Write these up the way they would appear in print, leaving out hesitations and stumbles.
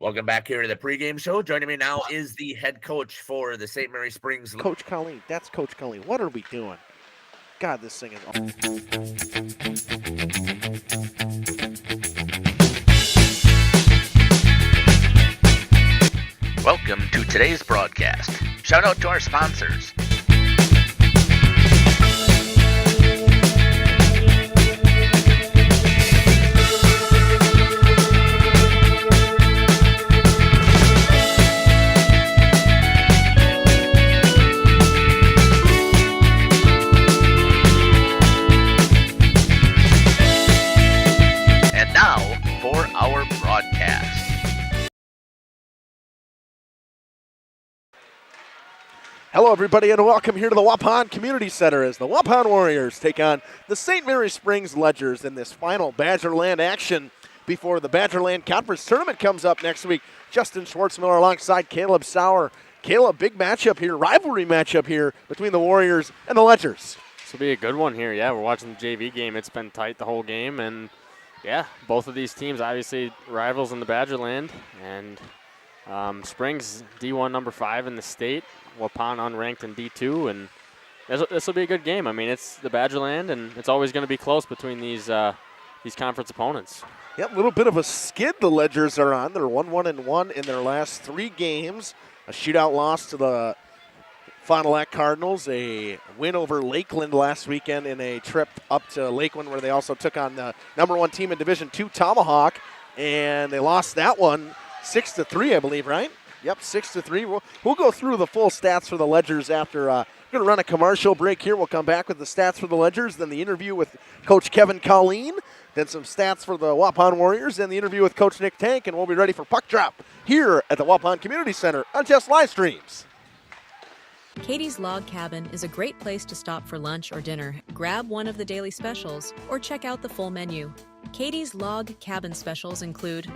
Welcome back here to the pregame show. Joining me now is the head coach for the St. Mary Springs. Coach Colleen. That's Coach Colleen. What are we doing? God, this thing is Welcome to today's broadcast. Shout out to our sponsors. Our broadcast. Hello, everybody, and welcome here to the Waupun Community Center as the Waupun Warriors take on the St. Mary Springs Ledgers in this final Badgerland action before the Badgerland Conference Tournament comes up next week. Justin Schwartzmiller alongside Caleb Sauer. Caleb, big matchup here, rivalry matchup here between the Warriors and the Ledgers. This will be a good one here. Yeah, we're watching the JV game. It's been tight the whole game, and yeah, both of these teams obviously rivals in the Badgerland, and Springs D1 number 5 in the state, Waupun unranked in D2, and this will be a good game. I mean, it's the Badgerland, and it's always going to be close between these conference opponents. Yep, a little bit of a skid the Ledgers are on. They're 1-1-1 in their last 3 games. A shootout loss to the Fond du Lac Cardinals, a win over Lakeland last weekend in a trip up to Lakeland where they also took on the number 1 team in Division II, Tomahawk, and they lost that one 6-3, I believe, right? Yep, 6-3. We'll go through the full stats for the Ledgers after. We're going to run a commercial break here. We'll come back with the stats for the Ledgers, then the interview with Coach Kevin Colleen, then some stats for the Waupun Warriors, and the interview with Coach Nick Tank, and we'll be ready for puck drop here at the Waupun Community Center on Just Live Streams. Katie's Log Cabin is a great place to stop for lunch or dinner, grab one of the daily specials, or check out the full menu. Katie's Log Cabin specials include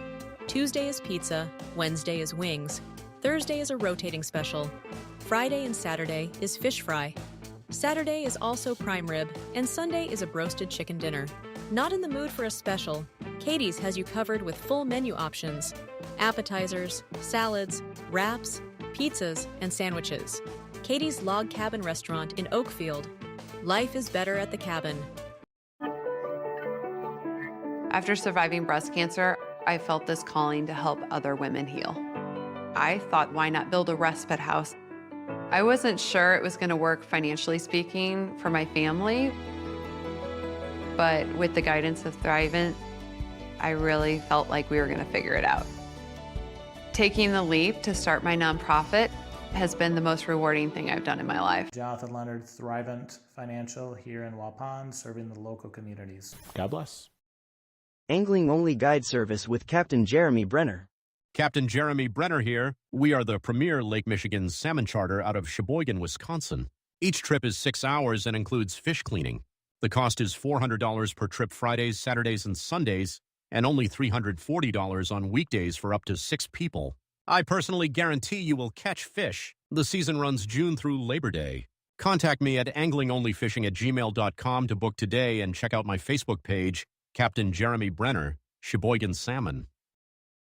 Tuesday is pizza, Wednesday is wings, Thursday is a rotating special, Friday and Saturday is fish fry, Saturday is also prime rib, and Sunday is a broasted chicken dinner. Not in the mood for a special? Katie's has you covered with full menu options, appetizers, salads, wraps, pizzas, and sandwiches. Katie's Log Cabin Restaurant in Oakfield. Life is better at the cabin. After surviving breast cancer, I felt this calling to help other women heal. I thought, why not build a respite house? I wasn't sure it was going to work financially speaking for my family, but with the guidance of Thrivent, I really felt like we were going to figure it out. Taking the leap to start my nonprofit has been the most rewarding thing I've done in my life. Jonathan Leonard, Thrivent Financial here in Waupun, serving the local communities. God bless. Angling-only guide service with Captain Jeremy Brenner. Captain Jeremy Brenner here. We are the premier Lake Michigan salmon charter out of Sheboygan, Wisconsin. Each trip is 6 hours and includes fish cleaning. The cost is $400 per trip Fridays, Saturdays, and Sundays, and only $340 on weekdays for up to 6 people. I personally guarantee you will catch fish. The season runs June through Labor Day. Contact me at anglingonlyfishing@gmail.com to book today and check out my Facebook page, Captain Jeremy Brenner, Sheboygan Salmon.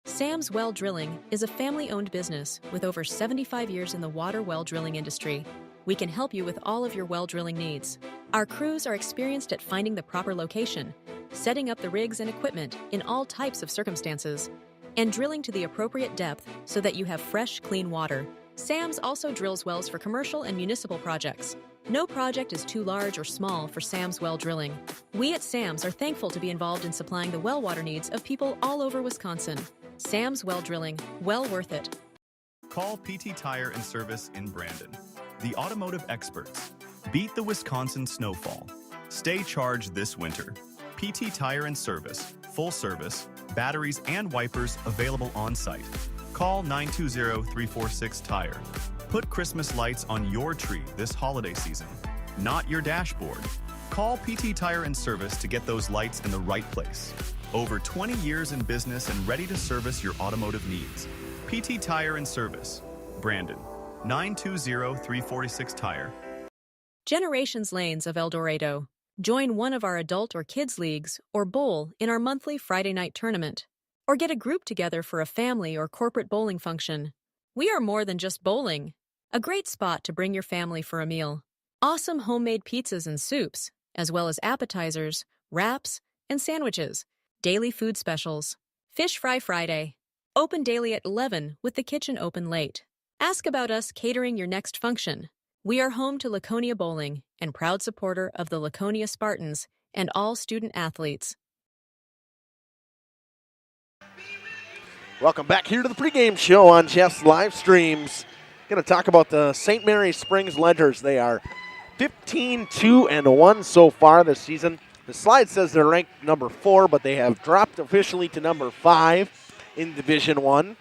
Sam's Well Drilling is a family-owned business with over 75 years in the water well drilling industry. We can help you with all of your well drilling needs. Our crews are experienced at finding the proper location, setting up the rigs and equipment in all types of circumstances, and drilling to the appropriate depth so that you have fresh, clean water. Sam's also drills wells for commercial and municipal projects. No project is too large or small for Sam's Well Drilling. We at Sam's are thankful to be involved in supplying the well water needs of people all over Wisconsin. Sam's Well Drilling, well worth it. Call PT Tire and Service in Brandon, the automotive experts. Beat the Wisconsin snowfall. Stay charged this winter. PT Tire and Service, full service, batteries and wipers available on site. Call 920-346-TIRE. Put Christmas lights on your tree this holiday season, not your dashboard. Call PT Tire and Service to get those lights in the right place. Over 20 years in business and ready to service your automotive needs. PT Tire and Service, Brandon, 920-346-TIRE. Generations Lanes of El Dorado. Join one of our adult or kids leagues or bowl in our monthly Friday night tournament. or get a group together for a family or corporate bowling function. We are more than just bowling. A great spot to bring your family for a meal. Awesome homemade pizzas and soups, as well as appetizers, wraps, and sandwiches. Daily food specials. Fish Fry Friday. Open daily at 11 with the kitchen open late. Ask about us catering your next function. We are home to Laconia Bowling and proud supporter of the Laconia Spartans and all student athletes. Welcome back here to the pregame show on Jeff's live streams. Going to talk about the St. Mary Springs Ledgers. They are 15-2-1 so far this season. The slide says they're ranked number 4, but they have dropped officially to number 5 in Division 1.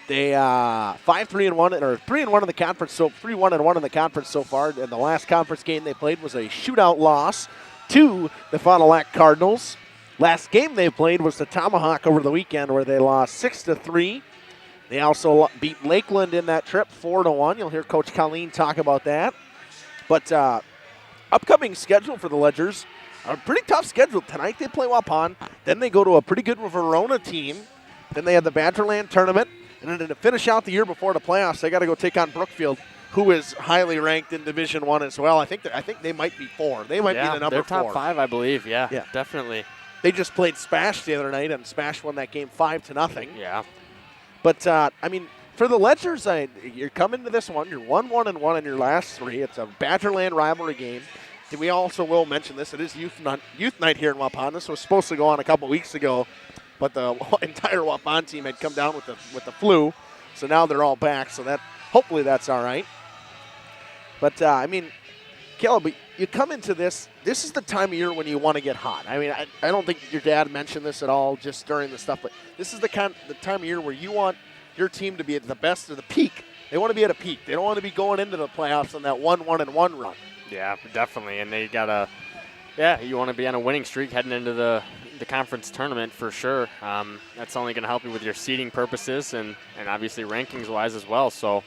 They 5-3-1 or 3-1 in the conference, so 3-1-1 in the conference so far. And the last conference game they played was a shootout loss to the Fond du Lac Cardinals. Last game they played was the Tomahawk over the weekend, where they lost 6-3. They also beat Lakeland in that trip 4-1. You'll hear Coach Colleen talk about that. But upcoming schedule for the Ledgers, a pretty tough schedule. Tonight they play Waupun. Then they go to a pretty good Verona team. Then they have the Badgerland tournament. And then to finish out the year before the playoffs, they got to go take on Brookfield, who is highly ranked in Division 1 as well. I think they might be 4. They might be the number 4. They're top 5, I believe. Yeah, definitely. They just played Spash the other night, and Spash won that game 5-0. Yeah. But, for the Ledgers, you're coming to this one. You're 1-1-1 in your last 3. It's a Badgerland rivalry game. We also will mention this. It is youth night here in Waupun. This was supposed to go on a couple weeks ago, but the entire Waupun team had come down with the flu, so now they're all back. So hopefully that's all right. But Caleb, you come into this. This is the time of year when you want to get hot. I don't think your dad mentioned this at all just during the stuff, but this is the time of year where you want your team to be at the best of the peak. They want to be at a peak. They don't want to be going into the playoffs on that 1-1-1 run. Yeah, definitely. And you want to be on a winning streak heading into the conference tournament for sure. That's only going to help you with your seeding purposes and obviously rankings-wise as well. So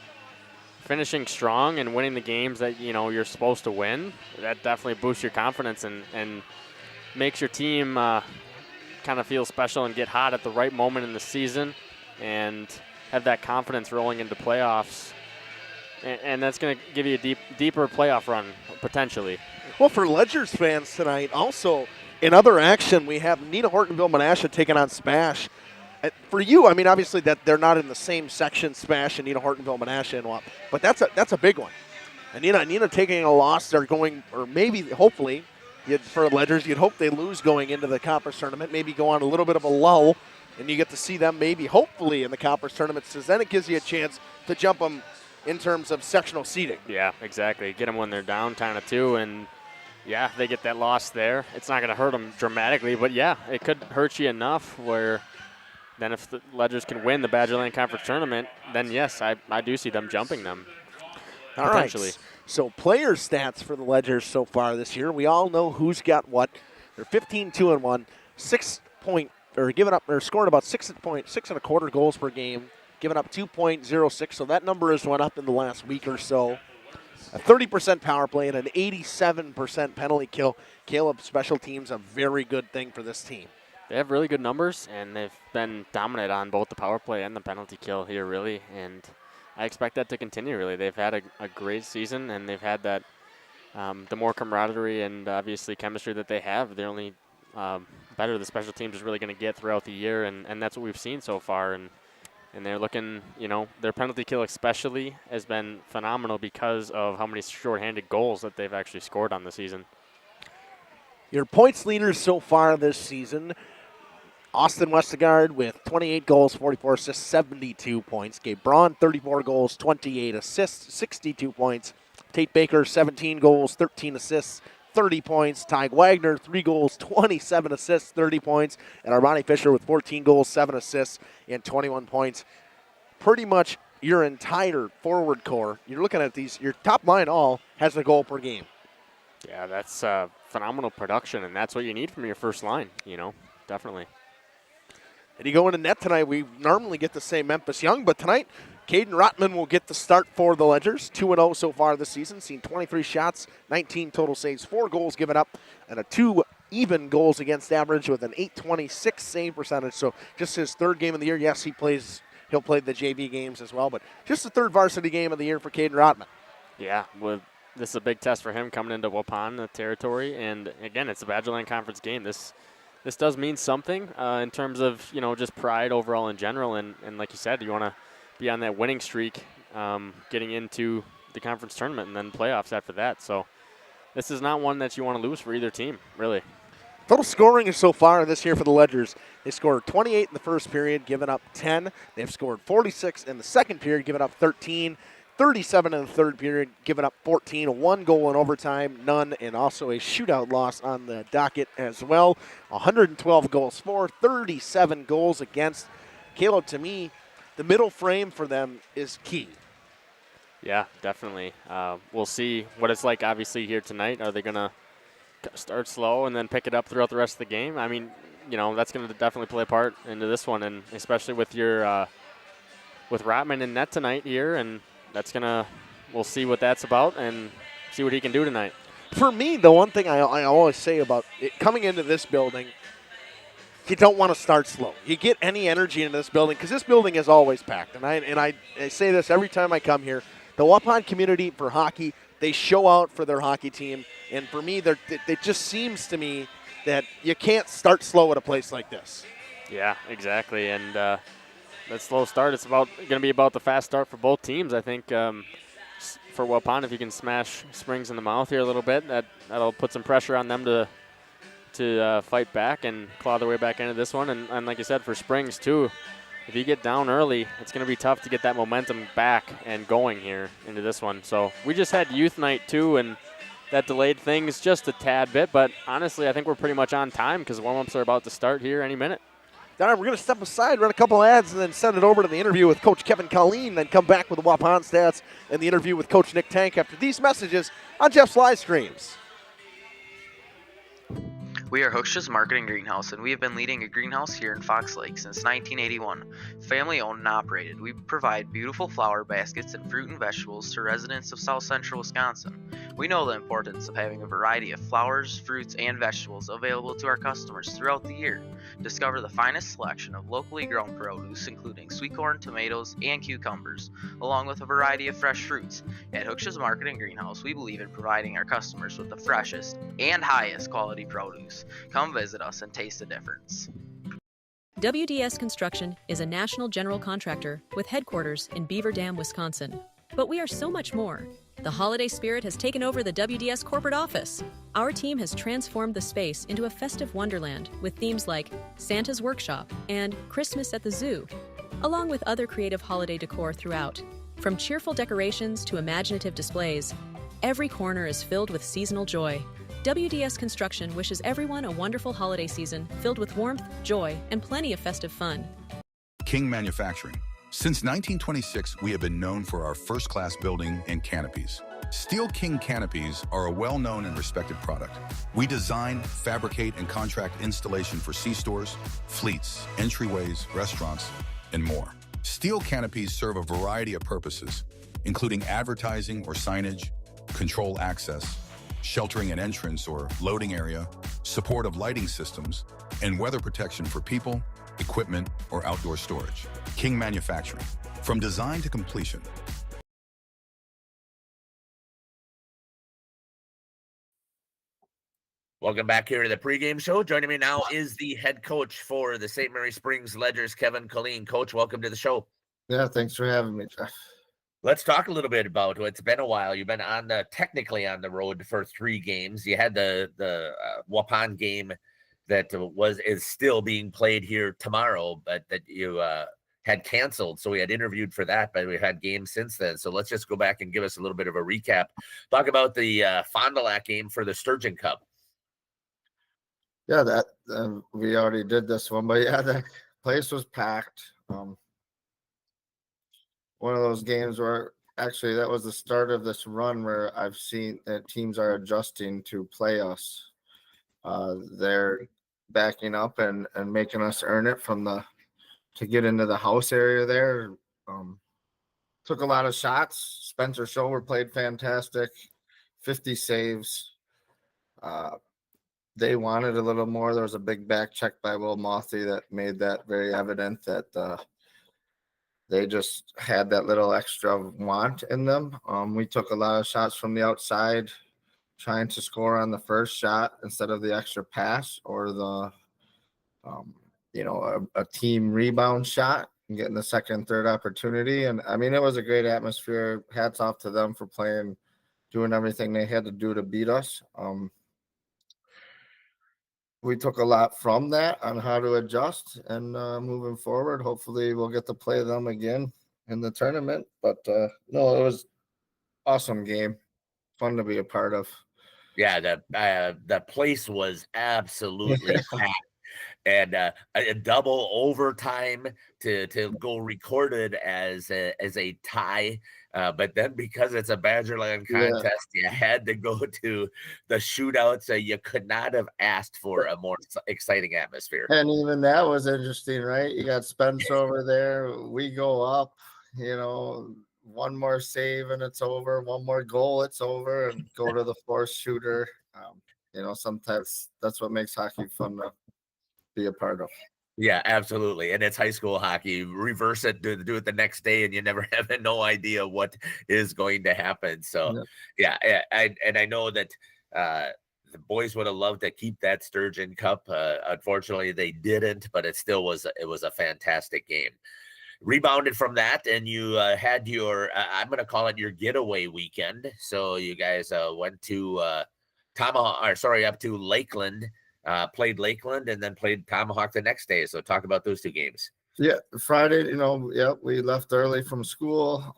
finishing strong and winning the games that you're supposed to win, that definitely boosts your confidence and makes your team kind of feel special and get hot at the right moment in the season and have that confidence rolling into playoffs. And that's going to give you a deeper playoff run, potentially. Well, for Ledgers fans tonight, also in other action, we have Nina Hortonville-Menasha taking on Spash. For you, obviously that they're not in the same section, Spash and Nina Hortonville-Menasha and what, but that's a big one. And Nina taking a loss, they're going, or maybe, hopefully, for Ledgers, you'd hope they lose going into the conference tournament, maybe go on a little bit of a lull, and you get to see them maybe, hopefully, in the conference tournament, because then it gives you a chance to jump them in terms of sectional seeding. Yeah, exactly. Get them when they're down kind of too, and yeah, they get that loss there. It's not going to hurt them dramatically, but yeah, it could hurt you enough where then if the Ledgers can win the Badgerland Conference Tournament, then yes, I do see them jumping them. All potentially. Right. So player stats for the Ledgers so far this year. We all know who's got what. They're 15-2-1, scoring about 6.25 goals per game, giving up 2.06. So that number has went up in the last week or so. A 30% power play and an 87% penalty kill. Caleb, special teams, a very good thing for this team. They have really good numbers, and they've been dominant on both the power play and the penalty kill here, really. And I expect that to continue, really. They've had a great season, and they've had that the more camaraderie and obviously chemistry that they have. They're only better the special teams is really going to get throughout the year, and that's what we've seen so far. And they're looking, their penalty kill especially has been phenomenal because of how many shorthanded goals that they've actually scored on the season. Your points leaders so far this season, Austin Westergaard with 28 goals, 44 assists, 72 points. Gabe Braun, 34 goals, 28 assists, 62 points. Tate Baker, 17 goals, 13 assists, 30 points. Ty Wagner, 3 goals, 27 assists, 30 points. And Armani Fisher with 14 goals, 7 assists, and 21 points. Pretty much your entire forward core, you're looking at these, your top line all has a goal per game. Yeah, that's phenomenal production, and that's what you need from your first line, definitely. And you go into net tonight, we normally get the same Memphis Young, but tonight, Caden Rotman will get the start for the Ledgers. 2-0 so far this season, seen 23 shots, 19 total saves, 4 goals given up, and a even goals against average with an .826 save percentage. So just his third game of the year. Yes, he'll play the JV games as well, but just the third varsity game of the year for Caden Rotman. Yeah, this is a big test for him coming into Waupun, the territory, and again, it's a Badgerland Conference game. This does mean something in terms of just pride overall in general, and like you said, you want to be on that winning streak, getting into the conference tournament and then playoffs after that. So this is not one that you want to lose for either team, really. Total scoring is so far this year for the Ledgers. They scored 28 in the first period, giving up 10. They've scored 46 in the second period, giving up 13. 37 in the third period, giving up 14, 1 goal in overtime, none, and also a shootout loss on the docket as well. 112 goals for, 37 goals against. Caleb, to me, the middle frame for them is key. Yeah, definitely. We'll see what it's like, obviously, here tonight. Are they going to start slow and then pick it up throughout the rest of the game? I mean, that's going to definitely play a part into this one, and especially with your with Rotman in net tonight here, and we'll see what that's about and see what he can do tonight. For me, the one thing I always say about it, coming into this building, you don't want to start slow. You get any energy into this building because this building is always packed. And I say this every time I come here. The Waupun community for hockey, they show out for their hockey team. And for me, it just seems to me that you can't start slow at a place like this. Yeah, exactly. And that slow start, it's going to be about the fast start for both teams. I think for Waupun, if you can smash Springs in the mouth here a little bit, that'll put some pressure on them to fight back and claw their way back into this one. And like you said, for Springs too, if you get down early, it's going to be tough to get that momentum back and going here into this one. So we just had youth night too, and that delayed things just a tad bit. But honestly, I think we're pretty much on time because warm-ups are about to start here any minute. All right, we're going to step aside, run a couple ads, and then send it over to the interview with Coach Kevin Colleen, then come back with the Waupun stats and the interview with Coach Nick Tank after these messages on Jeff's live streams. We are Hooksha's Marketing Greenhouse, and we have been leading a greenhouse here in Fox Lake since 1981. Family owned and operated, we provide beautiful flower baskets and fruit and vegetables to residents of South Central Wisconsin. We know the importance of having a variety of flowers, fruits, and vegetables available to our customers throughout the year. Discover the finest selection of locally grown produce, including sweet corn, tomatoes, and cucumbers, along with a variety of fresh fruits. At Hooksha's Marketing Greenhouse, we believe in providing our customers with the freshest and highest quality produce. Come visit us and taste the difference. WDS Construction is a national general contractor with headquarters in Beaver Dam, Wisconsin. But we are so much more. The holiday spirit has taken over the WDS corporate office. Our team has transformed the space into a festive wonderland with themes like Santa's Workshop and Christmas at the Zoo, along with other creative holiday decor throughout. From cheerful decorations to imaginative displays, every corner is filled with seasonal joy. WDS Construction wishes everyone a wonderful holiday season filled with warmth, joy, and plenty of festive fun. King Manufacturing. Since 1926, we have been known for our first-class building and canopies. Steel King canopies are a well-known and respected product. We design, fabricate, and contract installation for C-stores, fleets, entryways, restaurants, and more. Steel canopies serve a variety of purposes, including advertising or signage, control access, sheltering an entrance or loading area, support of lighting systems, and weather protection for people, equipment, or outdoor storage. King Manufacturing. From design to completion. Welcome back here to the pregame show. Joining me now is the head coach for the St. Mary Springs Ledgers, Kevin Colleen. Coach, welcome to the show. Yeah, thanks for having me, Jeff. Let's talk a little bit about it. It's been a while. You've been technically on the road for 3 games. You had the Waupun game that is still being played here tomorrow, but that you had canceled. So we had interviewed for that, but we had games since then. So let's just go back and give us a little bit of a recap. Talk about the Fond du Lac game for the Sturgeon Cup. Yeah, that we already did this one, but yeah, the place was packed. One of those games where actually that was the start of this run where I've seen that teams are adjusting to play us. They're backing up and making us earn it to get into the house area there. Took a lot of shots. Spencer Schover played fantastic, 50 saves. they wanted a little more. There was a big back check by Will Mothy that made that very evident that they just had that little extra want in them. We took a lot of shots from the outside, trying to score on the first shot instead of the extra pass or the, a team rebound shot and getting the second, third opportunity. And I mean, it was a great atmosphere. Hats off to them for playing, doing everything they had to do to beat us. We took a lot from that on how to adjust and moving forward. Hopefully we'll get to play them again in the tournament. But no, it was awesome game. Fun to be a part of. Yeah, the place was absolutely packed. And a double overtime to go recorded as a tie, but then because it's a Badgerland contest, you had to go to the shootout, so you could not have asked for a more exciting atmosphere. And even that was interesting, right? You got Spence over there. We go up, one more save and it's over. One more goal, it's over, and go to the fourth shooter. Sometimes that's what makes hockey fun to be a part of. Yeah, absolutely. And it's high school hockey. Reverse it, do it the next day, and you never have no idea what is going to happen. So yeah, I know that the boys would have loved to keep that Sturgeon Cup. Unfortunately, they didn't, but it was a fantastic game. Rebounded from that, and you had your I'm going to call it your getaway weekend. So you guys went to up to Lakeland. Played Lakeland and then played Tomahawk the next day. So talk about those two games. Yeah, Friday, we left early from school.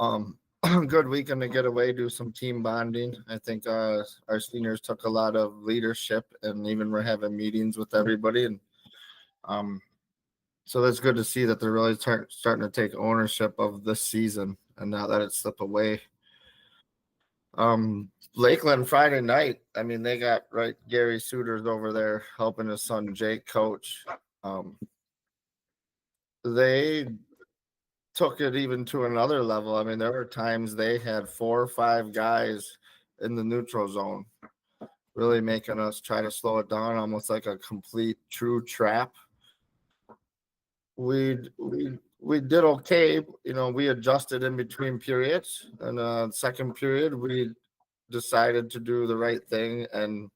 Good weekend to get away, do some team bonding. I think our seniors took a lot of leadership, and even we're having meetings with everybody. And so that's good to see that they're really starting to take ownership of this season and not let it slip away. Lakeland Friday night, I mean, they got Gary Suiters over there helping his son Jake coach. They took it even to another level. I mean, there were times they had 4 or 5 guys in the neutral zone, really making us try to slow it down, almost like a complete true trap. We did okay. We adjusted in between periods. And second period, we decided to do the right thing. And,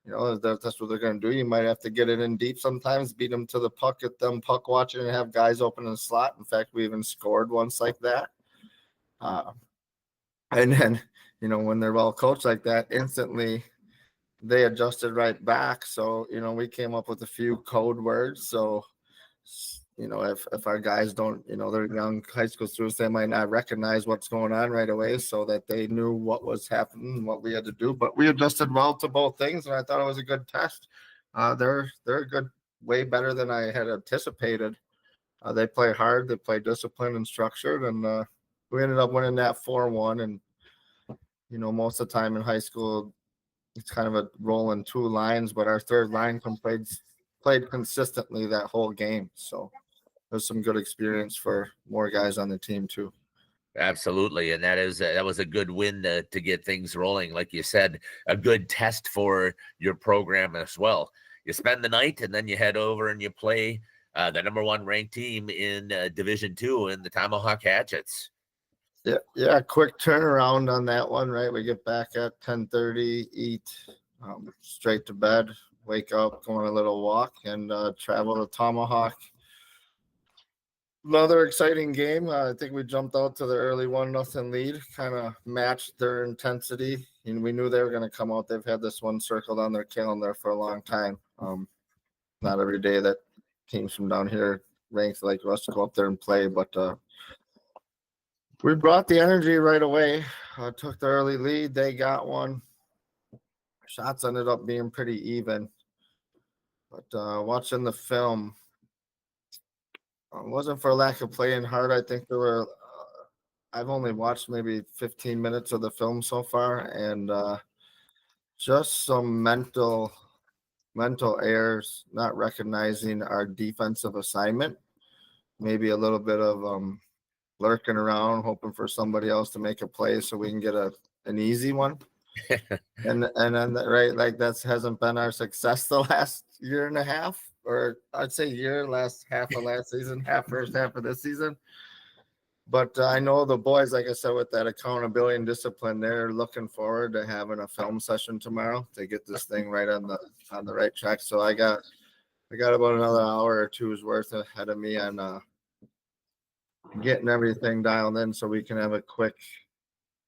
that's what they're going to do. You might have to get it in deep sometimes, beat them to the puck, get them puck watching, and have guys open in the slot. In fact, we even scored once like that. And then, when they're well coached like that, instantly they adjusted right back. So, we came up with a few code words. So, if our guys don't, they're young high school students, they might not recognize what's going on right away, so that they knew what was happening, what we had to do. But we adjusted well to both things, and I thought it was a good test. They're a good, way better than I had anticipated. They play hard, they play disciplined and structured, and we ended up winning that 4-1. And most of the time in high school, it's kind of a rolling 2 lines, but our third line played consistently that whole game. So there's some good experience for more guys on the team too. Absolutely. And that was a good win to get things rolling. Like you said, a good test for your program as well. You spend the night and then you head over and you play the number 1 ranked team in Division II in the Tomahawk Hatchets. Yeah. Quick turnaround on that one, right? We get back at 10:30, eat, straight to bed, wake up, go on a little walk, and travel to Tomahawk. Another exciting game. I think we jumped out to the early 1-0 lead, kind of matched their intensity. And we knew they were going to come out. They've had this one circled on their calendar for a long time. Not every day that teams from down here ranked like us go up there and play, but we brought the energy right away. Took the early lead. They got one. Shots ended up being pretty even. But watching the film, it wasn't for lack of playing hard. I think there were I've only watched maybe 15 minutes of the film so far, and just some mental errors, not recognizing our defensive assignment, maybe a little bit of lurking around, hoping for somebody else to make a play so we can get an easy one. and then right, like that's hasn't been our success the last year and a half, or I'd say last half of last season, first half of this season. But I know the boys, like I said, with that accountability and discipline, they're looking forward to having a film session tomorrow to get this thing right on the right track. So I got about another hour or two's worth ahead of me on getting everything dialed in so we can have a quick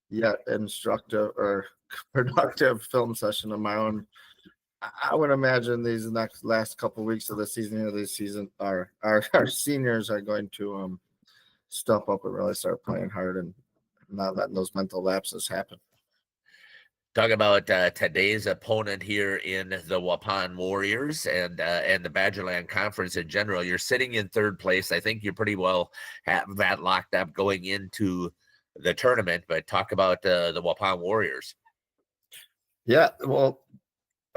yet instructive or productive film session tomorrow. And I would imagine these last couple of weeks of the season, our seniors are going to step up and really start playing hard and not letting those mental lapses happen. Talk about today's opponent here in the Waupun Warriors and the Badgerland Conference in general. You're sitting in third place. I think you pretty well have that locked up going into the tournament. But talk about the Waupun Warriors. Yeah, well,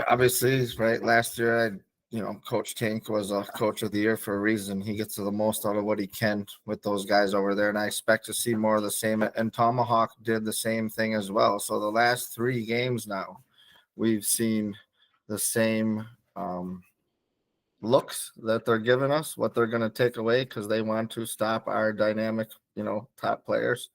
obviously, right. Last year, Coach Tank was a coach of the year for a reason. He gets the most out of what he can with those guys over there, and I expect to see more of the same. And Tomahawk did the same thing as well. So the last 3 games now, we've seen the same looks that they're giving us, what they're going to take away because they want to stop our dynamic, top players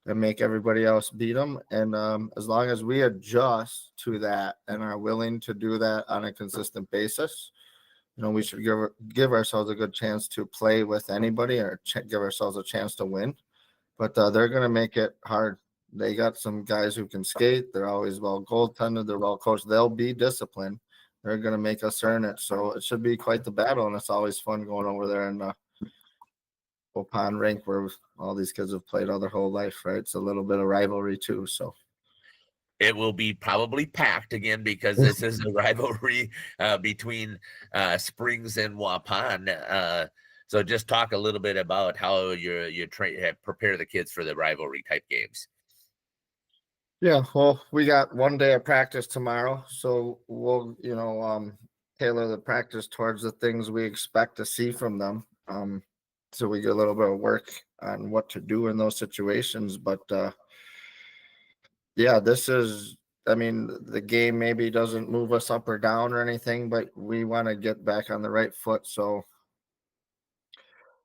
and make everybody else beat them. And as long as we adjust to that and are willing to do that on a consistent basis, we should give ourselves a good chance to play with anybody or give ourselves a chance to win. But they're going to make it hard. They got some guys who can skate. They're always well goaltended. They're well coached. They'll be disciplined. They're going to make us earn it. So it should be quite the battle, and it's always fun going over there and Waupun rink where all these kids have played all their whole life, right? It's a little bit of rivalry too. So it will be probably packed again because this is a rivalry between Springs and Waupun. So just talk a little bit about how you prepare the kids for the rivalry type games. Yeah, well, we got 1 day of practice tomorrow, so we'll tailor the practice towards the things we expect to see from them. So we get a little bit of work on what to do in those situations. But the game maybe doesn't move us up or down or anything, but we want to get back on the right foot. So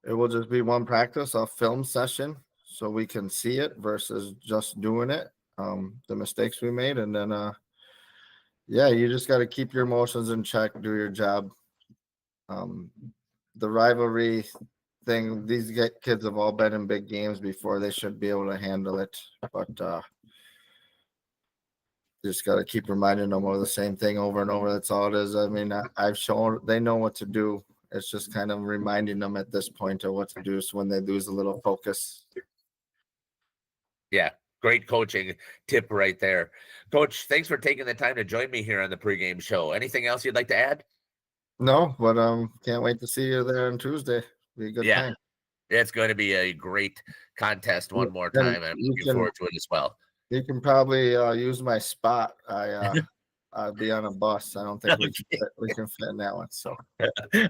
it will just be one practice, a film session, so we can see it versus just doing it, the mistakes we made. And then, you just got to keep your emotions in check, do your job. The rivalry thing, these kids have all been in big games before. They should be able to handle it, but just got to keep reminding them of the same thing over and over. That's all it is. I mean, I've shown they know what to do. It's just kind of reminding them at this point of what to do. So when they lose a little focus. Yeah, great coaching tip right there. Coach, thanks for taking the time to join me here on the pregame show. Anything else you'd like to add? No, but can't wait to see you there on Tuesday. Be a good time. It's going to be a great contest one more time. I'm looking forward to it as well. You can probably use my spot. I'll be on a bus. I don't think we can fit in that one. So,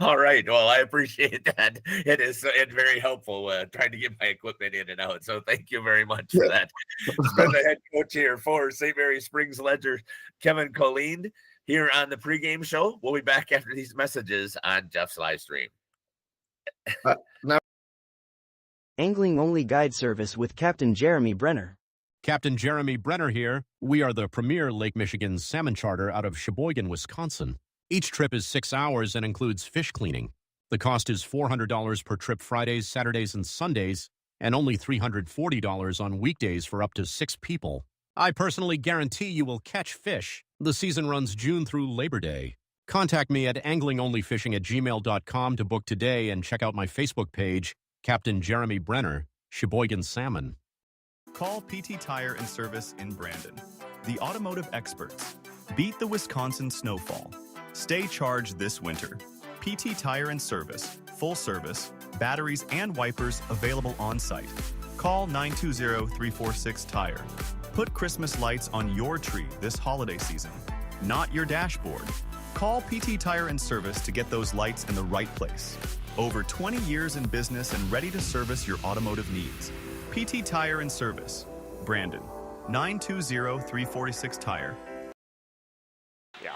all right. Well, I appreciate that. It's very helpful trying to get my equipment in and out. So thank you very much for that. It's been the head coach here for St. Mary Springs Ledger, Kevin Colleen, here on the pregame show. We'll be back after these messages on Jeff's live stream. Angling-only guide service with Captain Jeremy Brenner. Captain Jeremy Brenner here. We are the premier Lake Michigan salmon charter out of Sheboygan, Wisconsin. Each trip is 6 hours and includes fish cleaning. The cost is $400 per trip Fridays, Saturdays, and Sundays, and only $340 on weekdays for up to 6 people. I personally guarantee you will catch fish. The season runs June through Labor Day. Contact me at anglingonlyfishing@gmail.com to book today and check out my Facebook page, Captain Jeremy Brenner, Sheboygan Salmon. Call PT Tire and Service in Brandon, the automotive experts. Beat the Wisconsin snowfall. Stay charged this winter. PT Tire and Service, full service, batteries and wipers available on site. Call 920-346-TIRE. Put Christmas lights on your tree this holiday season, not your dashboard. Call PT Tire and Service to get those lights in the right place. Over 20 years in business and ready to service your automotive needs. PT Tire and Service, Brandon. 920-346-TIRE. Yeah.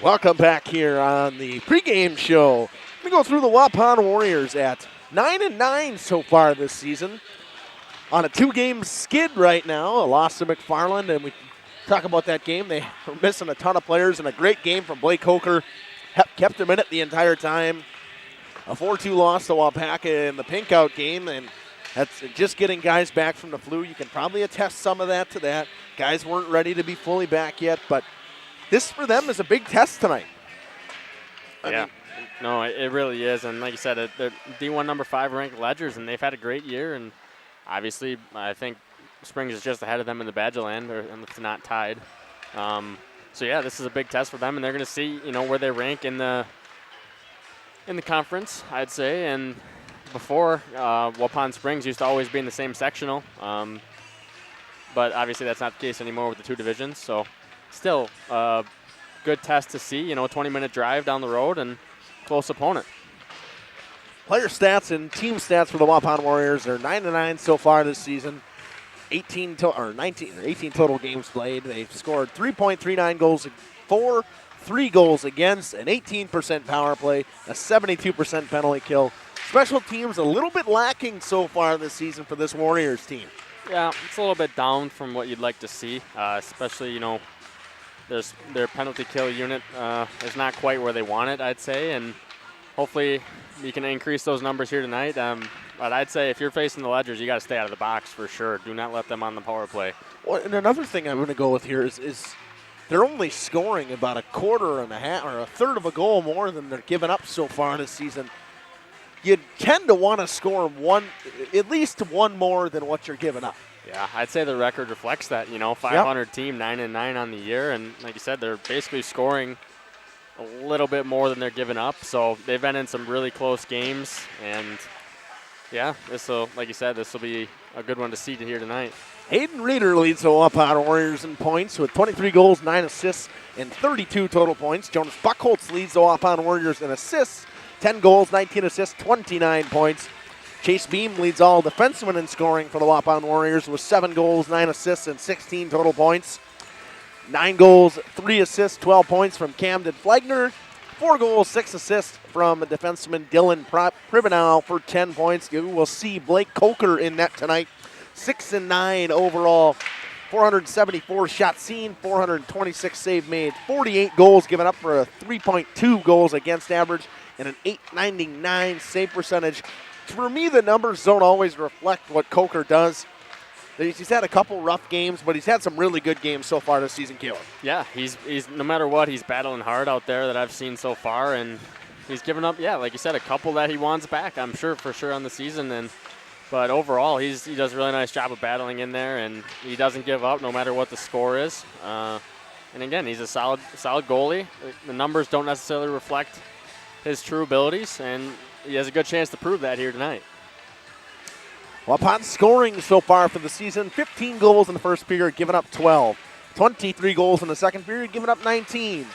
Welcome back here on the pregame show. We go through the Waupun Warriors at 9-9 so far this season. On a 2-game skid right now, a loss to McFarland, and we talk about that game. They were missing a ton of players, and a great game from Blake Coker. Kept him in it the entire time. A 4-2 loss to Waupaca in the pink-out game, and that's just getting guys back from the flu. You can probably attest some of that to that. Guys weren't ready to be fully back yet, but this for them is a big test tonight. No, it really is. And like you said, they're D1 number 5 ranked Ledgers, and they've had a great year. And obviously, I think Springs is just ahead of them in the Badgerland, or if not tied. So yeah, this is a big test for them, and they're going to see where they rank in the conference, I'd say. And before, Waupun Springs used to always be in the same sectional, but obviously that's not the case anymore with the 2 divisions. So still, good test to see. A 20-minute drive down the road and close opponent. Player stats and team stats for the Waupun Warriors are 9-9 so far this season. 18 total games played. They've scored 3.39 goals for, 3 goals against, an 18% power play, a 72% penalty kill. Special teams a little bit lacking so far this season for this Warriors team. Yeah, it's a little bit down from what you'd like to see, especially, their penalty kill unit is not quite where they want it, I'd say, and hopefully you can increase those numbers here tonight. But I'd say if you're facing the Ledgers, you got to stay out of the box for sure. Do not let them on the power play. Well, and another thing I'm going to go with here is they're only scoring about a quarter and a half or a third of a goal more than they're giving up so far this season. You tend to want to score at least one more than what you're giving up. Yeah, I'd say the record reflects that. 500 team, 9-9 on the year, and like you said, they're basically scoring a little bit more than they're giving up. So they've been in some really close games, and yeah, like you said, this will be a good one to see here tonight. Hayden Reeder leads the Waupun Warriors in points with 23 goals, 9 assists, and 32 total points. Jonas Buckholz leads the Waupun Warriors in assists, 10 goals, 19 assists, 29 points. Chase Beam leads all defensemen in scoring for the Waupun Warriors with 7 goals, 9 assists, and 16 total points. 9 goals, 3 assists, 12 points from Camden Flegner. 4 goals, 6 assists from defenseman Dylan Pribenow for 10 points. You will see Blake Coker in net tonight. 6-9 overall, 474 shots seen, 426 save made, 48 goals given up for a 3.2 goals against average, and an .899 save percentage. For me, the numbers don't always reflect what Coker does. He's had a couple rough games, but he's had some really good games so far this season, Caleb. Yeah, he's no matter what, he's battling hard out there that I've seen so far, and he's given up, like you said, a couple that he wants back, I'm sure, for sure on the season. But overall, he does a really nice job of battling in there, and he doesn't give up no matter what the score is. And again, he's a solid goalie. The numbers don't necessarily reflect his true abilities, and he has a good chance to prove that here tonight. Waupun scoring so far for the season, 15 goals in the first period, giving up 12. 23 goals in the second period, giving up 19.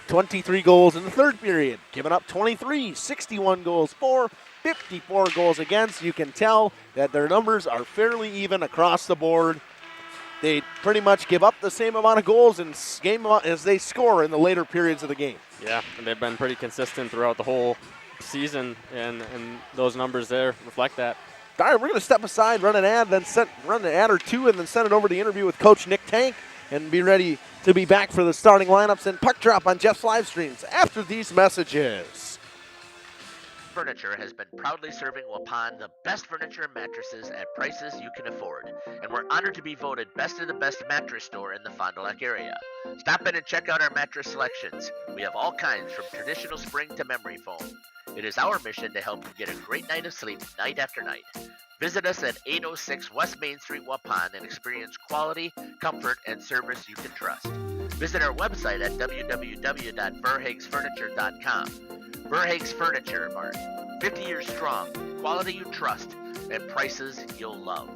23 goals in the third period, giving up 23. 61 goals for, 54 goals against. You can tell that their numbers are fairly even across the board. They pretty much give up the same amount of goals in game as they score in the later periods of the game. Yeah, and they've been pretty consistent throughout the whole season, and those numbers there reflect that. All right, we're going to step aside, run an ad or two, and then send it over to the interview with Coach Nick Tank, and be ready to be back for the starting lineups and puck drop on Jeff's live streams after these messages. Furniture has been proudly serving Waupun the best furniture and mattresses at prices you can afford, and we're honored to be voted best of the best mattress store in the Fond du Lac area. Stop in and check out our mattress selections. We have all kinds from traditional spring to memory foam. It is our mission to help you get a great night of sleep night after night. Visit us at 806 West Main Street, Waupun, and experience quality, comfort, and service you can trust. Visit our website at www.verhaeg'sfurniture.com. Verhaeg's Furniture Mart. 50 years strong, quality you trust, and prices you'll love.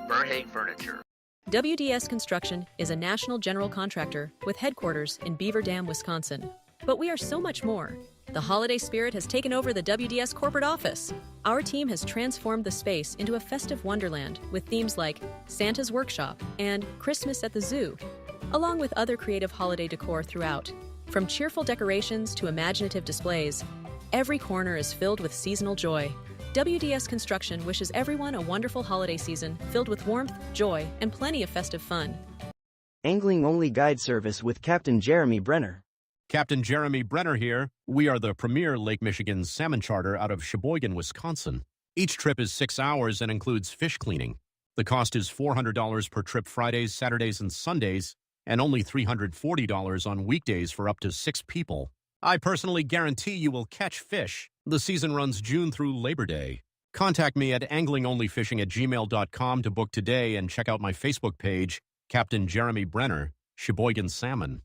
Verhaeg Furniture. WDS Construction is a national general contractor with headquarters in Beaver Dam, Wisconsin. But we are so much more. The holiday spirit has taken over the WDS corporate office. Our team has transformed the space into a festive wonderland with themes like Santa's Workshop and Christmas at the Zoo, along with other creative holiday decor throughout. From cheerful decorations to imaginative displays, every corner is filled with seasonal joy. WDS Construction wishes everyone a wonderful holiday season filled with warmth, joy, and plenty of festive fun. Angling-only guide service with Captain Jeremy Brenner. Captain Jeremy Brenner here. We are the premier Lake Michigan salmon charter out of Sheboygan, Wisconsin. Each trip is 6 hours and includes fish cleaning. The cost is $400 per trip Fridays, Saturdays, and Sundays, and only $340 on weekdays for up to 6 people. I personally guarantee you will catch fish. The season runs June through Labor Day. Contact me at anglingonlyfishing@gmail.com to book today and check out my Facebook page, Captain Jeremy Brenner, Sheboygan Salmon.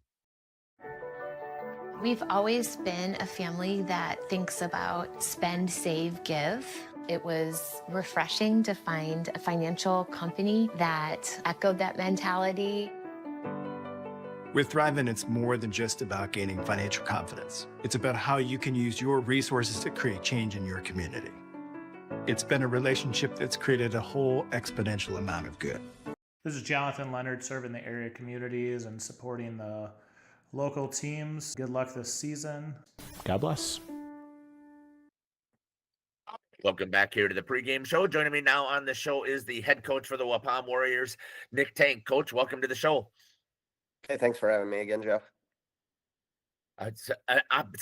We've always been a family that thinks about spend, save, give. It was refreshing to find a financial company that echoed that mentality. With Thrivent, it's more than just about gaining financial confidence. It's about how you can use your resources to create change in your community. It's been a relationship that's created a whole exponential amount of good. This is Jonathan Leonard, serving the area communities and supporting the local teams. Good luck this season. God bless. Welcome back here to the pregame show. Joining me now on the show is the head coach for the Waupun Warriors, Nick Tank. Coach, welcome to the show. Hey, thanks for having me again, Jeff. It's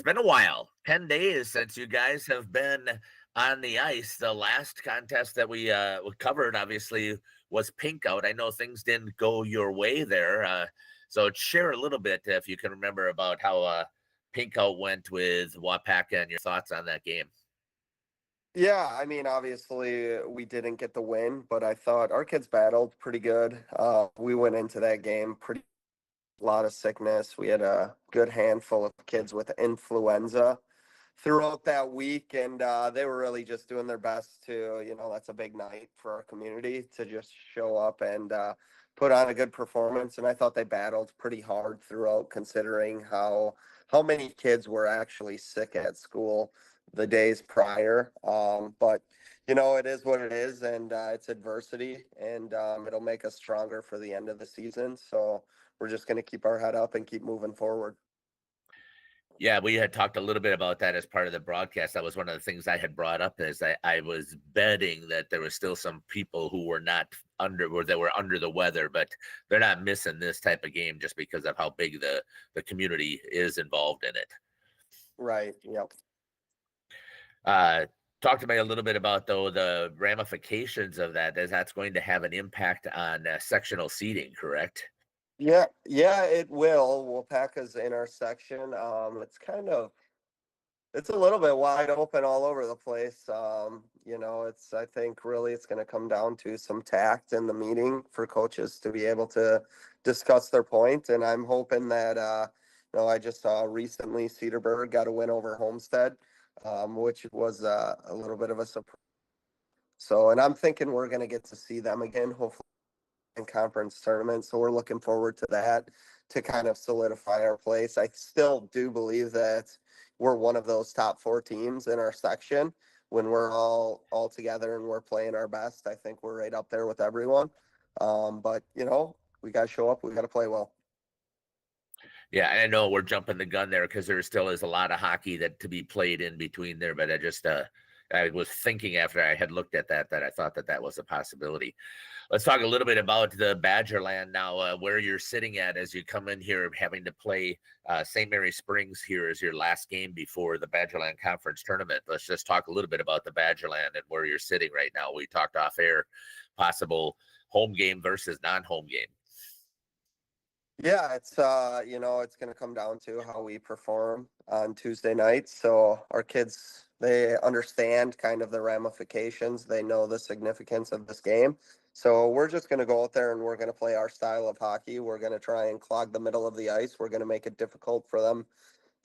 been a while, 10 days since you guys have been on the ice. The last contest that we covered, obviously, was Pink Out. I know things didn't go your way there. So share a little bit, if you can remember, about how Pink Out went with Wapaka and your thoughts on that game. Yeah, I mean, obviously we didn't get the win, but I thought our kids battled pretty good. We went into that game a lot of sickness. We had a good handful of kids with influenza throughout that week, and they were really just doing their best to, that's a big night for our community to just show up and put on a good performance. And I thought they battled pretty hard throughout, considering how many kids were actually sick at school the days prior. But it is what it is, and it's adversity, and it'll make us stronger for the end of the season. So we're just going to keep our head up and keep moving forward. Yeah, we had talked a little bit about that as part of the broadcast. That was one of the things I had brought up, is I was betting that there was still some people who were not under the weather, but they're not missing this type of game just because of how big the community is involved in it. Right. Yep. Talk to me a little bit about, though, the ramifications of that, as that's going to have an impact on sectional seating, correct? Yeah, it will. Wapaka's in our section. It's a little bit wide open all over the place. I think really it's going to come down to some tact in the meeting for coaches to be able to discuss their point. And I'm hoping that, I just saw recently Cedarburg got a win over Homestead, which was a little bit of a surprise. So, and I'm thinking we're going to get to see them again, hopefully, in conference tournament. So we're looking forward to that to kind of solidify our place. I still do believe that we're one of those top 4 teams in our section when we're all together and we're playing our best. I think we're right up there with everyone. But we got to show up. We got to play well. Yeah, I know we're jumping the gun there because there still is a lot of hockey to be played in between there. But I was thinking after I had looked at that I thought that was a possibility. Let's talk a little bit about the Badgerland now, where you're sitting at as you come in here, having to play St. Mary Springs here as your last game before the Badgerland Conference Tournament. Let's just talk a little bit about the Badgerland and where you're sitting right now. We talked off air, possible home game versus non-home game. Yeah, it's it's going to come down to how we perform on Tuesday nights. So our kids, they understand kind of the ramifications. They know the significance of this game. So we're just going to go out there and we're going to play our style of hockey. We're going to try and clog the middle of the ice. We're going to make it difficult for them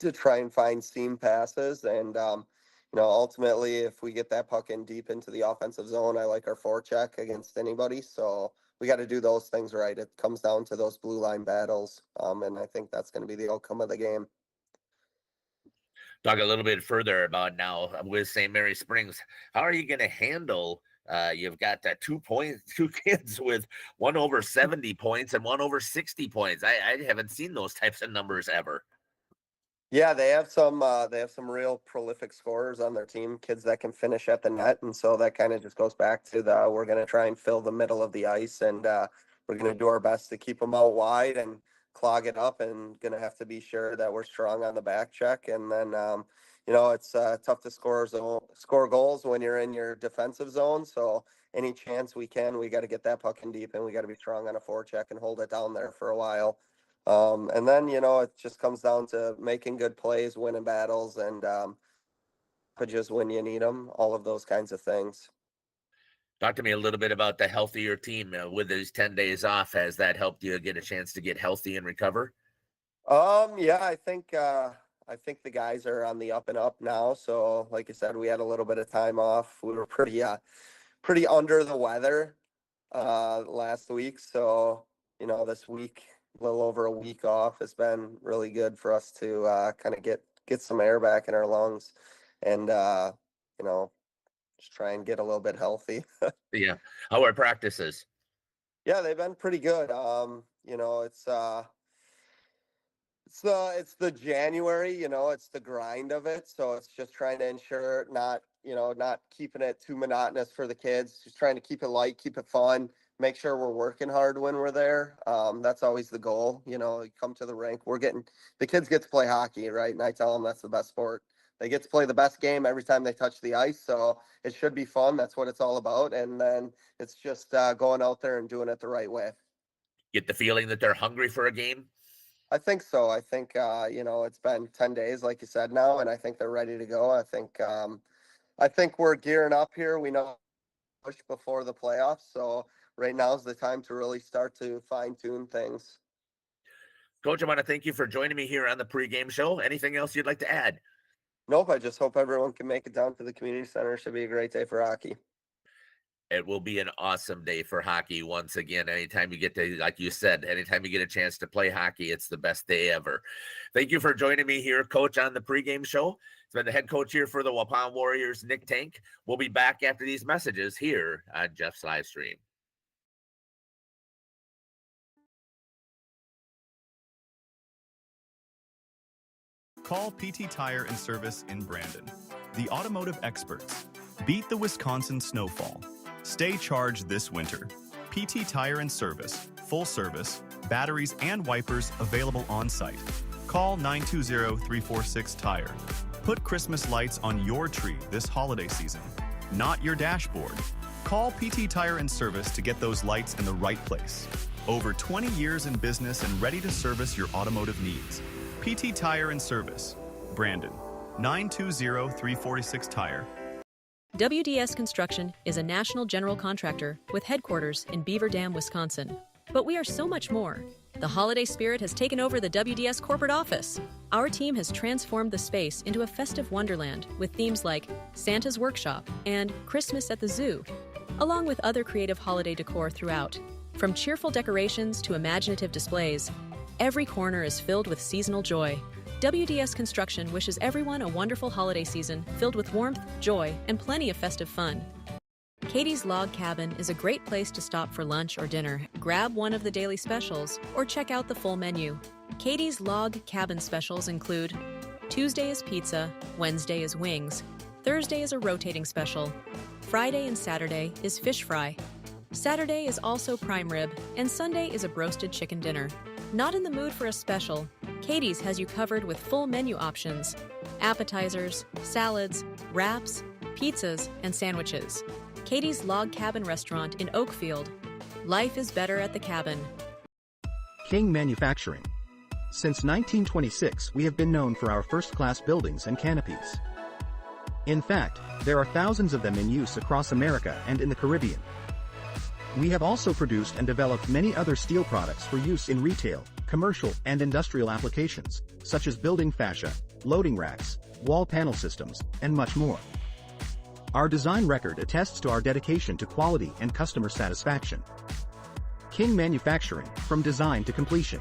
to try and find seam passes. And, ultimately, if we get that puck in deep into the offensive zone, I like our forecheck against anybody. So we got to do those things right. It comes down to those blue line battles. And I think that's going to be the outcome of the game. Talk a little bit further about now with St. Mary Springs. How are you going to handle? You've got 2 kids with one over 70 points and one over 60 points. I haven't seen those types of numbers ever. Yeah, they have some real prolific scorers on their team, kids that can finish at the net, and so that kind of just goes back to we're going to try and fill the middle of the ice, and we're going to do our best to keep them out wide and clog it up, and going to have to be sure that we're strong on the back check, and then it's tough to score goals when you're in your defensive zone, so any chance we got to get that puck in deep, and we got to be strong on a forecheck and hold it down there for a while. And then, it just comes down to making good plays, winning battles, and just when you need them, all of those kinds of things. Talk to me a little bit about the healthier team with these 10 days off. Has that helped you get a chance to get healthy and recover? Yeah, I think the guys are on the up and up now. So like I said, we had a little bit of time off. We were pretty under the weather last week. So, this week, a little over a week off, has been really good for us to kind of get some air back in our lungs and just try and get a little bit healthy. Yeah. How are practices? Yeah, they've been pretty good. It's the January, it's the grind of it. So it's just trying to ensure not keeping it too monotonous for the kids, just trying to keep it light, keep it fun, make sure we're working hard when we're there. That's always the goal. You come to the rink, the kids get to play hockey, right? And I tell them that's the best sport. They get to play the best game every time they touch the ice. So it should be fun. That's what it's all about. And then it's just going out there and doing it the right way. Get the feeling that they're hungry for a game? I think so. I think, it's been 10 days, like you said now, and I think they're ready to go. I think we're gearing up here. We know push before the playoffs. So right now is the time to really start to fine tune things. Coach, I want to thank you for joining me here on the pregame show. Anything else you'd like to add? Nope. I just hope everyone can make it down to the community center. It should be a great day for hockey. It will be an awesome day for hockey once again. Anytime you get to, like you said, anytime you get a chance to play hockey, it's the best day ever. Thank you for joining me here, Coach, on the pregame show. It's been the head coach here for the Waupun Warriors, Nick Tank. We'll be back after these messages here on Jeff's live stream. Call PT Tire and Service in Brandon, the automotive experts. Beat the Wisconsin snowfall. Stay charged this winter. PT Tire and Service, full service, batteries and wipers available on site. Call 920-346-TIRE. Put Christmas lights on your tree this holiday season, not your dashboard. Call PT Tire and Service to get those lights in the right place. Over 20 years in business and ready to service your automotive needs. PT Tire and Service, Brandon, 920-346-TIRE. WDS Construction is a national general contractor with headquarters in Beaver Dam, Wisconsin. But we are so much more. The holiday spirit has taken over the WDS corporate office. Our team has transformed the space into a festive wonderland with themes like Santa's Workshop and Christmas at the Zoo, along with other creative holiday decor throughout. From cheerful decorations to imaginative displays, every corner is filled with seasonal joy. WDS Construction wishes everyone a wonderful holiday season filled with warmth, joy, and plenty of festive fun. Katie's Log Cabin is a great place to stop for lunch or dinner, grab one of the daily specials, or check out the full menu. Katie's Log Cabin specials include Tuesday is pizza, Wednesday is wings, Thursday is a rotating special, Friday and Saturday is fish fry, Saturday is also prime rib, and Sunday is a broasted chicken dinner. Not in the mood for a special? Katie's has you covered with full menu options, appetizers, salads, wraps, pizzas, and sandwiches. Katie's Log Cabin Restaurant in Oakfield. Life is better at the cabin. King Manufacturing. Since 1926, we have been known for our first-class buildings and canopies. In fact, there are thousands of them in use across America and in the Caribbean. We have also produced and developed many other steel products for use in retail, commercial, and industrial applications, such as building fascia, loading racks, wall panel systems, and much more. Our design record attests to our dedication to quality and customer satisfaction. King Manufacturing, from design to completion.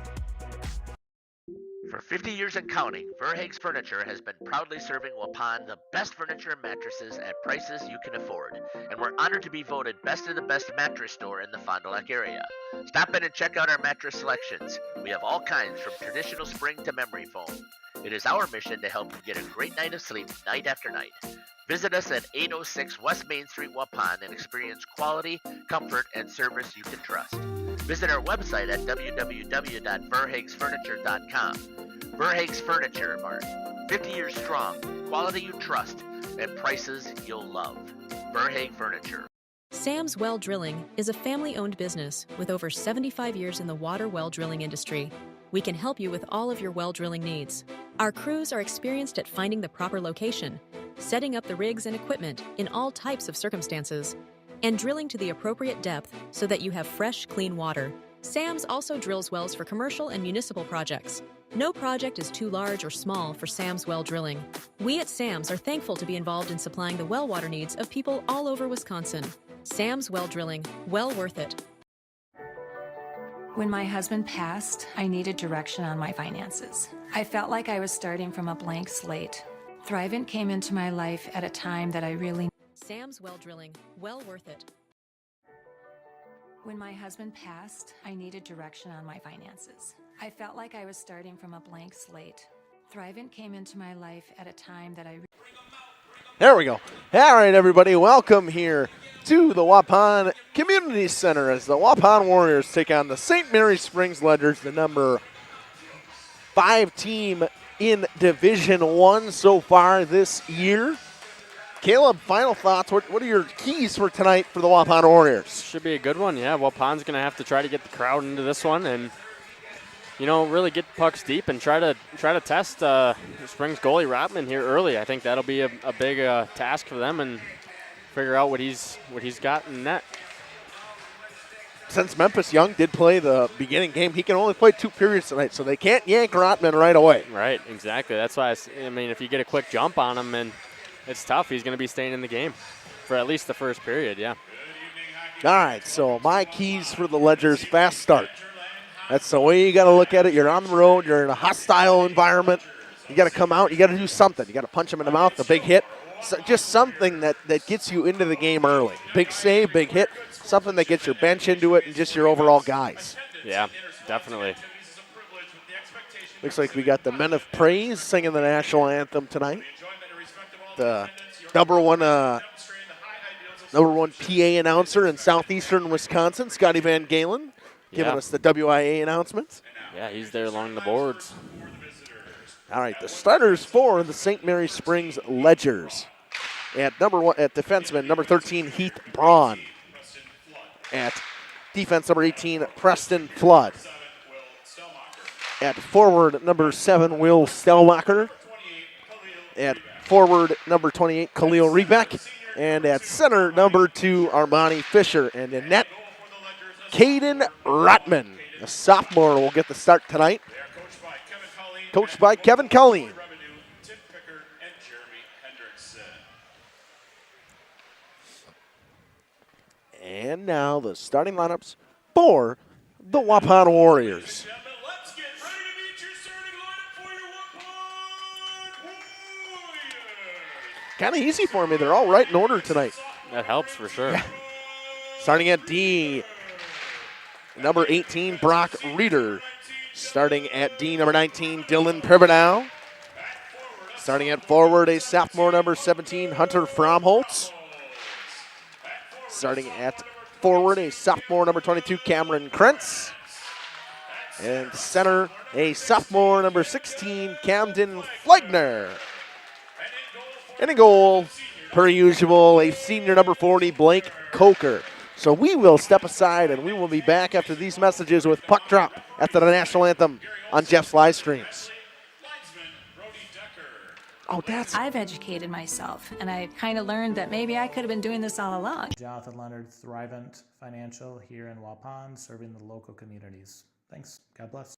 For 50 years and counting, Verhaeg's Furniture has been proudly serving Waupun the best furniture and mattresses at prices you can afford, and we're honored to be voted best of the best mattress store in the Fond du Lac area. Stop in and check out our mattress selections. We have all kinds from traditional spring to memory foam. It is our mission to help you get a great night of sleep night after night. Visit us at 806 West Main Street, Waupun, and experience quality, comfort, and service you can trust. Visit our website at www.verhaegsfurniture.com. Verhaeg's Furniture Mart. 50 years strong, quality you trust, and prices you'll love. Verhaeg Furniture. Sam's Well Drilling is a family-owned business with over 75 years in the water well drilling industry. We can help you with all of your well drilling needs. Our crews are experienced at finding the proper location, setting up the rigs and equipment in all types of circumstances, and drilling to the appropriate depth so that you have fresh, clean water. Sam's also drills wells for commercial and municipal projects. No project is too large or small for Sam's Well Drilling. We at Sam's are thankful to be involved in supplying the well water needs of people all over Wisconsin. Sam's Well Drilling, well worth it. When my husband passed, I needed direction on my finances. I felt like I was starting from a blank slate. Thrivent came into my life at a time that I really... Sam's Well Drilling, well worth it. When my husband passed, I needed direction on my finances. I felt like I was starting from a blank slate. Thrivent came into my life at a time that I... There we go. All right, everybody, welcome here to the Waupun Community Center as the Waupun Warriors take on the St. Mary Springs Ledgers, the number 5 team in Division I so far this year. Caleb, final thoughts. What are your keys for tonight for the Waupun Warriors? Should be a good one, yeah. Waupun's going to have to try to get the crowd into this one and, you know, really get pucks deep and try to test Springs goalie Rotman here early. I think that'll be a big task for them and figure out what he's got in net. Since Memphis Young did play the beginning game, he can only play 2 periods tonight, so they can't yank Rotman right away. Right, exactly. That's why, I mean, if you get a quick jump on him, and it's tough. He's going to be staying in the game for at least the first period, yeah. All right, so my keys for the Ledgers, fast start. That's the way you got to look at it. You're on the road. You're in a hostile environment. You got to come out. You got to do something. You got to punch him in the mouth, a big hit. So just something that gets you into the game early. Big save, big hit, something that gets your bench into it and just your overall guys. Yeah, definitely. Looks like we got the Men of Praise singing the national anthem tonight. The number one PA announcer in southeastern Wisconsin, Scotty Van Galen, giving us the WIA announcements. Yeah, he's there along the boards. All right, the starters for the St. Mary Springs Ledgers. At defenseman, number 13, Heath Braun. At defense, number 18, Preston Flood. At forward, number 7, Will Stellwacker. At forward, number 28, Khalil Rebeck. And at center, number 2, Armani Fisher. And in net, Caden Rotman, a sophomore, will get the start tonight. Coached by Kevin Colleen. And now the starting lineups for the Waupun Warriors. Kind of easy for me. They're all right in order tonight. That helps for sure. Yeah. Starting at D, number 18, Brock Reeder. Starting at D, number 19, Dylan Pribenow. Starting at forward, a sophomore, number 17, Hunter Fromholtz. Starting at forward, a sophomore, number 22, Cameron Krentz. And center, a sophomore, number 16, Camden Flegner. And in goal, per usual, a senior, number 40, Blake Coker. So we will step aside, and we will be back after these messages with Puck Drop after the national anthem on Jeff's live streams. Oh, I've educated myself, and I kind of learned that maybe I could have been doing this all along. Jonathan Leonard, Thrivent Financial here in Waupun, serving the local communities. Thanks. God bless.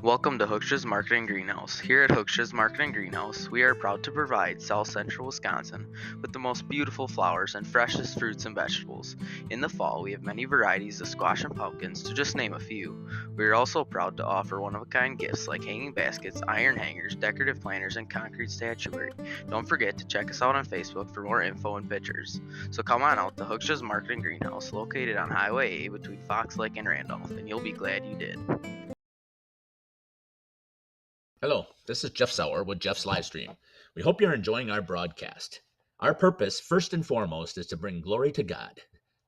Welcome to Hooksha's Marketing Greenhouse. Here at Hooksha's Marketing Greenhouse, we are proud to provide South Central Wisconsin with the most beautiful flowers and freshest fruits and vegetables. In the fall, we have many varieties of squash and pumpkins, to just name a few. We are also proud to offer one-of-a-kind gifts like hanging baskets, iron hangers, decorative planters, and concrete statuary. Don't forget to check us out on Facebook for more info and pictures. So come on out to Hooksha's Marketing Greenhouse, located on Highway A between Fox Lake and Randolph, and you'll be glad you did. Hello, this is Jeff Sauer with Jeff's Livestream. We hope you're enjoying our broadcast. Our purpose, first and foremost, is to bring glory to God.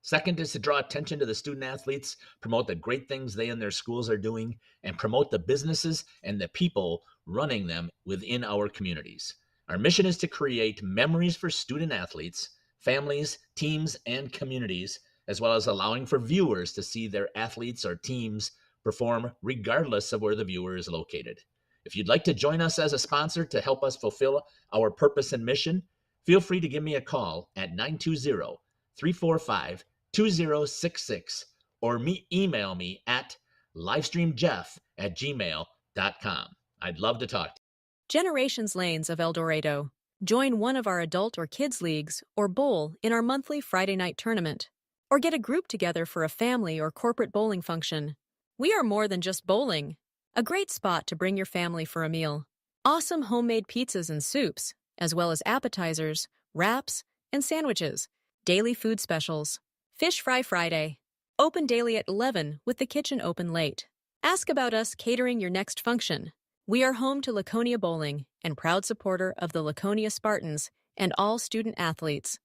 Second is to draw attention to the student athletes, promote the great things they and their schools are doing, and promote the businesses and the people running them within our communities. Our mission is to create memories for student athletes, families, teams, and communities, as well as allowing for viewers to see their athletes or teams perform regardless of where the viewer is located. If you'd like to join us as a sponsor to help us fulfill our purpose and mission, feel free to give me a call at 920-345-2066 or email me at livestreamjeff@gmail.com. I'd love to talk to you. Generations Lanes of El Dorado. Join one of our adult or kids leagues or bowl in our monthly Friday night tournament. Or get a group together for a family or corporate bowling function. We are more than just bowling. A great spot to bring your family for a meal. Awesome homemade pizzas and soups, as well as appetizers, wraps, and sandwiches. Daily food specials. Fish Fry Friday. Open daily at 11 with the kitchen open late. Ask about us catering your next function. We are home to Laconia Bowling and proud supporter of the Laconia Spartans and all student athletes.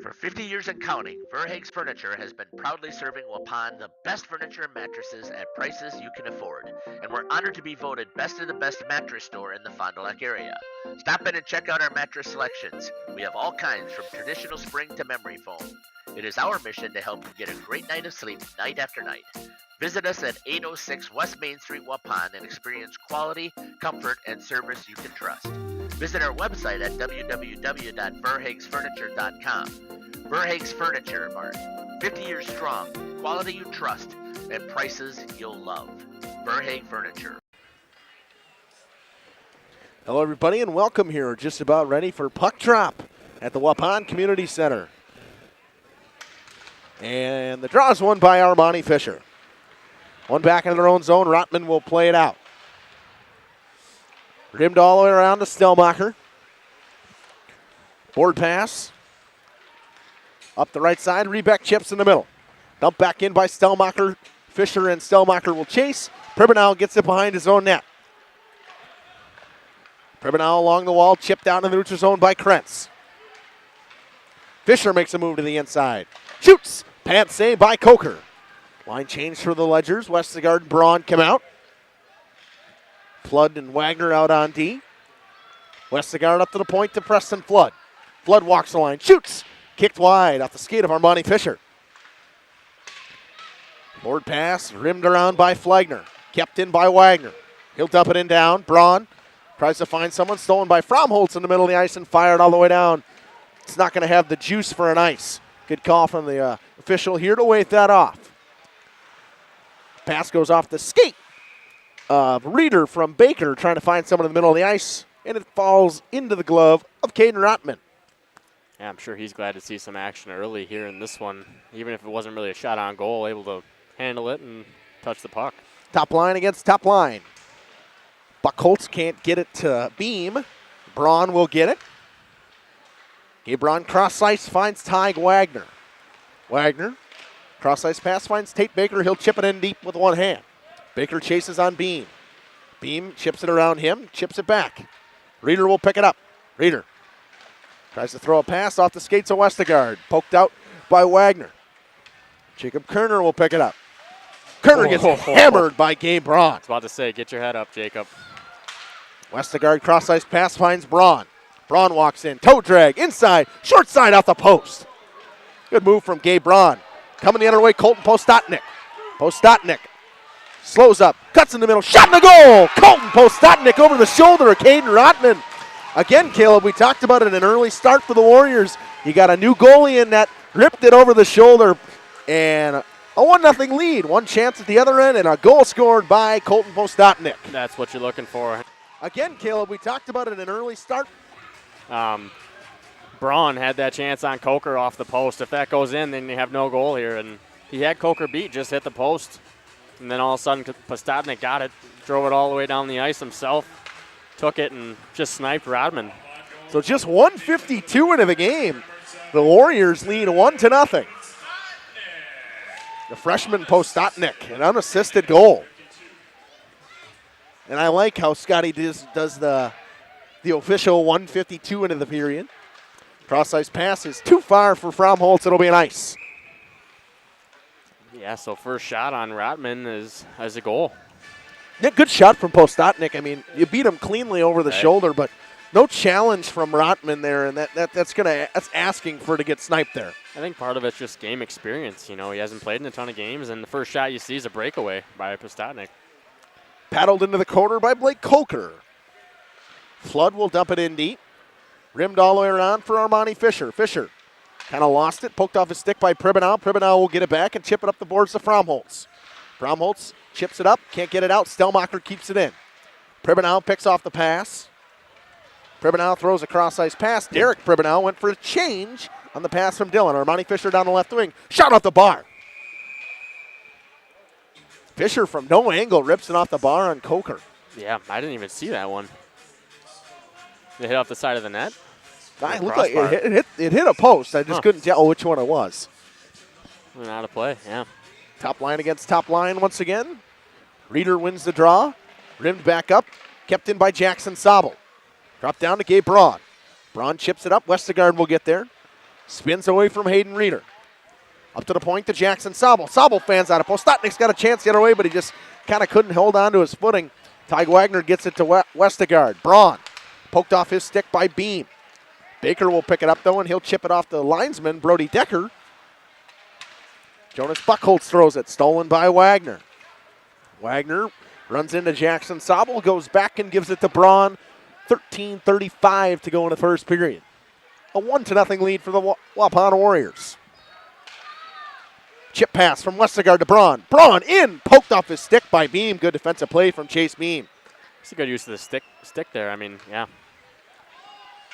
For 50 years and counting, Verhaeg's Furniture has been proudly serving Waupun the best furniture and mattresses at prices you can afford. And we're honored to be voted best of the best mattress store in the Fond du Lac area. Stop in and check out our mattress selections. We have all kinds from traditional spring to memory foam. It is our mission to help you get a great night of sleep night after night. Visit us at 806 West Main Street, Waupun, and experience quality, comfort, and service you can trust. Visit our website at www.verhaegsfurniture.com. Verhaeg's Furniture Mart. 50 years strong, quality you trust, and prices you'll love. Verhaeg Furniture. Hello, everybody, and welcome here. Just about ready for puck drop at the Waupun Community Center. And the draw is won by Armani Fisher. One back into their own zone. Rotman will play it out. Rimmed all the way around to Stellmacher. Board pass. Up the right side. Rebeck chips in the middle. Dump back in by Stellmacher. Fisher and Stellmacher will chase. Pribenow gets it behind his own net. Pribenow along the wall. Chipped down in the neutral zone by Krentz. Fisher makes a move to the inside. Shoots. Pants save by Coker. Line change for the Ledgers. Westergaard and Braun come out. Flood and Wagner out on D. Westergaard up to the point to Preston Flood. Flood walks the line. Shoots. Kicked wide off the skate of Armani Fisher. Board pass. Rimmed around by Flagner. Kept in by Wagner. He'll dump it in down. Braun tries to find someone. Stolen by Fromholtz in the middle of the ice and fired all the way down. It's not going to have the juice for an ice. Good call from the official here to wait that off. Pass goes off the skate of Reeder from Baker, trying to find someone in the middle of the ice, and it falls into the glove of Caden Rotman. Yeah, I'm sure he's glad to see some action early here in this one, even if it wasn't really a shot on goal, able to handle it and touch the puck. Top line against top line. Buckholtz can't get it to Beam. Braun will get it. Braun cross ice finds Tig Wagner. Wagner, cross ice pass finds Tate Baker. He'll chip it in deep with one hand. Baker chases on Beam. Beam chips it around him, chips it back. Reeder will pick it up. Reeder tries to throw a pass off the skates of Westergaard. Poked out by Wagner. Jacob Kerner will pick it up. Kerner gets hammered by Gabe Braun. I was about to say, get your head up, Jacob. Westergaard cross ice pass finds Braun. Braun walks in, toe drag, inside, short side off the post. Good move from Gabe Braun. Coming the other way, Colton Postotnik. Postotnik slows up, cuts in the middle, shot in the goal! Colton Postotnik over the shoulder of Caden Rotman. Again, Caleb, we talked about it, an early start for the Warriors. You got a new goalie in that, ripped it over the shoulder, and A 1-0 lead. One chance at the other end, and a goal scored by Colton Postotnik. That's what you're looking for. Again, Caleb, we talked about it in an early start. Braun had that chance on Coker off the post. If that goes in, then you have no goal here. And he had Coker beat, just hit the post. And then all of a sudden, Postotnik got it, drove it all the way down the ice himself, took it, and just sniped Rodman. So just 1:52 into the game. The Warriors lead 1-0. The freshman Postotnik, an unassisted goal. And I like how Scotty does the official 1:52 into the period. Cross-ice pass is too far for Fromholtz. It'll be an ice. Yeah, so first shot on Rodman is a goal. Yeah, good shot from Postotnik. I mean, you beat him cleanly over the shoulder, but no challenge from Rotman there, and that's asking for to get sniped there. I think part of it's just game experience. You know, he hasn't played in a ton of games, and the first shot you see is a breakaway by Postotnik. Paddled into the corner by Blake Coker. Flood will dump it in deep. Rimmed all the way around for Armani Fisher. Fisher kind of lost it, poked off his stick by Pribenow. Pribenow will get it back and chip it up the boards to Fromholtz. Fromholtz chips it up, can't get it out. Stelmacher keeps it in. Pribenow picks off the pass. Pribenow throws a cross-ice pass. Derek Pribenow went for a change on the pass from Dillon. Armani Fisher down the left wing. Shot off the bar. Fisher from no angle rips it off the bar on Coker. Yeah, I didn't even see that one. It hit off the side of the net? It looked like it hit a post. I just couldn't tell which one it was. Went out of play, yeah. Top line against top line once again. Reeder wins the draw. Rimmed back up. Kept in by Jackson Sobel. Dropped down to Gabe Braun. Braun chips it up. Westergaard will get there. Spins away from Hayden Reeder. Up to the point to Jackson Sobel. Sobel fans out of post. Stotnik's got a chance the other way, but he just kind of couldn't hold on to his footing. Ty Wagner gets it to Westergaard. Braun poked off his stick by Beam. Baker will pick it up, though, and he'll chip it off the linesman, Brody Decker. Jonas Buchholz throws it, stolen by Wagner. Wagner runs into Jackson Sobel, goes back and gives it to Braun. 13:35 to go in the first period. A 1-0 lead for the Waupun Warriors. Chip pass from Westergaard to Braun. Braun in, poked off his stick by Beam. Good defensive play from Chase Beam. It's a good use of the stick there. I mean, yeah.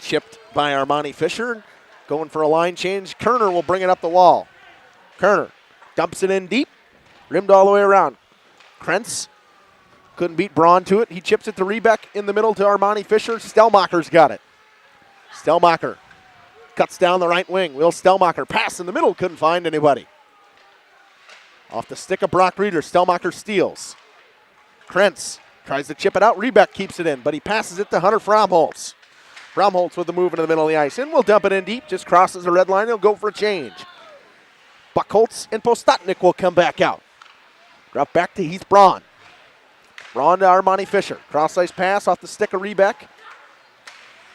Chipped by Armani Fisher. Going for a line change. Kerner will bring it up the wall. Kerner dumps it in deep. Rimmed all the way around. Krentz couldn't beat Braun to it. He chips it to Rebeck in the middle to Armani Fisher. Stelmacher's got it. Stelmacher cuts down the right wing. Will Stelmacher pass in the middle. Couldn't find anybody. Off the stick of Brock Reeder. Stelmacher steals. Krentz tries to chip it out. Rebeck keeps it in, but he passes it to Hunter Fromholtz. Fromholtz with the move into the middle of the ice. And we'll dump it in deep. Just crosses the red line. He'll go for a change. Buchholz and Postotnik will come back out. Drop back to Heath Braun. Braun to Armani Fisher. Cross-ice pass off the stick of Rebeck.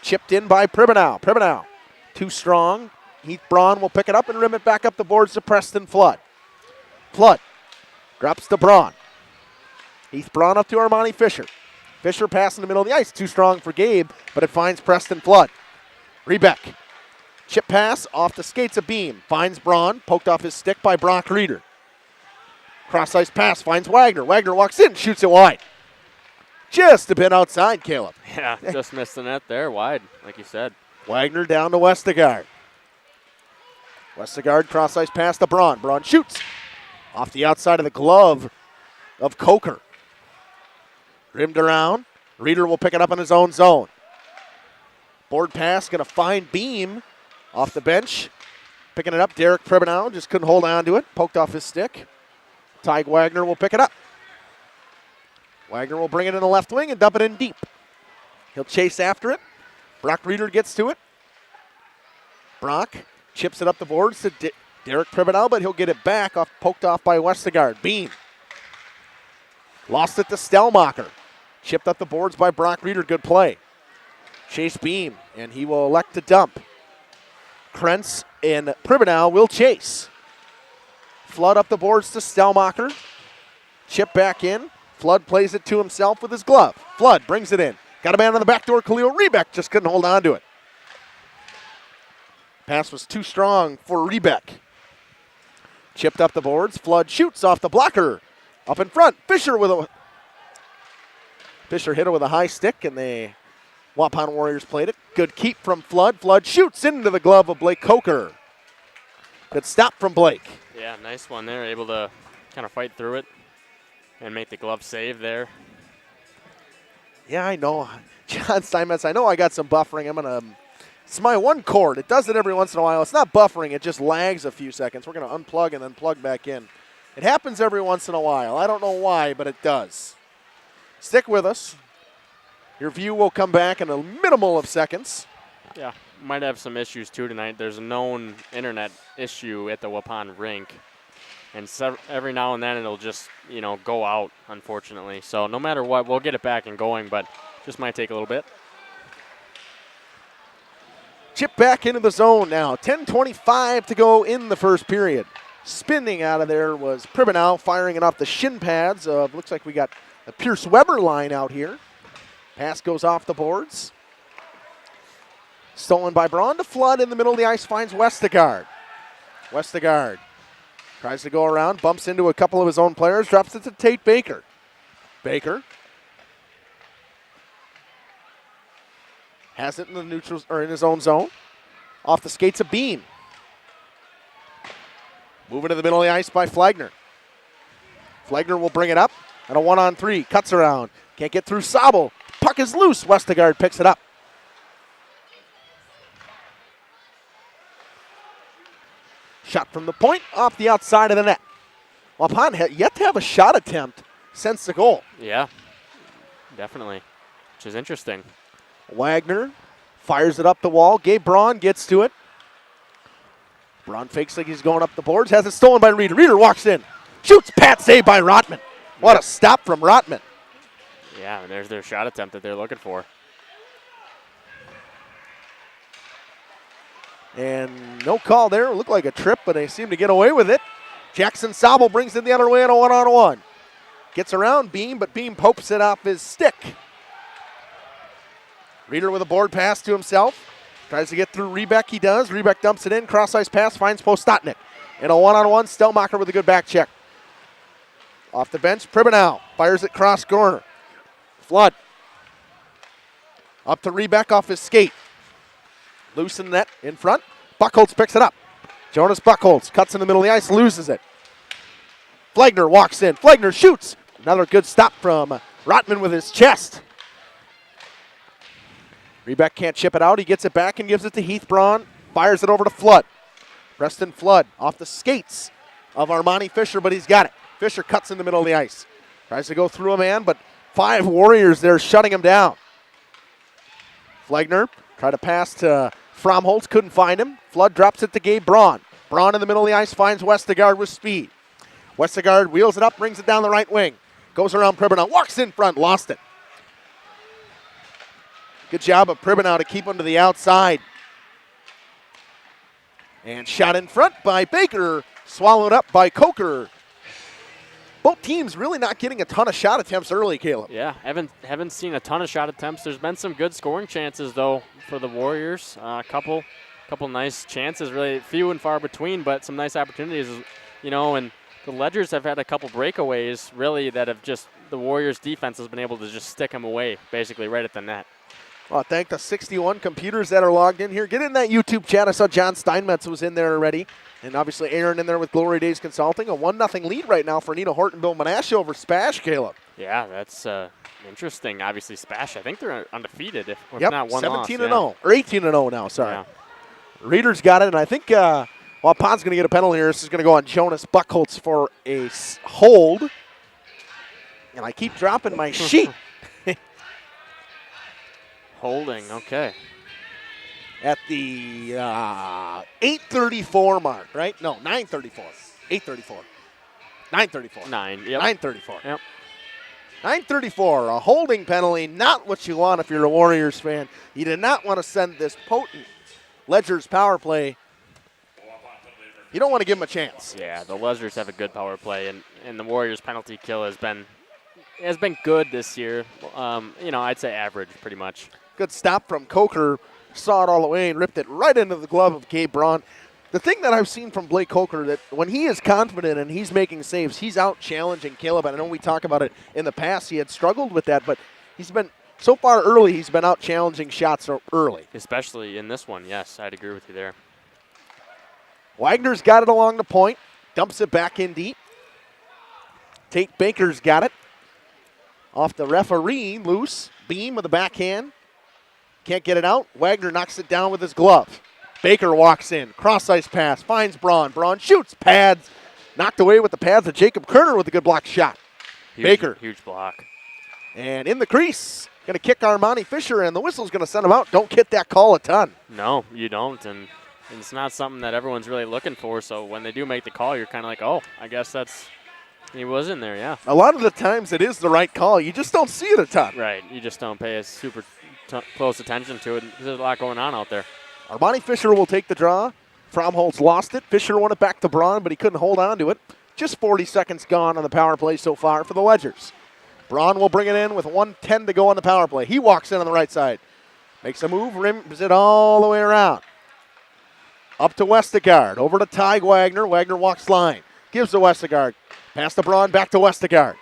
Chipped in by Pribenow. Pribenow too strong. Heath Braun will pick it up and rim it back up the boards to Preston Flood. Flood drops to Braun. Heath Braun up to Armani Fisher. Fisher pass in the middle of the ice. Too strong for Gabe, but it finds Preston Flood. Rebeck. Chip pass off the skates of Beam. Finds Braun. Poked off his stick by Brock Reeder. Cross-ice pass finds Wagner. Wagner walks in, shoots it wide. Just a bit outside, Caleb. Yeah, just missed the net there, wide, like you said. Wagner down to Westergaard. Westergaard cross-ice pass to Braun. Braun shoots off the outside of the glove of Coker. Rimmed around. Reeder will pick it up in his own zone. Board pass, going to find Beam off the bench. Picking it up, Derek Pribenow just couldn't hold on to it. Poked off his stick. Ty Wagner will pick it up. Wagner will bring it in the left wing and dump it in deep. He'll chase after it. Brock Reeder gets to it. Brock chips it up the boards to Derek Pribenow, but he'll get it back, poked off by Westergaard. Beam. Lost it to Stelmacher. Chipped up the boards by Brock Reeder. Good play. Chase Beam, and he will elect to dump. Krentz and Pribenow will chase. Flood up the boards to Stelmacher. Chip back in. Flood plays it to himself with his glove. Flood brings it in. Got a man on the back door. Khalil Rebeck just couldn't hold on to it. Pass was too strong for Rebeck. Chipped up the boards. Flood shoots off the blocker. Up in front. Fisher hit it with a high stick, and the Waupun Warriors played it. Good keep from Flood. Flood shoots into the glove of Blake Coker. Good stop from Blake. Yeah, nice one there. Able to kind of fight through it and make the glove save there. Yeah, I know. John Steinmetz, I know I got some buffering. It's my one cord. It does it every once in a while. It's not buffering. It just lags a few seconds. We're going to unplug and then plug back in. It happens every once in a while. I don't know why, but it does. Stick with us. Your view will come back in a minimal of seconds. Yeah, might have some issues too tonight. There's a known internet issue at the Waupun rink. And every now and then it'll just, go out, unfortunately. So no matter what, we'll get it back and going, but just might take a little bit. Chip back into the zone now. 10:25 to go in the first period. Spinning out of there was Pribenow, firing it off the shin pads. Looks like we got the Pierce Weber line out here. Pass goes off the boards. Stolen by Braun to Flood in the middle of the ice, finds Westergaard. Westergaard tries to go around, bumps into a couple of his own players, drops it to Tate Baker. Baker has it in the neutral or in his own zone. Off the skates of Beam. Moving to the middle of the ice by Flagner. Flagner will bring it up, and a 1-on-3. Cuts around. Can't get through Sobel. Puck is loose. Westergaard picks it up. Shot from the point, off the outside of the net. Waupun had yet to have a shot attempt since the goal. Yeah, definitely, which is interesting. Wagner fires it up the wall. Gabe Braun gets to it. Braun fakes like he's going up the boards. Has it stolen by Reeder. Reeder walks in. Shoots. Pat save by Rotman. What a stop from Rotman. Yeah, and there's their shot attempt that they're looking for. And no call there. It looked like a trip, but they seem to get away with it. Jackson Sobel brings it the other way on a 1-on-1. Gets around Beam, but Beam pokes it off his stick. Reeder with a board pass to himself. Tries to get through Rebeck. He does. Rebeck dumps it in. Cross-ice pass finds Postotnik. In a 1-on-1, Stelmacher with a good back check. Off the bench, Pribenow fires it cross corner. Flood. Up to Rebeck off his skate. Loose in the net in front. Buchholz picks it up. Jonas Buchholz cuts in the middle of the ice, loses it. Flagner walks in. Flagner shoots. Another good stop from Rotman with his chest. Rebeck can't chip it out. He gets it back and gives it to Heath Braun. Fires it over to Flood. Preston Flood off the skates of Armani Fisher, but he's got it. Fisher cuts in the middle of the ice. Tries to go through a man, but 5 Warriors there shutting him down. Flagner tried to pass to Fromholtz, couldn't find him. Flood drops it to Gabe Braun. Braun in the middle of the ice finds Westergaard with speed. Westergaard wheels it up, brings it down the right wing. Goes around Pribenow, walks in front, lost it. Good job of Pribenow to keep him to the outside. And shot in front by Baker, swallowed up by Coker. Both teams really not getting a ton of shot attempts early, Caleb. Yeah, haven't seen a ton of shot attempts. There's been some good scoring chances, though, for the Warriors. A couple nice chances, really few and far between, but some nice opportunities, and the Ledgers have had a couple breakaways, really, that have just, the Warriors' defense has been able to just stick them away, basically right at the net. Well, thank the 61 computers that are logged in here. Get in that YouTube chat. I saw John Steinmetz was in there already. And obviously Aaron in there with Glory Days Consulting. A 1-0 lead right now for Nita Horton, Bill Menashe over Spash, Caleb. Yeah, that's interesting. Obviously, Spash, I think they're undefeated, if Yep, not one 17-0, loss. or 18-0 now, sorry. Yeah. Reeder's got it, and I think Waupun's going to get a penalty here. This is going to go on Jonas Buchholz for a hold. And I keep dropping my sheet. Holding, okay. At the 8:34 mark, right? No, 9:34. 8:34. 9:34. 9:34. Yep. 9:34, a holding penalty, not what you want if you're a Warriors fan. You did not want to send this potent Ledgers power play. You don't want to give them a chance. Yeah, the Ledgers have a good power play, and the Warriors' penalty kill has been good this year. I'd say average pretty much. Good stop from Coker. Saw it all the way and ripped it right into the glove of Gabe Braun. The thing that I've seen from Blake Coker, that when he is confident and he's making saves, he's out challenging Caleb. And I know we talk about it in the past. He had struggled with that, but he's been, so far early, he's been out challenging shots early. Especially in this one, yes, I'd agree with you there. Wagner's got it along the point, dumps it back in deep. Tate Baker's got it. Off the referee, loose. Beam with the backhand. Can't get it out. Wagner knocks it down with his glove. Baker walks in, cross-ice pass, finds Braun. Braun shoots, pads. Knocked away with the pads of Jacob Kerner with a good block shot. Baker. Huge block. And in the crease, going to kick Armani Fisher, and the whistle's going to send him out. Don't get that call a ton. No, you don't, and it's not something that everyone's really looking for, so when they do make the call, you're kind of like, oh, I guess that's, he was in there, yeah. A lot of the times it is the right call. You just don't see it a ton. Right, you just don't pay a super close attention to it. There's a lot going on out there. Armani Fisher will take the draw. Fromholtz lost it. Fisher won it back to Braun, but he couldn't hold on to it. Just 40 seconds gone on the power play so far for the Ledgers. Braun will bring it in with 1:10 to go on the power play. He walks in on the right side. Makes a move, rims it all the way around. Up to Westergaard. Over to Ty Wagner. Wagner walks line. Gives to Westergaard. Pass to Braun, back to Westergaard.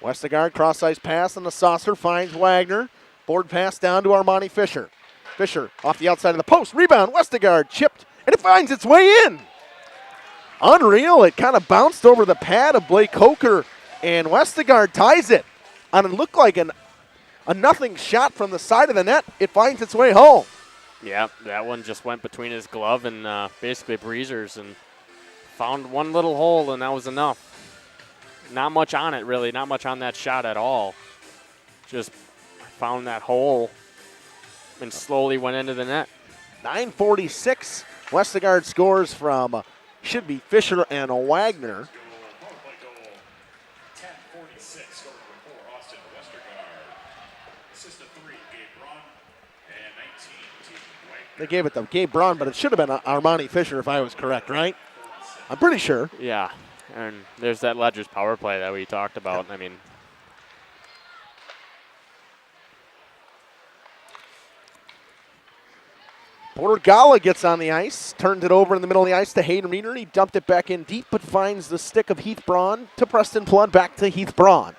Westergaard, cross-ice pass on the saucer, finds Wagner. Board pass down to Armani Fisher. Fisher off the outside of the post. Rebound, Westergaard chipped, and it finds its way in. Unreal. It kind of bounced over the pad of Blake Coker, and Westergaard ties it. On it looked like a nothing shot from the side of the net. It finds its way home. Yeah, that one just went between his glove and basically Breezer's and found one little hole, and that was enough. Not much on it, really. Not much on that shot at all. Just found that hole and slowly went into the net. 9:46. Westergaard scores from, should be Fisher and Wagner. They gave it to Gabe Braun, but it should have been Armani Fisher if I was correct, right? I'm pretty sure. Yeah, and there's that Ledger's power play that we talked about. I mean, Portugala gets on the ice, turned it over in the middle of the ice to Hayden Reeder. He dumped it back in deep, but finds the stick of Heath Braun to Preston Flood, back to Heath Braun.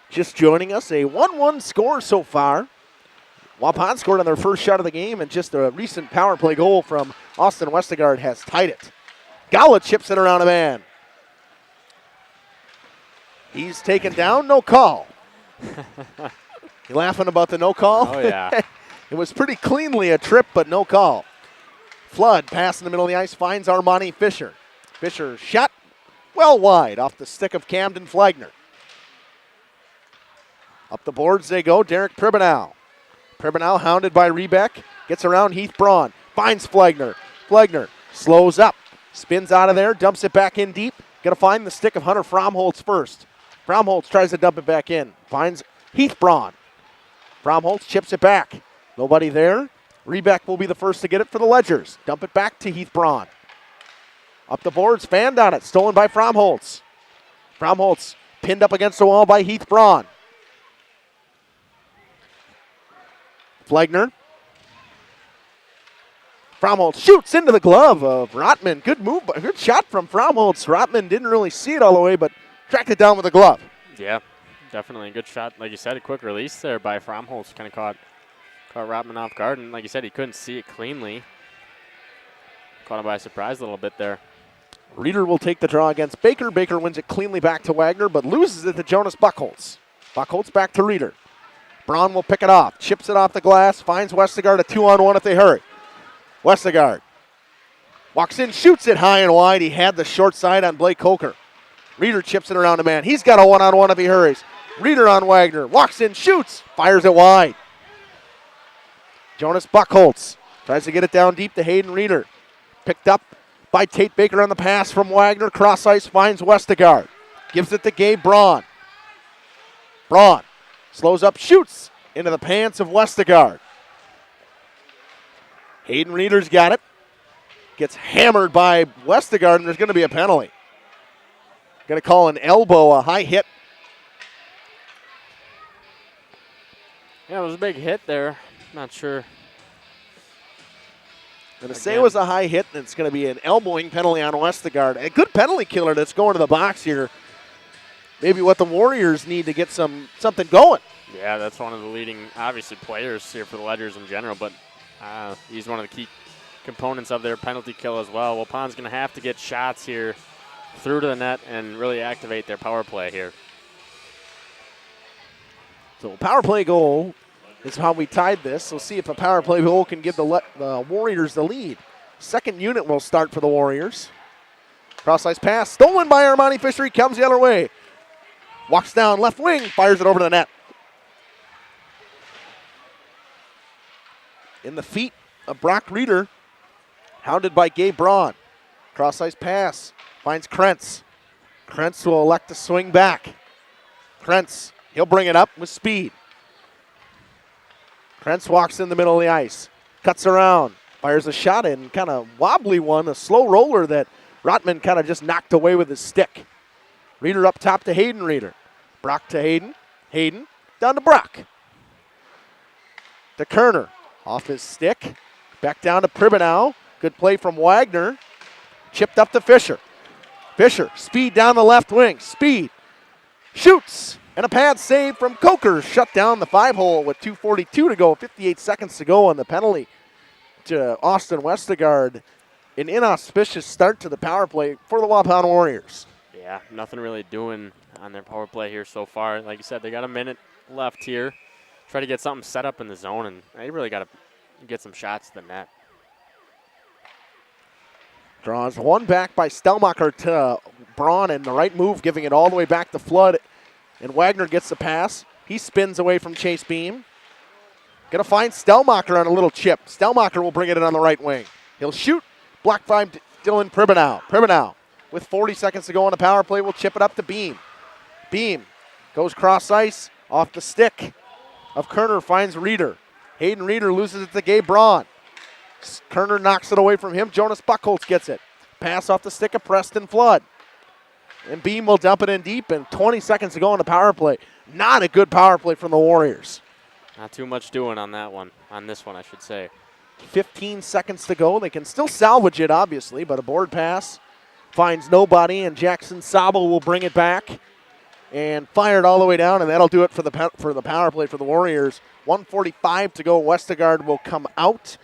Just joining us, a 1-1 score so far. Waupun scored on their first shot of the game, and just a recent power play goal from Austin Westergaard has tied it. Gala chips it around a man. He's taken down, no call. You laughing about the no call? Oh, yeah. It was pretty cleanly a trip, but no call. Flood, pass in the middle of the ice, finds Armani Fisher. Fisher shot well wide off the stick of Camden Flagner. Up the boards they go, Derek Pribanow. Pribanow hounded by Rebeck, gets around Heath Braun, finds Flagner. Flagner slows up, spins out of there, dumps it back in deep. Gonna find the stick of Hunter Fromholtz first. Fromholtz tries to dump it back in, finds Heath Braun. Fromholtz chips it back. Nobody there. Rebeck will be the first to get it for the Ledgers. Dump it back to Heath Braun. Up the boards, fanned on it, stolen by Fromholtz. Fromholtz pinned up against the wall by Heath Braun. Flagner. Fromholtz shoots into the glove of Rotman. Good move, good shot from Fromholtz. Rotman didn't really see it all the way, but tracked it down with a glove. Yeah, definitely a good shot. Like you said, a quick release there by Fromholtz. Kind of caught Rotman off guard, and like you said, he couldn't see it cleanly. Caught him by surprise a little bit there. Reeder will take the draw against Baker. Baker wins it cleanly back to Wagner, but loses it to Jonas Buchholz. Buchholz back to Reeder. Braun will pick it off, chips it off the glass, finds Westergaard a 2-on-1 if they hurry. Westergaard walks in, shoots it high and wide. He had the short side on Blake Coker. Reeder chips it around a man. He's got a 1-on-1 if he hurries. Reeder on Wagner, walks in, shoots, fires it wide. Jonas Buchholz tries to get it down deep to Hayden Reeder. Picked up by Tate Baker on the pass from Wagner. Cross ice finds Westergaard. Gives it to Gabe Braun. Braun slows up, shoots into the pants of Westergaard. Hayden Reeder's got it. Gets hammered by Westergaard, and there's going to be a penalty. Going to call an elbow, a high hit. Yeah, it was a big hit there. Not sure And to say it was a high hit, and it's going to be an elbowing penalty on Westergaard. A good penalty killer that's going to the box here. Maybe what the Warriors need to get something going. Yeah, that's one of the leading, obviously, players here for the Ledgers in general, but he's one of the key components of their penalty kill as well. Waupun's going to have to get shots here through to the net and really activate their power play here. So power play goal is how we tied this. We'll see if a power play goal can give the Warriors the lead. Second unit will start for the Warriors. Cross-ice pass, stolen by Armani Fisher. He comes the other way. Walks down left wing, fires it over to the net. In the feet of Brock Reeder, hounded by Gabe Braun. Cross-ice pass, finds Krentz. Krentz will elect to swing back. Krentz, he'll bring it up with speed. Krentz walks in the middle of the ice, cuts around, fires a shot in, kind of wobbly one, a slow roller that Rotman kind of just knocked away with his stick. Reeder up top to Hayden Reeder. Brock to Hayden. Hayden down to Brock. To Kerner. Off his stick. Back down to Pribanow. Good play from Wagner. Chipped up to Fisher. Fisher, speed down the left wing. Speed. Shoots. And a pad save from Coker. Shut down the 5-hole with 2:42 to go. 58 seconds to go on the penalty to Austin Westergaard. An inauspicious start to the power play for the Waupun Warriors. Yeah, nothing really doing on their power play here so far. Like you said, they got a minute left here. Try to get something set up in the zone, and they really got to get some shots to the net. Draws one back by Stelmacher to Braun, and the right move, giving it all the way back to Flood. And Wagner gets the pass. He spins away from Chase Beam. Gonna find Stelmacher on a little chip. Stelmacher will bring it in on the right wing. He'll shoot. Block 5, Dylan Pribanow. Pribanow, with 40 seconds to go on the power play, will chip it up to Beam. Beam goes cross ice, off the stick of Kerner, finds Reeder. Hayden Reeder loses it to Gabe Braun. Kerner knocks it away from him. Jonas Buchholz gets it. Pass off the stick of Preston Flood. And Beam will dump it in deep, and 20 seconds to go on the power play. Not a good power play from the Warriors. Not too much doing on that one, on this one, I should say. 15 seconds to go. They can still salvage it, obviously, but a board pass finds nobody, and Jackson Sabo will bring it back and fire it all the way down, and that'll do it for the power play for the Warriors. 1:45 to go. Westergaard will come out,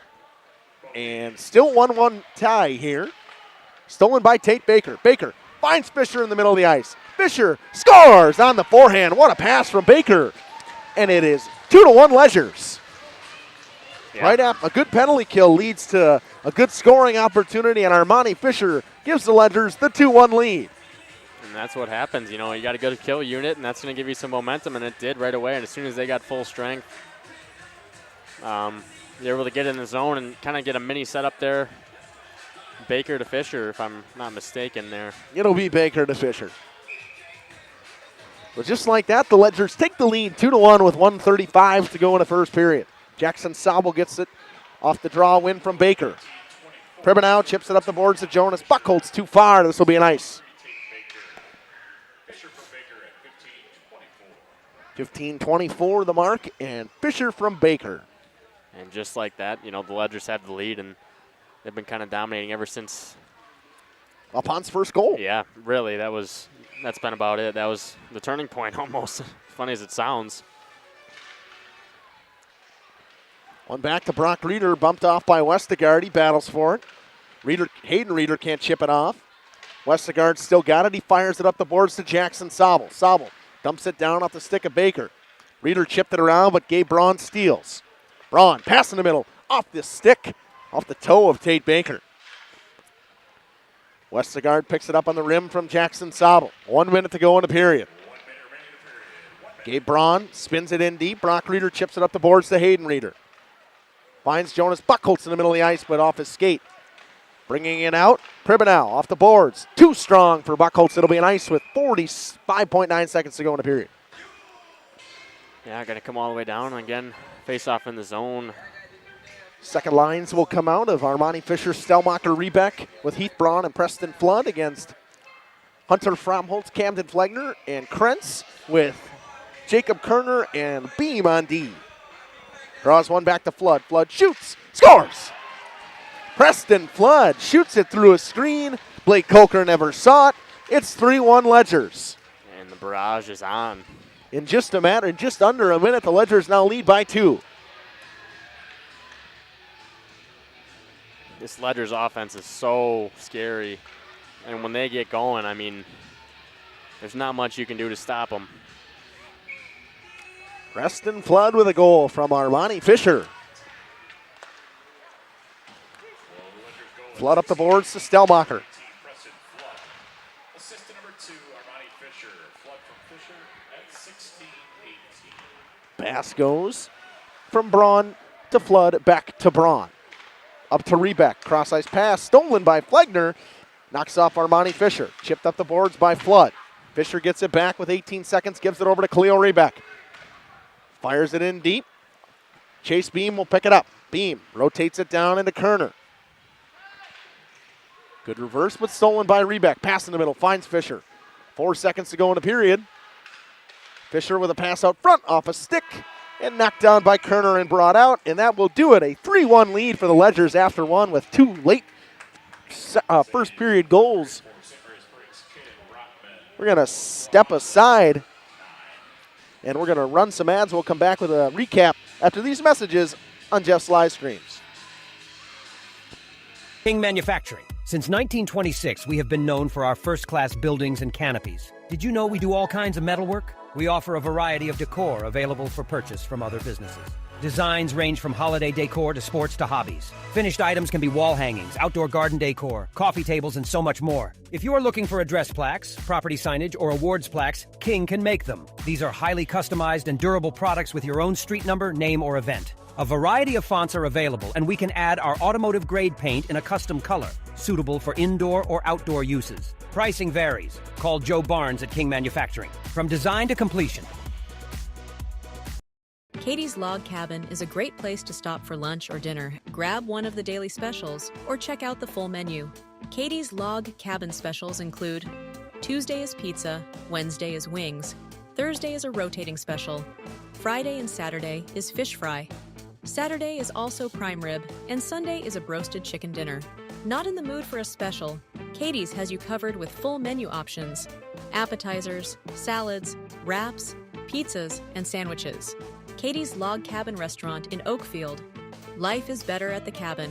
and still 1-1 tie here. Stolen by Tate Baker. Baker finds Fisher in the middle of the ice. Fisher scores on the forehand. What a pass from Baker, and it is 2-1 Ledgers. Yeah. Right up, a good penalty kill leads to a good scoring opportunity, and Armani Fisher gives the Ledgers the 2-1 lead. And that's what happens. You know, you got a good kill unit, and that's going to give you some momentum, and it did right away. And as soon as they got full strength, they're able to get in the zone and kind of get a mini setup there. Baker to Fisher, if I'm not mistaken there. It'll be Baker to Fisher. But just like that, the Ledgers take the lead 2-1 with 1:35 to go in the first period. Jackson Sobel gets it off the draw win from Baker. Pribanow chips it up the boards to Jonas Buchholz. Too far. This will be an ice. 15-24 the mark, and Fisher from Baker. And just like that, you know, the Ledgers have the lead, and they've been kind of dominating ever since Waupun's first goal. Yeah, really, that's been about it. That was the turning point almost, funny as it sounds. One back to Brock Reeder, bumped off by Westergaard. He battles for it. Hayden Reeder can't chip it off. Westergaard still got it. He fires it up the boards to Jackson Sobel. Sobel dumps it down off the stick of Baker. Reeder chipped it around, but Gabe Braun steals. Braun, pass in the middle, off the stick, off the toe of Tate Baker. Westergaard picks it up on the rim from Jackson Sobel. 1 minute to go in the period. Gabe Braun spins it in deep. Brock Reeder chips it up the boards to Hayden Reeder. Finds Jonas Buchholz in the middle of the ice, but off his skate. Bringing it out, Pribanow off the boards. Too strong for Buchholz. It'll be an ice with 45.9 seconds to go in the period. Yeah, got to come all the way down. Again, face off in the zone. Second lines will come out of Armani Fisher, Stelmacher, Rebeck with Heath Braun and Preston Flood against Hunter Fromholtz, Camden Flegner, and Krentz with Jacob Kerner and Beam on D. Draws one back to Flood. Flood shoots, scores! Preston Flood shoots it through a screen. Blake Coker never saw it. It's 3-1 Ledgers. And the barrage is on. In just under a minute, the Ledgers now lead by 2. This Ledgers offense is so scary. And when they get going, I mean, there's not much you can do to stop them. Preston Flood with a goal from Armani Fisher. Flood up the boards to Stellmacher. Assistant number 2, Armani Fisher. Flood from Fisher at 16-18. Pass goes from Braun to Flood, back to Braun. Up to Rebeck, cross ice pass, stolen by Flegner. Knocks off Armani Fisher. Chipped up the boards by Flood. Fisher gets it back with 18 seconds, gives it over to Khalil Rebeck. Fires it in deep. Chase Beam will pick it up. Beam rotates it down into Kerner. Good reverse, but stolen by Rebeck. Pass in the middle, finds Fisher. 4 seconds to go in the period. Fisher with a pass out front off a stick and knocked down by Kerner and brought out, and that will do it. A 3-1 lead for the Ledgers after one with 2 late first period goals. We're going to step aside and we're going to run some ads. We'll come back with a recap after these messages on Jeff's live streams. King Manufacturing. Since 1926, we have been known for our first-class buildings and canopies. Did you know we do all kinds of metalwork? We offer a variety of decor available for purchase from other businesses. Designs range from holiday decor to sports to hobbies. Finished items can be wall hangings, outdoor garden decor, coffee tables, and so much more. If you're looking for address plaques, property signage, or awards plaques, King can make them. These are highly customized and durable products with your own street number, name, or event. A variety of fonts are available, and we can add our automotive-grade paint in a custom color, suitable for indoor or outdoor uses. Pricing varies. Call Joe Barnes at King Manufacturing. From design to completion. Katie's Log Cabin is a great place to stop for lunch or dinner, grab one of the daily specials, or check out the full menu. Katie's Log Cabin specials include Tuesday is pizza, Wednesday is wings, Thursday is a rotating special, Friday and Saturday is fish fry, Saturday is also prime rib, and Sunday is a broasted chicken dinner. Not in the mood for a special? Katie's has you covered with full menu options, appetizers, salads, wraps, pizzas, and sandwiches. Katie's Log Cabin Restaurant in Oakfield. Life is better at the cabin.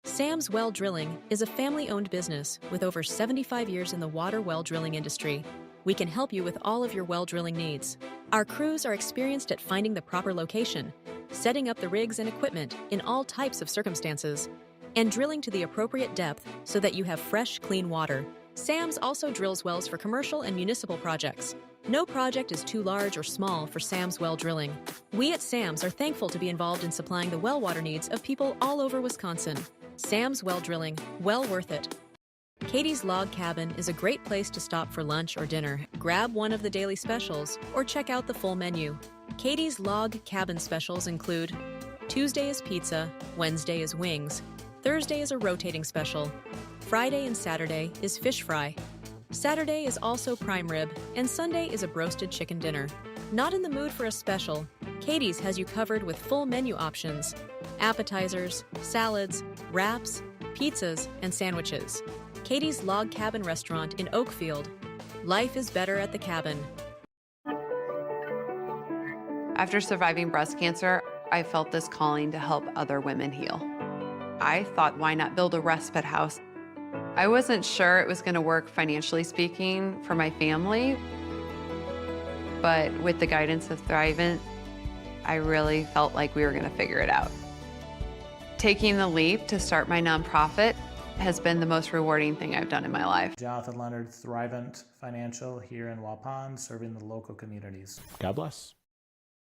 Sam's Well Drilling is a family-owned business with over 75 years in the water well drilling industry. We can help you with all of your well drilling needs. Our crews are experienced at finding the proper location, setting up the rigs and equipment in all types of circumstances, and drilling to the appropriate depth so that you have fresh, clean water. Sam's also drills wells for commercial and municipal projects. No project is too large or small for Sam's Well Drilling. We at Sam's are thankful to be involved in supplying the well water needs of people all over Wisconsin. Sam's Well Drilling, well worth it. Katie's Log Cabin is a great place to stop for lunch or dinner, grab one of the daily specials, or check out the full menu. Katie's Log Cabin specials include Tuesday is pizza, Wednesday is wings, Thursday is a rotating special, Friday and Saturday is fish fry, Saturday is also prime rib, and Sunday is a broasted chicken dinner. Not in the mood for a special? Katie's has you covered with full menu options, appetizers, salads, wraps, pizzas, and sandwiches. Katie's Log Cabin Restaurant in Oakfield. Life is better at the cabin. After surviving breast cancer, I felt this calling to help other women heal. I thought, why not build a respite house? I wasn't sure it was going to work financially speaking for my family, but with the guidance of Thrivent, I really felt like we were going to figure it out. Taking the leap to start my nonprofit has been the most rewarding thing I've done in my life. Jonathan Leonard, Thrivent Financial here in Waupun, serving the local communities. God bless.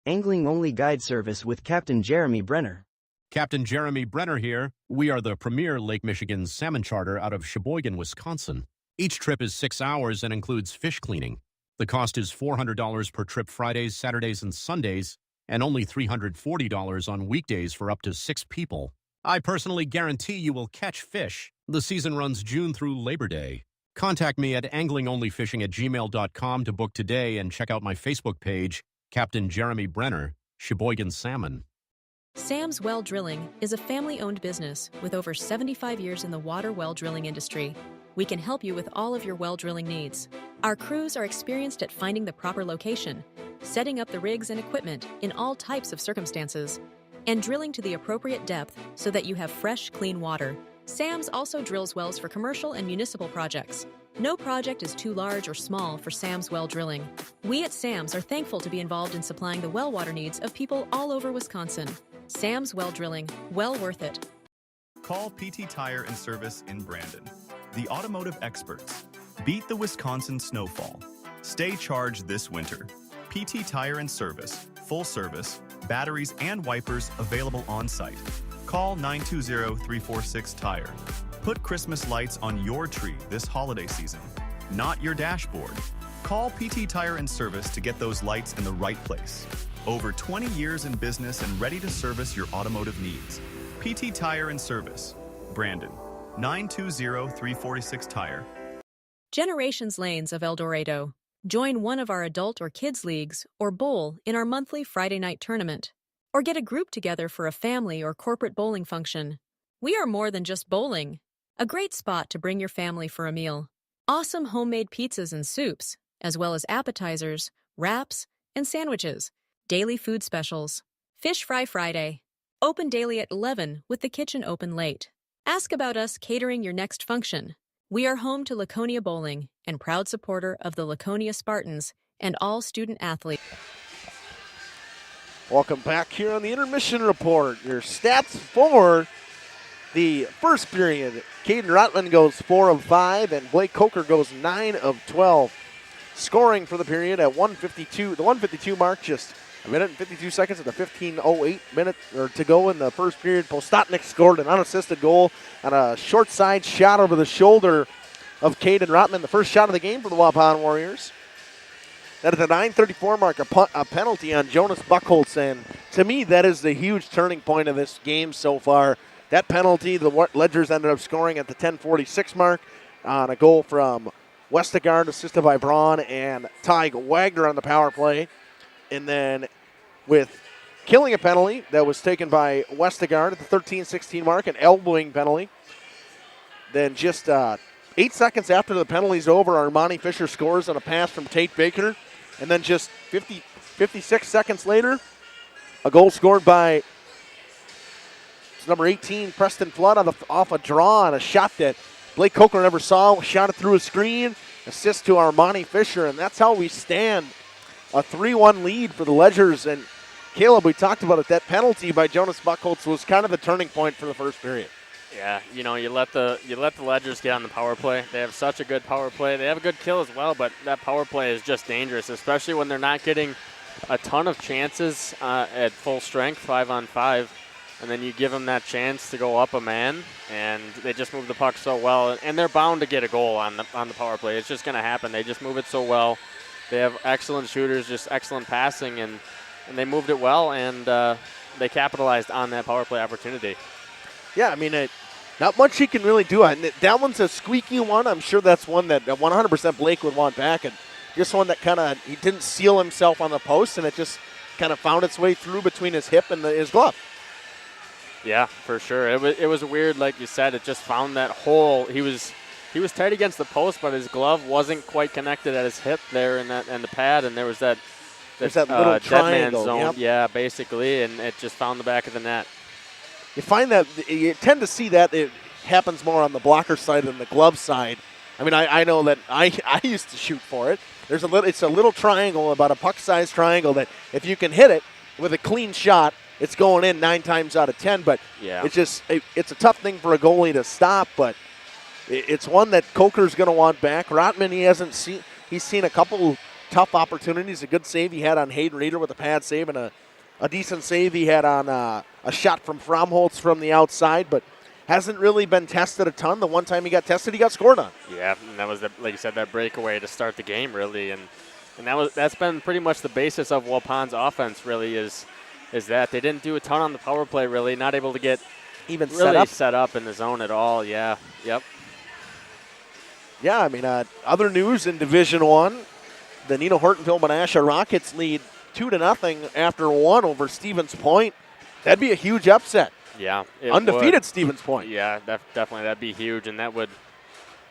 Angling-only guide service with Captain Jeremy Brenner. Captain Jeremy Brenner here. We are the premier Lake Michigan salmon charter out of Sheboygan, Wisconsin. Each trip is 6 hours and includes fish cleaning. The cost is $400 per trip Fridays, Saturdays, and Sundays, and only $340 on weekdays for up to 6 people. I personally guarantee you will catch fish. The season runs June through Labor Day. Contact me at anglingonlyfishing@gmail.com to book today and check out my Facebook page, Captain Jeremy Brenner, Sheboygan Salmon. Sam's Well Drilling is a family-owned business with over 75 years in the water well drilling industry. We can help you with all of your well drilling needs. Our crews are experienced at finding the proper location, setting up the rigs and equipment in all types of circumstances, and drilling to the appropriate depth so that you have fresh, clean water. Sam's also drills wells for commercial and municipal projects. No project is too large or small for Sam's Well Drilling. We at Sam's are thankful to be involved in supplying the well water needs of people all over Wisconsin. Sam's Well Drilling, well worth it. Call PT Tire and Service in Brandon, the automotive experts. Beat the Wisconsin snowfall. Stay charged this winter. PT Tire and Service, full service, batteries and wipers available on site. Call 920-346-TIRE. Put Christmas lights on your tree this holiday season, not your dashboard. Call PT Tire and Service to get those lights in the right place. Over 20 years in business and ready to service your automotive needs. PT Tire and Service, Brandon, 920-346-TIRE. Generations Lanes of El Dorado. Join one of our adult or kids leagues or bowl in our monthly Friday night tournament. Or get a group together for a family or corporate bowling function. We are more than just bowling. A great spot to bring your family for a meal. Awesome homemade pizzas and soups, as well as appetizers, wraps, and sandwiches. Daily food specials. Fish Fry Friday. Open daily at 11 with the kitchen open late. Ask about us catering your next function. We are home to Laconia Bowling and proud supporter of the Laconia Spartans and all student athletes. Welcome back here on the Intermission Report. Your stats for the first period. Caden Rotman goes 4 of 5, and Blake Coker goes 9 of 12. Scoring for the period at 1:52. The 1:52 mark, just a minute and 52 seconds at the 15:08 minute to go in the first period. Postotnik scored an unassisted goal on a short side shot over the shoulder of Caden Rotman, the first shot of the game for the Waupun Warriors. Then at the 9:34 mark, a penalty on Jonas Buchholz, and to me, that is the huge turning point of this game so far. That penalty, the Ledgers ended up scoring at the 10:46 mark on a goal from Westergaard, assisted by Braun and Tyg Wagner on the power play. And then with killing a penalty that was taken by Westergaard at the 13:16 mark, an elbowing penalty. Then just 8 seconds after the penalty's over, Armani Fisher scores on a pass from Tate Baker. And then just 56 seconds later, a goal scored by number 18, Preston Flood, off a draw on a shot that Blake Coker never saw. Shot it through a screen, assist to Armani Fisher, and that's how we stand. A 3-1 lead for the Ledgers. And Caleb, we talked about it, that penalty by Jonas Buchholz was kind of the turning point for the first period. Yeah, you let the Ledgers get on the power play. They have such a good power play. They have a good kill as well, but that power play is just dangerous, especially when they're not getting a ton of chances at full strength, 5-on-5, and then you give them that chance to go up a man, and they just move the puck so well, and they're bound to get a goal on the power play. It's just going to happen. They just move it so well. They have excellent shooters, just excellent passing, and they moved it well, and they capitalized on that power play opportunity. Yeah, I mean, not much he can really do. That one's a squeaky one. I'm sure that's one that 100% Blake would want back. And just one that he didn't seal himself on the post, and it just kind of found its way through between his hip and his glove. Yeah, for sure. It was weird, like you said. It just found that hole. He was tight against the post, but his glove wasn't quite connected at his hip there and the pad, and there was that little dead man triangle zone. yep. Yeah, basically, and it just found the back of the net. You find that you tend to see that it happens more on the blocker side than the glove side. I mean, I know that I used to shoot for it. It's a little triangle, about a puck-sized triangle, that if you can hit it with a clean shot, it's going in 9 times out of 10. But yeah. It's a tough thing for a goalie to stop. But it's one that Coker's going to want back. Rotman, he's seen a couple tough opportunities. A good save he had on Hayden Reeder with a pad save, and a decent save he had on a shot from Fromholtz from the outside, but hasn't really been tested a ton. The one time he got tested, he got scored on. Yeah, and that was, like you said, that breakaway to start the game, really. And that's been pretty much the basis of Waupun's offense, really, is that they didn't do a ton on the power play, really, not able to get even really set up in the zone at all. Yeah, yep. Yeah, I mean, other news in Division I, the Nino Hortonville Menasha Rockets lead 2-0 after 1 over Stevens Point. That'd be a huge upset. Yeah. Undefeated would. Stevens Point. Yeah, definitely. That'd be huge, and that would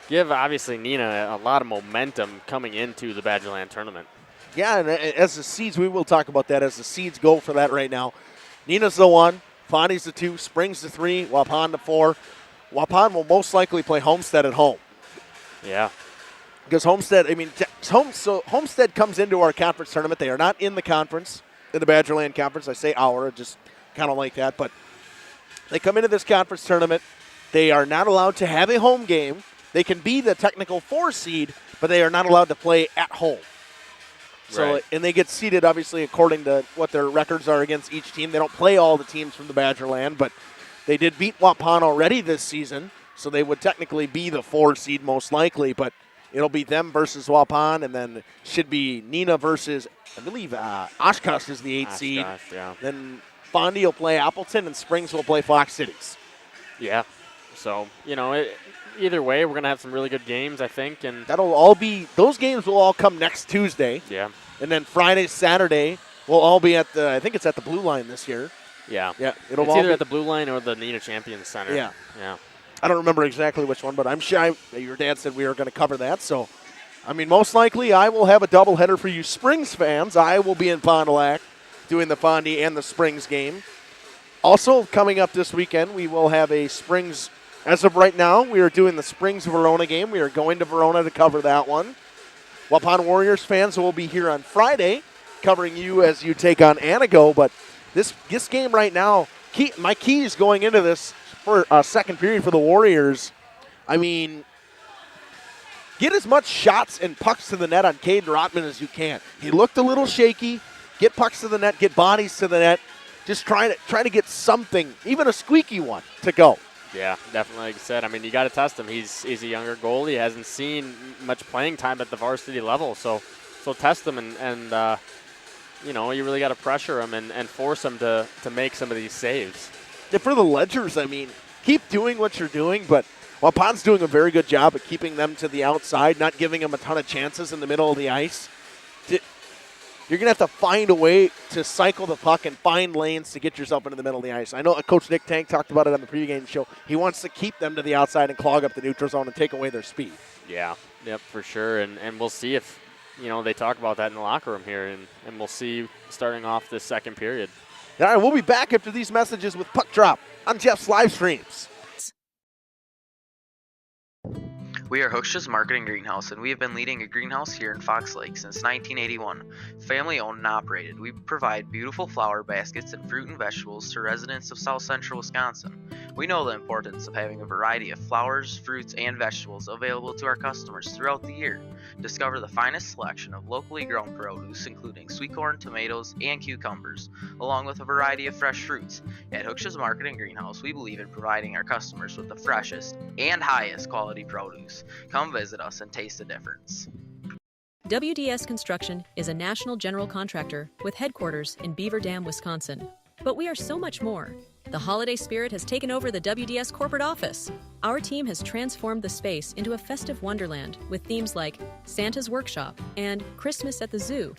give, obviously, Neenah a lot of momentum coming into the Badgerland tournament. Yeah, and as the seeds, we will talk about that as the seeds go for that right now. Neenah's the 1, Fondy's the 2, Springs the 3, Waupun the 4. Waupun will most likely play Homestead at home. Yeah. Because Homestead, Homestead comes into our conference tournament. They are not in the conference, in the Badgerland Conference. I say our, just kind of like that. But they come into this conference tournament. They are not allowed to have a home game. They can be the technical 4 seed, but they are not allowed to play at home. So, right. And they get seeded, obviously, according to what their records are against each team. They don't play all the teams from the Badgerland, but they did beat Waupun already this season, so they would technically be the 4 seed most likely, but it'll be them versus Waupun, and then should be Neenah versus, I believe, Oshkosh is the 8 seed. Yeah. Then Fondy will play Appleton, and Springs will play Fox Cities. Yeah. So, either way, we're going to have some really good games, I think. And those games will all come next Tuesday. Yeah. And then Friday, Saturday will all be at I think it's at the Blue Line this year. Yeah. Yeah. It's either at the Blue Line or the Neenah Champions Center. Yeah. Yeah. I don't remember exactly which one, but I'm sure your dad said we were going to cover that. So, most likely I will have a doubleheader for you Springs fans. I will be in Fond du Lac doing the Fondy and the Springs game. Also, coming up this weekend, we will have a Springs. As of right now, we are doing the Springs-Verona game. We are going to Verona to cover that one. Waupun Warriors fans will be here on Friday covering you as you take on Anago. But this game right now, my keys going into this for second period for the Warriors, get as much shots and pucks to the net on Caden Rotman as you can. He looked a little shaky. Get pucks to the net, get bodies to the net. Just try to get something, even a squeaky one, to go. Yeah, definitely. Like I said, you got to test him. He's a younger goalie. He hasn't seen much playing time at the varsity level. So test him and you really got to pressure him and force him to make some of these saves. Yeah, for the Ledgers, keep doing what you're doing, but Waupun's doing a very good job at keeping them to the outside, not giving them a ton of chances in the middle of the ice. You're going to have to find a way to cycle the puck and find lanes to get yourself into the middle of the ice. I know Coach Nick Tank talked about it on the pregame show. He wants to keep them to the outside and clog up the neutral zone and take away their speed. Yeah, yep, for sure. And we'll see if, they talk about that in the locker room here, and we'll see starting off this second period. All right, we'll be back after these messages with Puck Drop on Jeff's live streams. We are Hooksha's Marketing Greenhouse, and we have been leading a greenhouse here in Fox Lake since 1981. Family owned and operated, we provide beautiful flower baskets and fruit and vegetables to residents of South Central Wisconsin. We know the importance of having a variety of flowers, fruits, and vegetables available to our customers throughout the year. Discover the finest selection of locally grown produce, including sweet corn, tomatoes, and cucumbers, along with a variety of fresh fruits. At Hooksha's Marketing Greenhouse, we believe in providing our customers with the freshest and highest quality produce. Come visit us and taste the difference. WDS Construction is a national general contractor with headquarters in Beaver Dam, Wisconsin. But we are so much more. The holiday spirit has taken over the WDS corporate office. Our team has transformed the space into a festive wonderland with themes like Santa's Workshop and Christmas at the Zoo,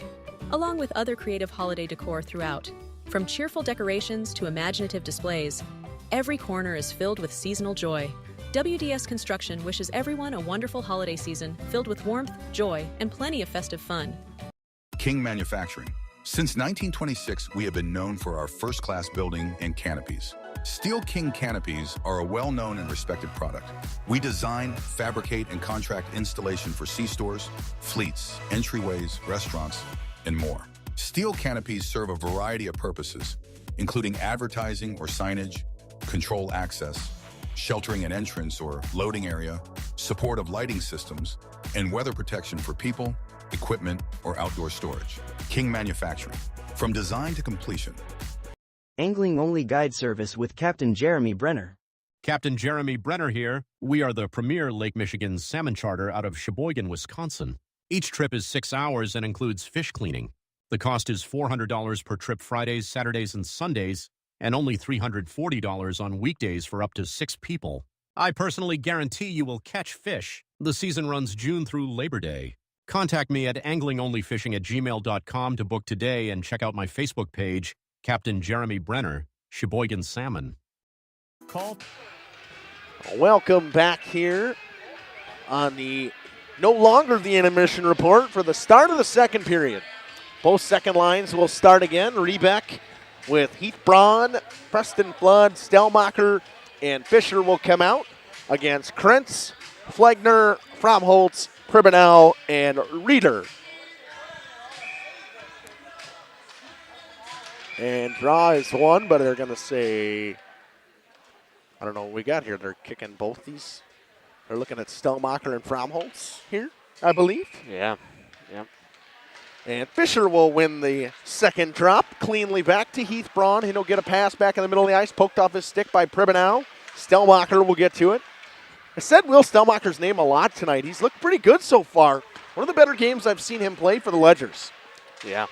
along with other creative holiday decor throughout. From cheerful decorations to imaginative displays, every corner is filled with seasonal joy. WDS Construction wishes everyone a wonderful holiday season filled with warmth, joy, and plenty of festive fun. King Manufacturing. Since 1926, we have been known for our first-class building and canopies. Steel King canopies are a well-known and respected product. We design, fabricate, and contract installation for C-stores, fleets, entryways, restaurants, and more. Steel canopies serve a variety of purposes, including advertising or signage, control access, sheltering an entrance or loading area, support of lighting systems, and weather protection for people, equipment, or outdoor storage. King Manufacturing. From design to completion. Angling-only guide service with Captain Jeremy Brenner. Captain Jeremy Brenner here. We are the premier Lake Michigan salmon charter out of Sheboygan, Wisconsin. Each trip is 6 hours and includes fish cleaning. The cost is $400 per trip Fridays, Saturdays, and Sundays, and only $340 on weekdays for up to 6 people. I personally guarantee you will catch fish. The season runs June through Labor Day. Contact me at anglingonlyfishing@gmail.com to book today and check out my Facebook page, Captain Jeremy Brenner. Sheboygan Salmon. Call. Welcome back here on the no longer the intermission report for the start of the second period. Both second lines will start again. Rebeck with Heath Braun, Preston Flood, Stelmacher, and Fisher will come out against Krentz, Flegner, Fromholtz, Pribenow, and Reeder. And draw is one, but they're going to say, I don't know what we got here. They're kicking both these. They're looking at Stelmacher and Fromholtz here, I believe. Yeah. Yep. And Fisher will win the second drop. Cleanly back to Heath Braun. He'll get a pass back in the middle of the ice, poked off his stick by Pribenow. Stelmacher will get to it. I said Will Stelmacher's name a lot tonight. He's looked pretty good so far. One of the better games I've seen him play for the Ledgers. Yeah.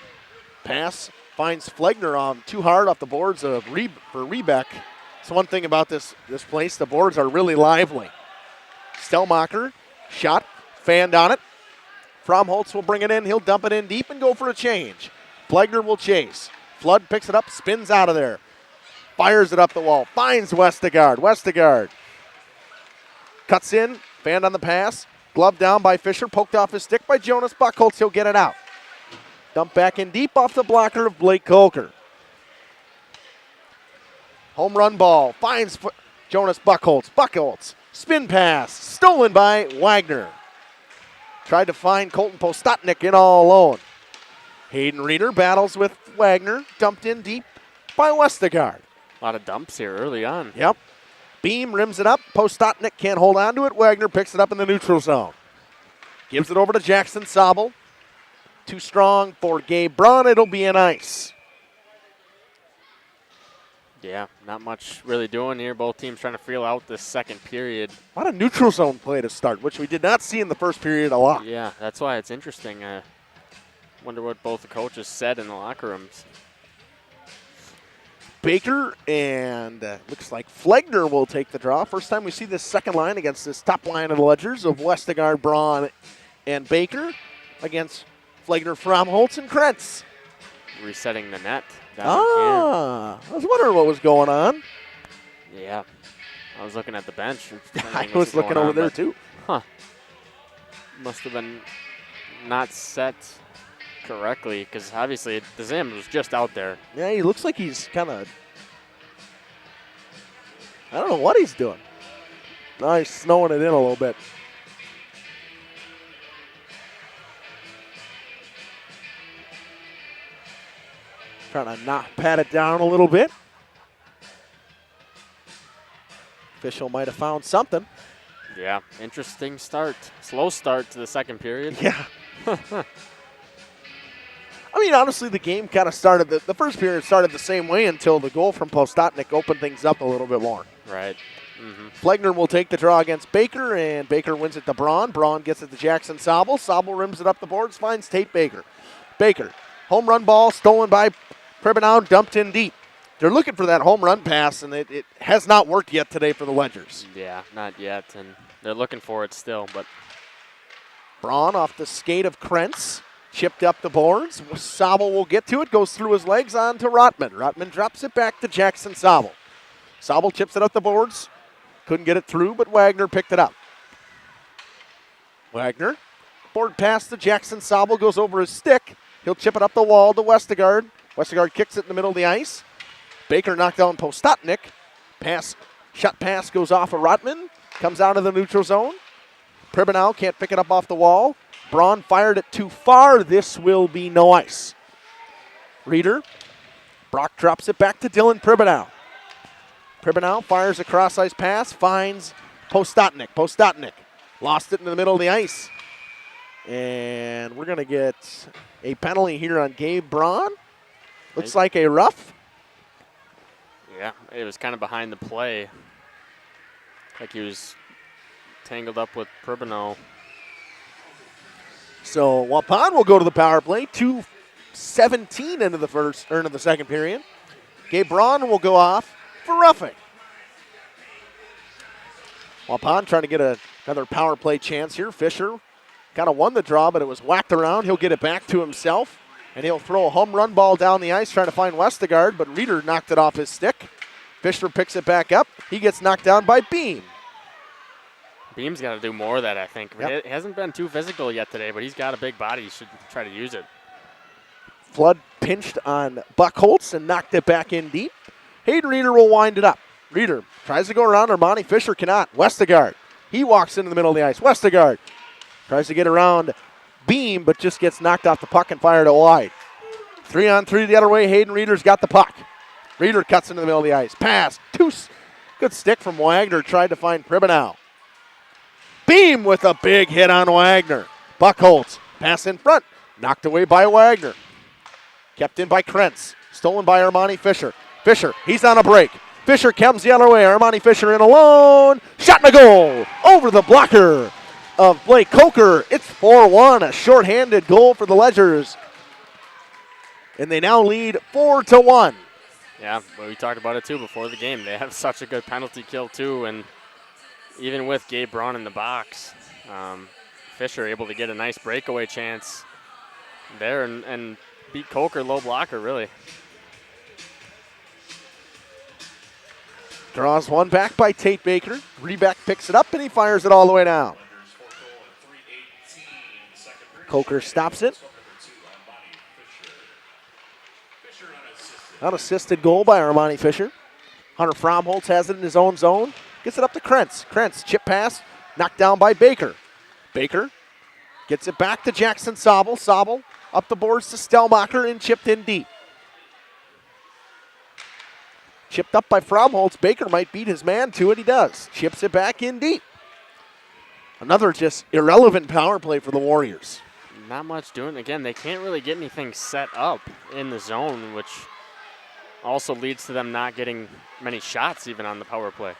Pass finds Flegner on too hard off the boards for Rebeck. It's one thing about this place. The boards are really lively. Stelmacher, shot, fanned on it. Fromholtz will bring it in. He'll dump it in deep and go for a change. Flegner will chase. Flood picks it up, spins out of there. Fires it up the wall. Finds Westergaard. Westergaard cuts in, fanned on the pass. Glove down by Fisher, poked off his stick by Jonas Buchholz. He'll get it out. Dump back in deep off the blocker of Blake Kolker. Home run ball. Finds Jonas Buchholz. Buchholz. Spin pass. Stolen by Wagner. Tried to find Colton Postotnik in all alone. Hayden Reeder battles with Wagner. Dumped in deep by Westergaard. A lot of dumps here early on. Yep. Beam rims it up. Postotnik can't hold on to it. Wagner picks it up in the neutral zone. Gives it over to Jackson Sobel. Too strong for Gabe Braun. It'll be an ice. Yeah, not much really doing here. Both teams trying to feel out this second period. A lot of neutral zone play to start, which we did not see in the first period a lot. Yeah, that's why it's interesting. I wonder what both the coaches said in the locker rooms. Baker and looks like Flegner will take the draw. First time we see this second line against this top line of the Ledgers of Westergaard, Braun, and Baker against Flegner, Fromholtz, and Krentz. Resetting the net. I was wondering what was going on. Yeah, I was looking at the bench. I was looking over there too. Huh. Must have been not set correctly because obviously the Zam was just out there. Yeah, he looks like he's kind of, I don't know what he's doing. Now he's snowing it in a little bit. Trying to pat it down a little bit. Official might have found something. Yeah, interesting start. Slow start to the second period. Yeah. I mean, honestly, the game kind of started, the first period started the same way until the goal from Postotnik opened things up a little bit more. Right. Mm-hmm. Flegner will take the draw against Baker, and Baker wins it to Braun. Braun gets it to Jackson Sobel. Sobel rims it up the boards, finds Tate Baker. Baker, home run ball stolen by Pribenow, dumped in deep. They're looking for that home run pass, and it has not worked yet today for the Ledgers. Yeah, not yet, and they're looking for it still. But Braun off the skate of Krentz, chipped up the boards. Sobel will get to it, goes through his legs on to Rotman. Rotman drops it back to Jackson Sobel. Sobel chips it up the boards. Couldn't get it through, but Wagner picked it up. Wagner, board pass to Jackson Sobel, goes over his stick. He'll chip it up the wall to Westergaard. Westergaard kicks it in the middle of the ice. Baker knocked down Postotnik. Shot pass goes off of Rotman. Comes out of the neutral zone. Pribenow can't pick it up off the wall. Braun fired it too far. This will be no ice. Reeder. Brock drops it back to Dylan Pribenow. Pribenow fires a cross-ice pass. Finds Postotnik. Postotnik lost it in the middle of the ice. And we're going to get a penalty here on Gabe Braun. Looks like a rough. Yeah, it was kind of behind the play. Like he was tangled up with Pribenow. So Waupun will go to the power play. 2:17 into the second period. Gabe Braun will go off for roughing. Waupun trying to get another power play chance here. Fisher kind of won the draw, but it was whacked around. He'll get it back to himself. And he'll throw a home run ball down the ice trying to find Westergaard, but Reeder knocked it off his stick. Fisher picks it back up. He gets knocked down by Beam. Beam's got to do more of that, I think. Yep. It hasn't been too physical yet today, but he's got a big body. He should try to use it. Flood pinched on Buckholz and knocked it back in deep. Hayden Reeder will wind it up. Reeder tries to go around. Armani Fisher cannot. Westergaard. He walks into the middle of the ice. Westergaard tries to get around Beam, but just gets knocked off the puck and fired it wide. 3-on-3 the other way. Hayden Reeder's got the puck. Reeder cuts into the middle of the ice. Pass. Good stick from Wagner. Tried to find Pribanow. Beam with a big hit on Wagner. Buckholz. Pass in front. Knocked away by Wagner. Kept in by Krentz. Stolen by Armani Fisher. Fisher, he's on a break. Fisher comes the other way. Armani Fisher in alone. Shot and a goal. Over the blocker of Blake Coker. It's 4-1. A shorthanded goal for the Ledgers. And they now lead 4-1. Yeah, but we talked about it too before the game. They have such a good penalty kill too, and even with Gabe Braun in the box, Fisher able to get a nice breakaway chance there and beat Coker low blocker, really. Draws one back by Tate Baker. Rebeck picks it up and he fires it all the way down. Coker stops it. Unassisted goal by Armani Fisher. Hunter Fromholtz has it in his own zone. Gets it up to Krentz. Krentz, chip pass, knocked down by Baker. Baker gets it back to Jackson Sobel. Sobel up the boards to Stelmacher and chipped in deep. Chipped up by Fromholtz. Baker might beat his man to it. He does. Chips it back in deep. Another just irrelevant power play for the Warriors. Not much doing. Again, they can't really get anything set up in the zone, which also leads to them not getting many shots even on the power play,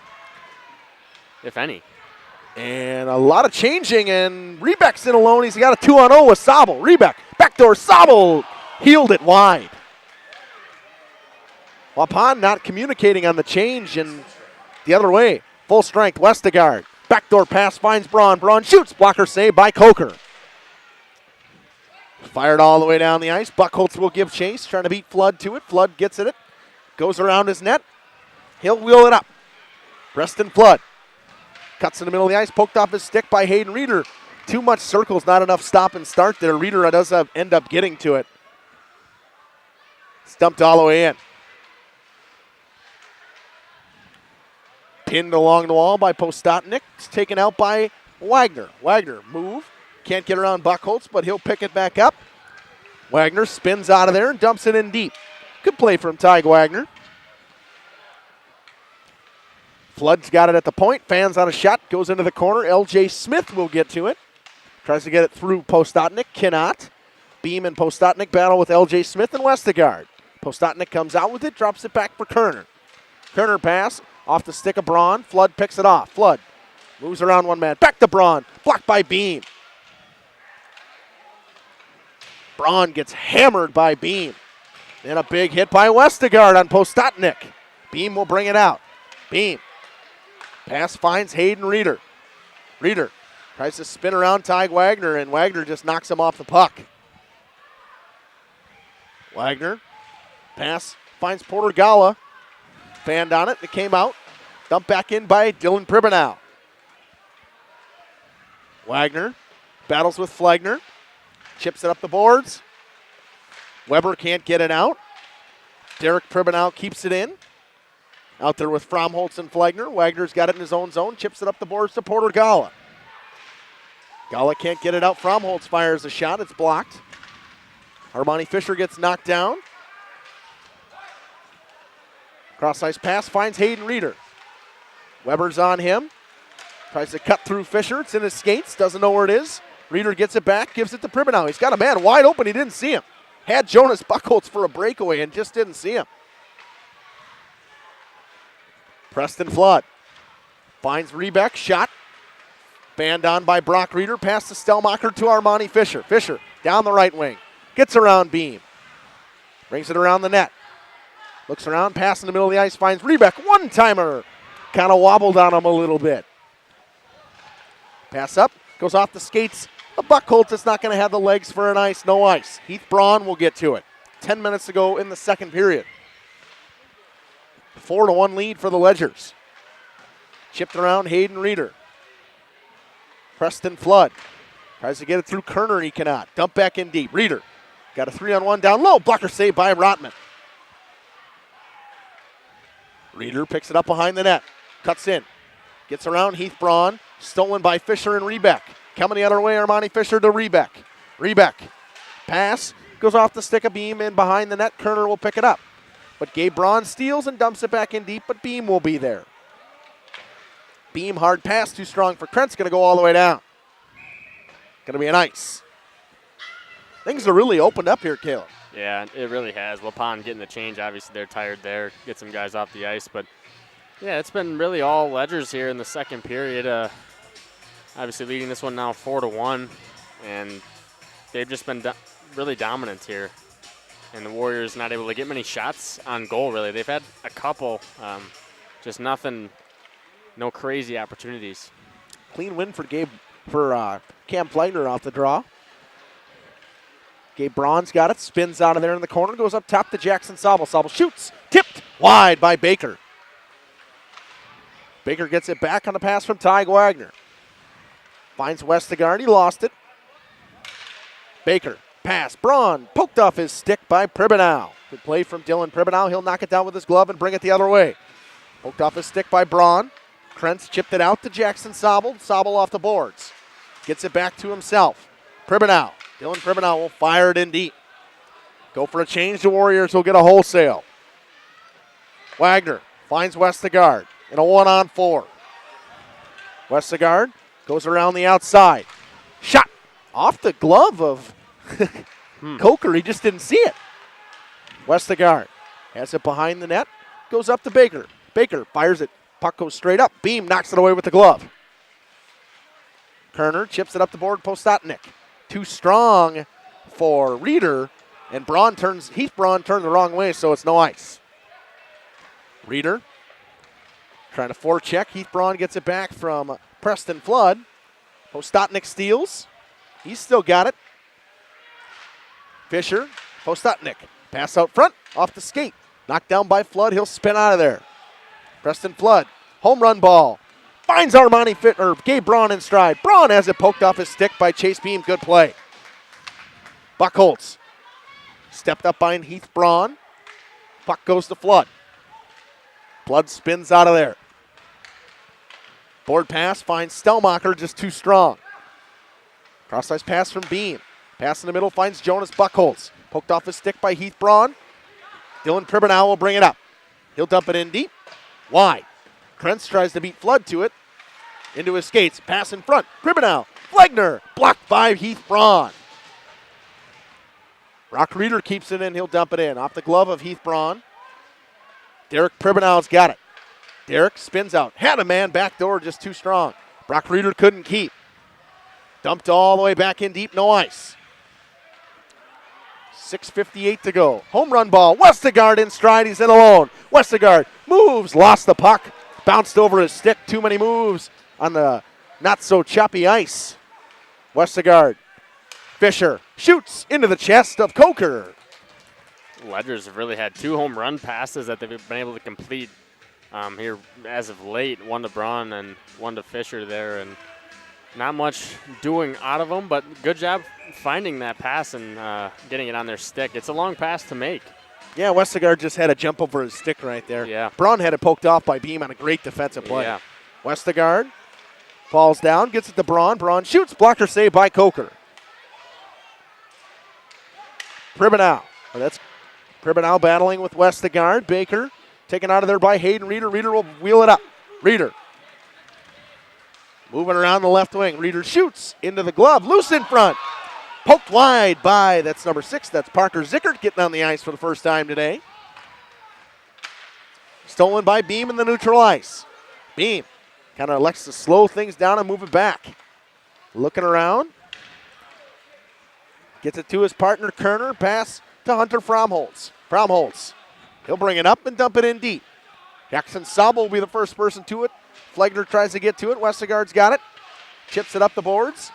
if any. And a lot of changing, and Rebeck's in alone. He's got a 2-on-0 with Sobel. Rebeck, backdoor Sobel, healed it wide. Waupun not communicating on the change, and the other way, full strength, Westergaard. Backdoor pass finds Braun. Braun shoots, blocker saved by Coker. Fired all the way down the ice. Buckholtz will give chase, trying to beat Flood to it. Flood gets it, goes around his net. He'll wheel it up. Preston Flood cuts in the middle of the ice, poked off his stick by Hayden Reeder. Too much circles, not enough stop and start there. Reeder does end up getting to it. Stumped all the way in. Pinned along the wall by Postotnik. It's taken out by Wagner. Wagner move. Can't get around Buckholtz, but he'll pick it back up. Wagner spins out of there and dumps it in deep. Good play from Tig Wagner. Flood's got it at the point. Fans on a shot. Goes into the corner. LJ Smith will get to it. Tries to get it through Postotnik. Cannot. Beam and Postotnik battle with LJ Smith and Westergaard. Postotnik comes out with it. Drops it back for Kerner. Kerner pass off the stick of Braun. Flood picks it off. Flood moves around one man. Back to Braun. Blocked by Beam. Braun gets hammered by Beam. And a big hit by Westergaard on Postotnik. Beam will bring it out. Beam. Pass finds Hayden Reeder. Reeder tries to spin around Tig Wagner, and Wagner just knocks him off the puck. Wagner. Pass finds Porter Gala. Fanned on it. It came out. Dumped back in by Dylan Pribanow. Wagner battles with Flagner. Chips it up the boards. Weber can't get it out. Derek Pribanow keeps it in. Out there with Fromholtz and Flagner. Wagner's got it in his own zone. Chips it up the boards to Porter Gala. Gala can't get it out. Fromholtz fires a shot. It's blocked. Armani Fisher gets knocked down. Cross-ice pass finds Hayden Reeder. Weber's on him. Tries to cut through Fisher. It's in his skates. Doesn't know where it is. Reeder gets it back. Gives it to Pribanow. He's got a man wide open. He didn't see him. Had Jonas Buckholtz for a breakaway and just didn't see him. Preston Flood finds Rebeck. Shot. Banned on by Brock Reeder. Pass to Stelmacher to Armani Fisher. Fisher down the right wing. Gets around Beam. Brings it around the net. Looks around. Pass in the middle of the ice. Finds Rebeck. One-timer. Kind of wobbled on him a little bit. Pass up. Goes off the skates A Buckholz is not going to have the legs for an ice. No ice. Heath Braun will get to it. 10 minutes to go in the second period. 4-1 lead for the Ledgers. Chipped around Hayden Reeder. Preston Flood tries to get it through Kerner. He cannot. Dump back in deep. Reeder got a 3-on-1 down low. Blocker save by Rotman. Reeder picks it up behind the net. Cuts in. Gets around Heath Braun. Stolen by Fisher and Rebeck. Coming the other way, Armani Fisher to Rebeck. Rebeck. Pass. Goes off the stick of Beam in behind the net. Kerner will pick it up. But Gabe Braun steals and dumps it back in deep, but Beam will be there. Beam, hard pass, too strong for Krentz. Going to go all the way down. Going to be an ice. Things are really opened up here, Caleb. Yeah, it really has. Waupun getting the change. Obviously, they're tired there. Get some guys off the ice. But, yeah, it's been really all Ledgers here in the second period. Obviously leading this one now 4-1. And they've just been really dominant here. And the Warriors not able to get many shots on goal, really. They've had a couple, just nothing, no crazy opportunities. Clean win for Cam Fleitner off the draw. Gabe Braun's got it, spins out of there in the corner, goes up top to Jackson Sobel. Sobel shoots, tipped wide by Baker. Baker gets it back on the pass from Ty Wagner. Finds Westergaard, he lost it. Baker, pass, Braun, poked off his stick by Pribenow. Good play from Dylan Pribenow, he'll knock it down with his glove and bring it the other way. Poked off his stick by Braun. Krentz chipped it out to Jackson Sobel. Sobel off the boards. Gets it back to himself. Pribenow. Dylan Pribenow will fire it in deep. Go for a change. The Warriors will get a wholesale. Wagner finds Westergaard in a 1-on-4. Westergaard goes around the outside. Shot off the glove of Coker. He just didn't see it. Westergaard has it behind the net. Goes up to Baker. Baker fires it. Puck goes straight up. Beam knocks it away with the glove. Kerner chips it up the board. Postotnik. Too strong for Reeder. And Heath Braun turned the wrong way, so it's no ice. Reeder trying to forecheck. Heath Braun gets it back from Preston Flood. Postotnik steals. He's still got it. Fisher. Postotnik. Pass out front. Off the skate. Knocked down by Flood. He'll spin out of there. Preston Flood. Home run ball. Finds Gabe Braun in stride. Braun has it poked off his stick by Chase Beam. Good play. Buckholz stepped up behind Heath Braun. Puck goes to Flood. Flood spins out of there. Board pass finds Stelmacher, just too strong. Cross-ice pass from Beam. Pass in the middle finds Jonas Buckholz. Poked off his stick by Heath Braun. Dylan Pribenow will bring it up. He'll dump it in deep. Wide. Krentz tries to beat Flood to it. Into his skates. Pass in front. Pribenow. Flegner. Blocked by Heath Braun. Brock Reeder keeps it in. He'll dump it in. Off the glove of Heath Braun. Derek Pribenow's got it. Derek spins out. Had a man backdoor, just too strong. Brock Reeder couldn't keep. Dumped all the way back in deep. No ice. 6:58 to go. Home run ball. Westergaard in stride. He's in alone. Westergaard moves. Lost the puck. Bounced over his stick. Too many moves on the not-so-choppy ice. Westergaard. Fisher shoots into the chest of Coker. Ledgers have really had 2 home run passes that they've been able to complete here as of late. One to Braun and one to Fisher there. And not much doing out of them, but good job finding that pass and getting it on their stick. It's a long pass to make. Yeah, Westergaard just had a jump over his stick right there. Yeah. Braun had it poked off by Beam on a great defensive play. Yeah. Westergaard falls down, gets it to Braun. Braun shoots, blocker save by Coker. Pribenow. That's Pribenow battling with Westergaard. Baker taken out of there by Hayden Reeder. Reeder will wheel it up. Reeder moving around the left wing. Reeder shoots into the glove. Loose in front. Poked wide by, that's number 6. That's Parker Zickert getting on the ice for the first time today. Stolen by Beam in the neutral ice. Beam kind of elects to slow things down and move it back. Looking around. Gets it to his partner, Kerner. Pass to Hunter Fromholtz. Fromholtz. He'll bring it up and dump it in deep. Jackson Sobel will be the first person to it. Flegner tries to get to it. Westergaard's got it. Chips it up the boards.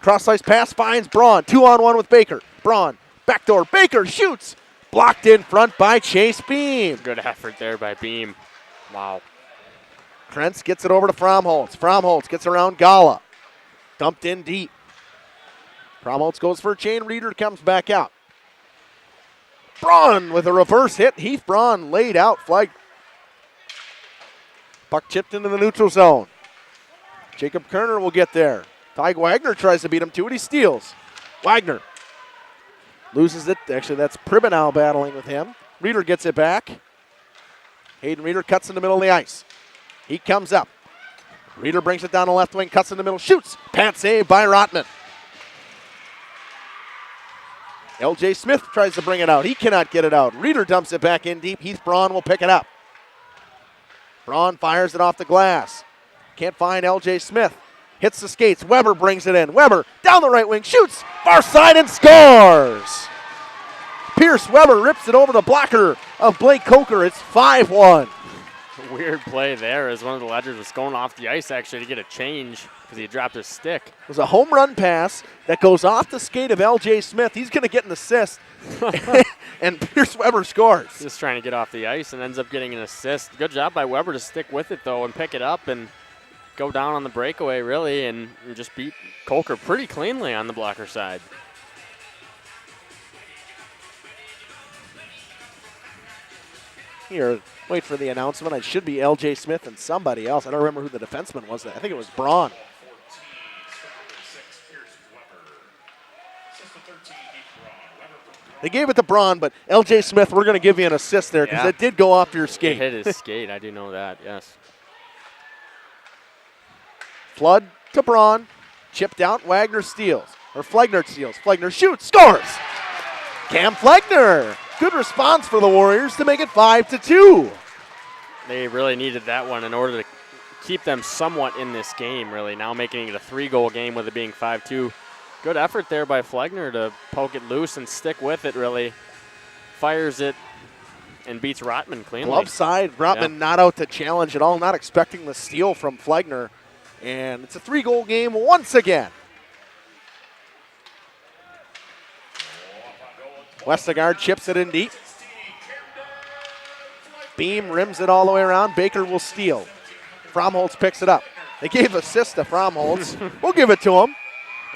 Cross-ice pass finds Braun. 2-on-1 with Baker. Braun, backdoor. Baker shoots. Blocked in front by Chase Beam. Good effort there by Beam. Wow. Krentz gets it over to Fromholtz. Fromholtz gets around Gala. Dumped in deep. Fromholtz goes for a chain. Reeder comes back out. Braun with a reverse hit. Heath Braun laid out. Flag. Puck chipped into the neutral zone. Jacob Kerner will get there. Tyg Wagner tries to beat him to it. He steals. Wagner loses it. Actually, that's Pribanow battling with him. Reeder gets it back. Hayden Reeder cuts in the middle of the ice. He comes up. Reeder brings it down the left wing, cuts in the middle, shoots. Pant save by Rotman. LJ Smith tries to bring it out. He cannot get it out. Reeder dumps it back in deep. Heath Braun will pick it up. Braun fires it off the glass. Can't find LJ Smith. Hits the skates. Weber brings it in. Weber down the right wing, shoots. Far side and scores. Pierce Weber rips it over the blocker of Blake Coker. It's 5-1. Weird play there as one of the Ledgers was going off the ice actually to get a change because he dropped his stick. It was a home run pass that goes off the skate of LJ Smith. He's going to get an assist, and Pierce Weber scores. Just trying to get off the ice and ends up getting an assist. Good job by Weber to stick with it, though, and pick it up and go down on the breakaway, really, and just beat Coker pretty cleanly on the blocker side. Here, wait for the announcement. It should be LJ Smith and somebody else. I don't remember who the defenseman was. I think it was Braun. They gave it to Braun, but LJ Smith, we're going to give you an assist there because it did go off your skate. It hit his skate. I do know that, yes. Flood to Braun. Chipped out. Wagner steals. Or Flegner steals. Flegner shoots. Scores. Cam Flegner. Good response for the Warriors to make it 5-2. They really needed that one in order to keep them somewhat in this game, really. Now making it a 3-goal game with it being 5-2. Good effort there by Flegner to poke it loose and stick with it, really. Fires it and beats Rotman cleanly. Glove side. Rotman not out to challenge at all. Not expecting the steal from Flegner. And it's a 3-goal game once again. Westergaard chips it in deep. Beam rims it all the way around. Baker will steal. Fromholtz picks it up. They gave assist to Fromholtz. We'll give it to him.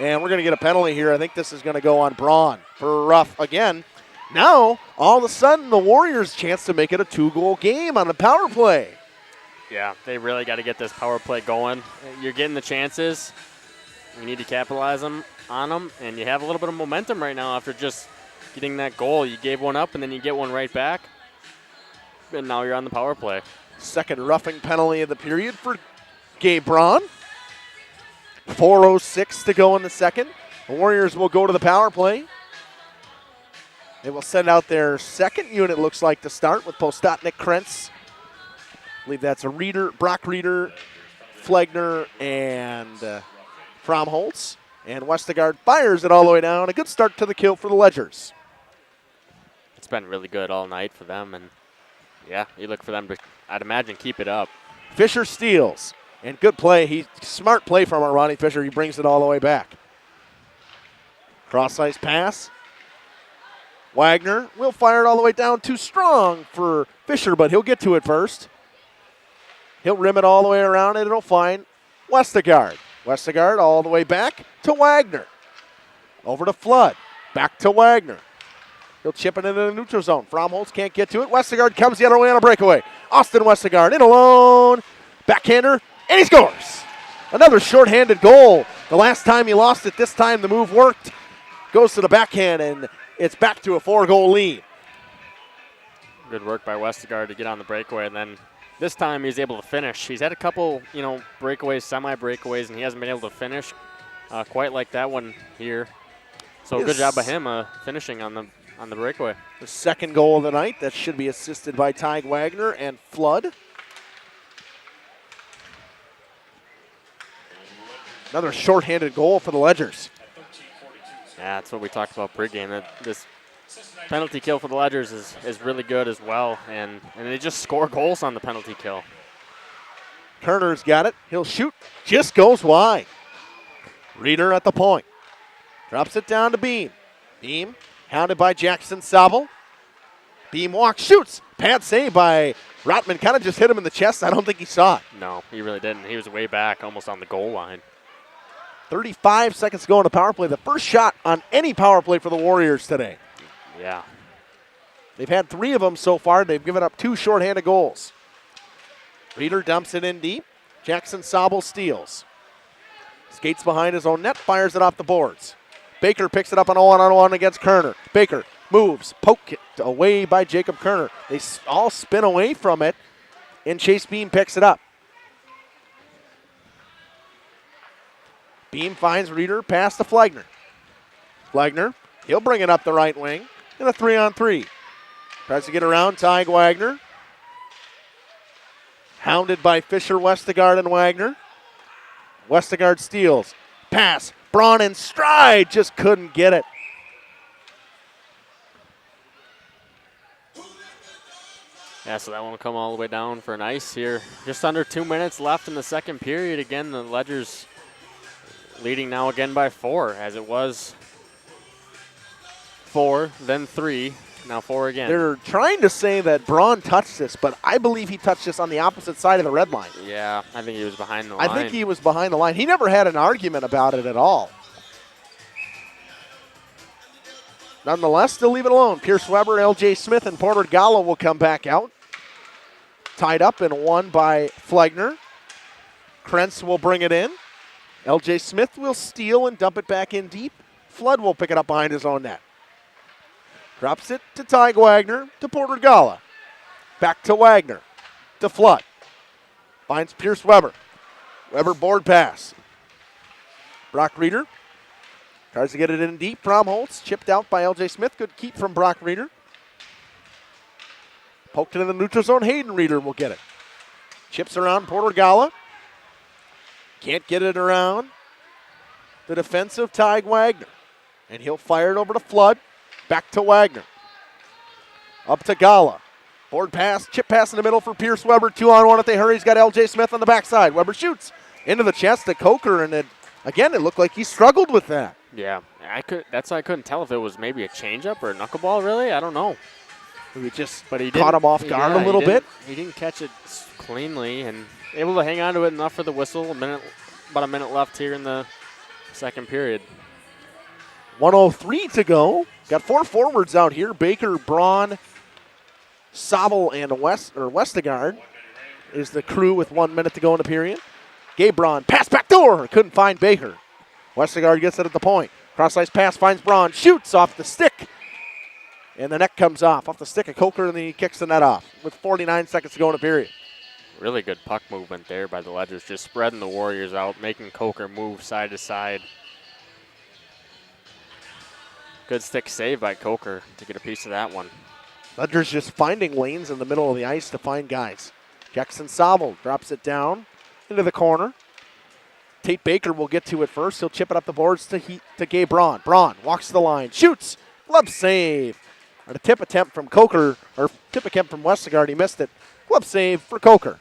And we're going to get a penalty here. I think this is going to go on Braun for rough again. Now, all of a sudden, the Warriors' chance to make it a 2-goal game on the power play. Yeah, they really got to get this power play going. You're getting the chances. You need to capitalize on them. And you have a little bit of momentum right now after just getting that goal. You gave one up, and then you get one right back. And now you're on the power play. Second roughing penalty of the period for Gabe Braun. 4:06 to go in the second. The Warriors will go to the power play. They will send out their second unit, looks like, to start with Postotnik, Krentz. I believe that's a Reeder, Brock Reeder, Flegner, and Fromholtz. And Westergaard fires it all the way down. A good start to the kill for the Ledgers. It's been really good all night for them. And, yeah, you look for them to, I'd imagine, keep it up. Fisher steals. And good play. Smart play from Ronnie Fisher. He brings it all the way back. Cross-ice pass. Wagner will fire it all the way down. Too strong for Fisher, but he'll get to it first. He'll rim it all the way around, and it'll find Westergaard. Westergaard all the way back to Wagner. Over to Flood. Back to Wagner. He'll chip it into the neutral zone. Fromholtz can't get to it. Westergaard comes the other way on a breakaway. Austin Westergaard in alone. Backhander, and he scores. Another shorthanded goal. The last time he lost it, this time the move worked. Goes to the backhand, and it's back to a 4-goal lead. Good work by Westergaard to get on the breakaway, and then this time he's able to finish. He's had a couple, breakaways, semi-breakaways, and he hasn't been able to finish quite like that one here. So good job by him finishing on the breakaway. The second goal of the night. That should be assisted by Tyg Wagner and Flood. Another shorthanded goal for the Ledgers. Yeah, that's what we talked about pregame. That this penalty kill for the Ledgers is really good as well, and they just score goals on the penalty kill. Kerner's got it. He'll shoot. Just goes wide. Reeder at the point. Drops it down to Beam. Beam hounded by Jackson Sobel. Beam walks, shoots. Pad save by Rotman. Kind of just hit him in the chest. I don't think he saw it. No, he really didn't. He was way back, almost on the goal line. 35 seconds to go on the power play. The first shot on any power play for the Warriors today. Yeah. They've had 3 of them so far. They've given up 2 shorthanded goals. Reeder dumps it in deep. Jackson Sobel steals. Skates behind his own net, fires it off the boards. Baker picks it up on a one-on-one against Kerner. Baker moves, poke it away by Jacob Kerner. They all spin away from it, and Chase Beam picks it up. Beam finds Reeder, pass to Flegner. Flegner, he'll bring it up the right wing in a 3-on-3. Tries to get around Ty Wagner. Hounded by Fisher, Westergaard, and Wagner. Westergaard steals. Pass. Braun in stride. Just couldn't get it. Yeah, so that one will come all the way down for an ice here. Just under 2 minutes left in the second period. Again, the Ledgers leading now again by 4, as it was 4, then 3, now 4 again. They're trying to say that Braun touched this, but I believe he touched this on the opposite side of the red line. Yeah, I think he was behind the line. I think he was behind the line. He never had an argument about it at all. Nonetheless, they'll leave it alone. Pierce Weber, L.J. Smith, and Porter Gallo will come back out. Tied up and won by Flegner. Krentz will bring it in. L.J. Smith will steal and dump it back in deep. Flood will pick it up behind his own net. Drops it to Ty Wagner, to Porter Gala. Back to Wagner, to Flood. Finds Pierce Weber. Weber board pass. Brock Reeder tries to get it in deep. Bromholtz chipped out by L.J. Smith. Good keep from Brock Reeder. Poked it in the neutral zone. Hayden Reeder will get it. Chips around Porter Gala. Can't get it around the defensive Ty Wagner. And he'll fire it over to Flood. Back to Wagner. Up to Gala. Board pass, chip pass in the middle for Pierce Weber. 2-on-1 if they hurry. He's got L.J. Smith on the backside. Weber shoots into the chest to Coker, and it looked like he struggled with that. Yeah, that's why I couldn't tell if it was maybe a changeup or a knuckleball, really. I don't know. He just caught him off guard a little bit. He didn't catch it cleanly and able to hang on to it enough for the whistle. About a minute left here in the second period. 1:03 to go. Got 4 forwards out here. Baker, Braun, Sobel, and Westergaard is the crew with 1 minute to go in the period. Gabe Braun, pass back door. Couldn't find Baker. Westergaard gets it at the point. Cross-ice pass finds Braun. Shoots off the stick. And the net comes off the stick of Coker, and he kicks the net off with 49 seconds to go in the period. Really good puck movement there by the Ledgers, just spreading the Warriors out, making Coker move side to side. Good stick save by Coker to get a piece of that one. Ledgers just finding lanes in the middle of the ice to find guys. Jackson Sobel drops it down into the corner. Tate Baker will get to it first. He'll chip it up the boards to Gabe Braun. Braun walks the line, shoots, glove save. And a tip attempt from Coker, or tip attempt from Westergaard. He missed it. Glove save for Coker.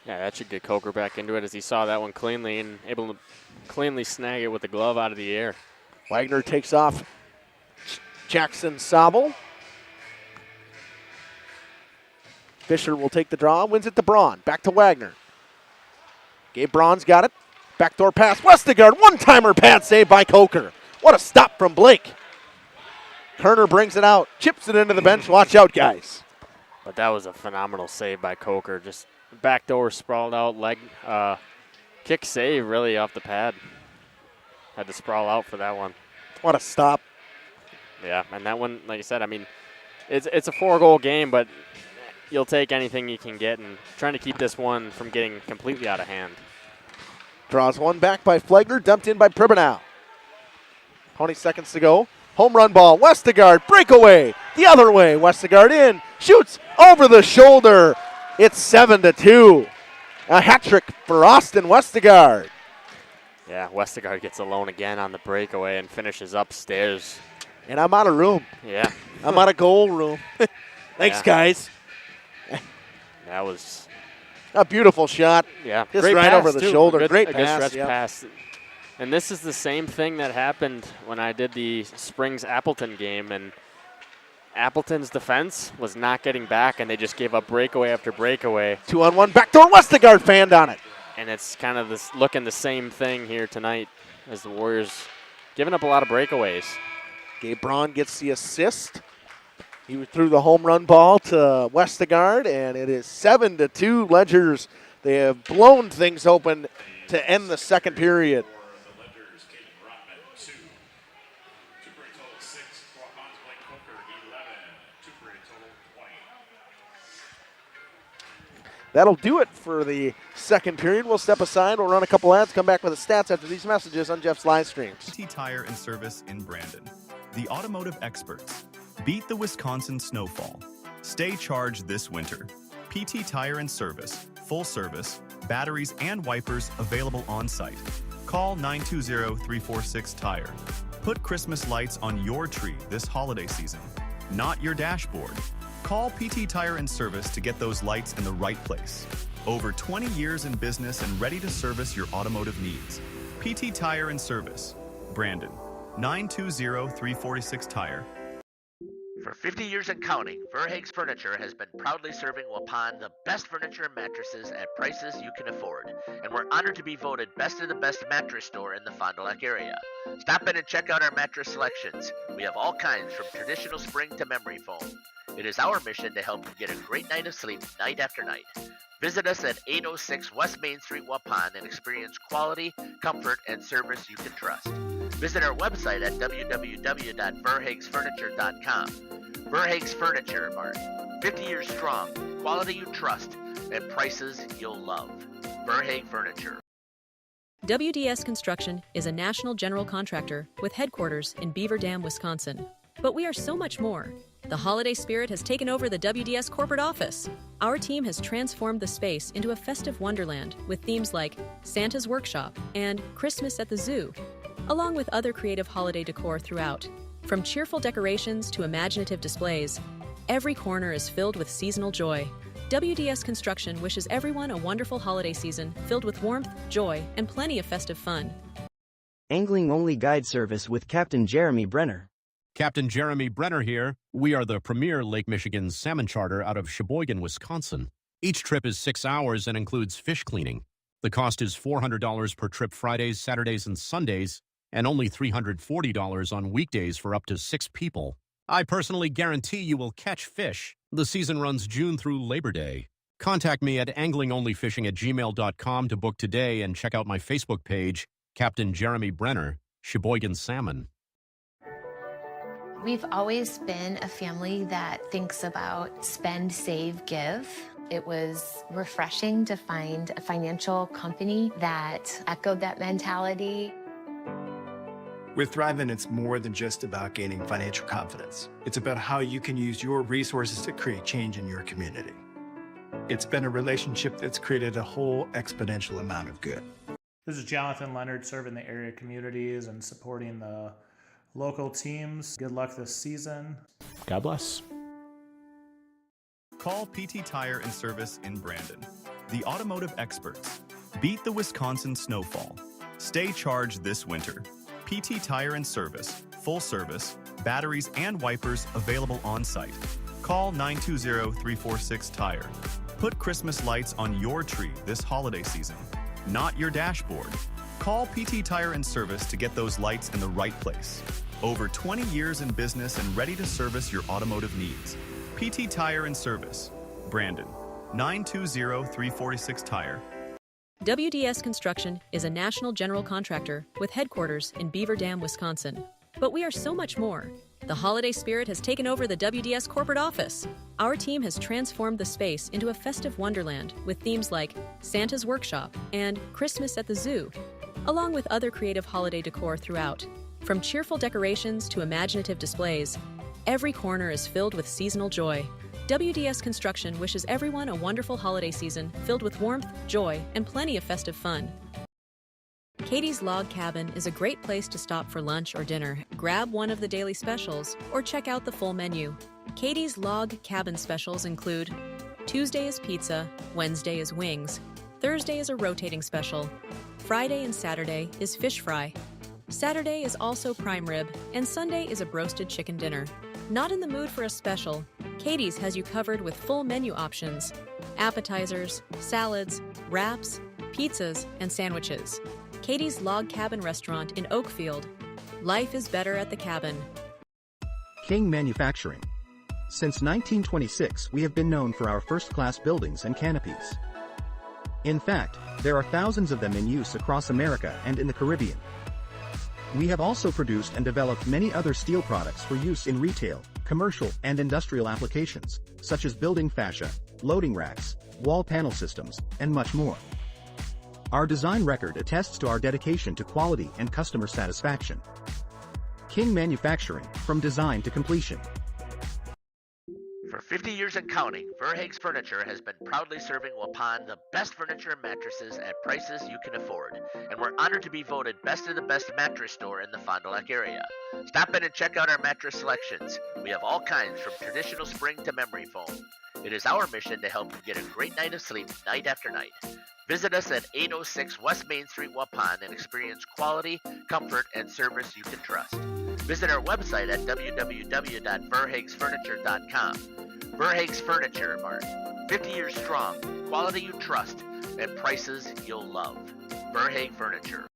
Yeah, that should get Coker back into it as he saw that one cleanly and able to cleanly snag it with the glove out of the air. Wagner takes off Jackson Sobel. Fisher will take the draw, wins it to Braun. Back to Wagner. Gabe Braun's got it. Backdoor pass. Westergaard, one-timer pad save by Coker. What a stop from Blake. Kerner brings it out, chips it into the bench. Watch out, guys. But that was a phenomenal save by Coker. Just backdoor sprawled out leg kick save really off the pad. Had to sprawl out for that one. What a stop. Yeah, and that one, like I said, I mean, it's a 4-goal game, but you'll take anything you can get, and trying to keep this one from getting completely out of hand. Draws one back by Flegner, dumped in by Pribanow. 20 seconds to go. Home run ball, Westergaard, breakaway, the other way. Westergaard in, shoots over the shoulder. It's 7-2. A hat trick for Austin Westergaard. Yeah, Westergaard gets alone again on the breakaway and finishes upstairs. And I'm out of room. Yeah. I'm out of goal room. Thanks, guys. That was a beautiful shot. Yeah, just great right pass over the too. shoulder. Good, great a pass. good stretch pass. And this is the same thing that happened when I did the Springs Appleton game, and Appleton's defense was not getting back, and they just gave up breakaway after breakaway. 2-on-1, backdoor Westergaard fanned on it. And it's kind of this looking the same thing here tonight as the Warriors giving up a lot of breakaways. Gabe Braun gets the assist. He threw the home run ball to Westergaard, and it is 7-2 Ledgers. They have blown things open to end the second period. That'll do it for the second period. We'll step aside. We'll run a couple ads, come back with the stats after these messages on Jeff's live streams. PT Tire and Service in Brandon. The automotive experts. Beat the Wisconsin snowfall. Stay charged this winter. PT Tire and Service. Full service. Batteries and wipers available on site. Call 920-346-TIRE. Put Christmas lights on your tree this holiday season, not your dashboard. Call PT Tire and Service to get those lights in the right place. Over 20 years in business and ready to service your automotive needs. PT Tire and Service, Brandon, 920-346-TIRE. For 50 years and counting, Verhaeg's Furniture has been proudly serving Waupun the best furniture and mattresses at prices you can afford. And we're honored to be voted best of the best mattress store in the Fond du Lac area. Stop in and check out our mattress selections. We have all kinds from traditional spring to memory foam. It is our mission to help you get a great night of sleep night after night. Visit us at 806 West Main Street, Waupun, and experience quality, comfort, and service you can trust. Visit our website at www.verhaegsfurniture.com. Verhaeg's Furniture Mart. 50 years strong, quality you trust, and prices you'll love. Verhaeg Furniture. WDS Construction is a national general contractor with headquarters in Beaver Dam, Wisconsin. But we are so much more. The holiday spirit has taken over the WDS corporate office. Our team has transformed the space into a festive wonderland with themes like Santa's Workshop and Christmas at the Zoo, along with other creative holiday decor throughout. From cheerful decorations to imaginative displays, every corner is filled with seasonal joy. WDS Construction wishes everyone a wonderful holiday season filled with warmth, joy, and plenty of festive fun. Angling-only guide service with Captain Jeremy Brenner. Captain Jeremy Brenner here. We are the premier Lake Michigan salmon charter out of Sheboygan, Wisconsin. Each trip is 6 hours and includes fish cleaning. The cost is $400 per trip Fridays, Saturdays, and Sundays, and only $340 on weekdays for up to 6 people. I personally guarantee you will catch fish. The season runs June through Labor Day. Contact me at anglingonlyfishing@gmail.com to book today and check out my Facebook page, Captain Jeremy Brenner, Sheboygan Salmon. We've always been a family that thinks about spend, save, give. It was refreshing to find a financial company that echoed that mentality. With Thrivent, it's more than just about gaining financial confidence. It's about how you can use your resources to create change in your community. It's been a relationship that's created a whole exponential amount of good. This is Jonathan Leonard, serving the area communities and supporting the local teams. Good luck this season. God bless. Call PT Tire and Service in Brandon. The automotive experts. Beat the Wisconsin snowfall. Stay charged this winter. PT Tire and Service. Full service. Batteries and wipers available on site. Call 920-346-TIRE. Put Christmas lights on your tree this holiday season, not your dashboard. Call PT Tire and Service to get those lights in the right place. Over 20 years in business and ready to service your automotive needs. PT Tire and Service, Brandon, 920-346-TIRE. WDS Construction is a national general contractor with headquarters in Beaver Dam, Wisconsin. But we are so much more. The holiday spirit has taken over the WDS corporate office. Our team has transformed the space into a festive wonderland with themes like Santa's Workshop and Christmas at the Zoo, along with other creative holiday decor throughout. From cheerful decorations to imaginative displays, every corner is filled with seasonal joy. WDS Construction wishes everyone a wonderful holiday season filled with warmth, joy, and plenty of festive fun. Katie's Log Cabin is a great place to stop for lunch or dinner. Grab one of the daily specials or check out the full menu. Katie's Log Cabin specials include Tuesday is pizza, Wednesday is wings, Thursday is a rotating special. Friday and Saturday is fish fry. Saturday is also prime rib, and Sunday is a broasted chicken dinner. Not in the mood for a special? Katie's has you covered with full menu options: appetizers, salads, wraps, pizzas, and sandwiches. Katie's Log Cabin Restaurant in Oakfield. Life is better at the cabin. King Manufacturing. Since 1926, we have been known for our first-class buildings and canopies. In fact, there are thousands of them in use across America and in the Caribbean. We have also produced and developed many other steel products for use in retail, commercial, and industrial applications, such as building fascia, loading racks, wall panel systems, and much more. Our design record attests to our dedication to quality and customer satisfaction. King Manufacturing, from design to completion. For 50 years and counting, Verhaeg's Furniture has been proudly serving Waupun the best furniture and mattresses at prices you can afford. And we're honored to be voted best of the best mattress store in the Fond du Lac area. Stop in and check out our mattress selections. We have all kinds from traditional spring to memory foam. It is our mission to help you get a great night of sleep night after night. Visit us at 806 West Main Street, Waupun, and experience quality, comfort, and service you can trust. Visit our website at www.verhaegsfurniture.com. Verhaeg's Furniture Mart. 50 years strong, quality you trust, and prices you'll love. Verhaeg Furniture.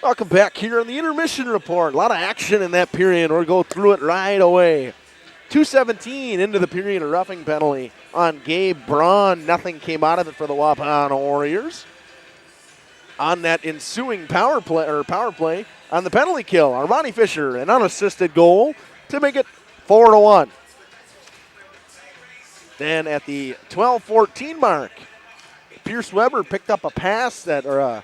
Welcome back here on the intermission report. A lot of action in that period. We'll go through it right away. 2:17 into the period, a roughing penalty on Gabe Braun. Nothing came out of it for the Waupun Warriors. On that ensuing power play on the penalty kill, Armani Fisher, an unassisted goal to make it 4-1. Then at the 12:14 mark, Pierce Weber picked up a pass that, or a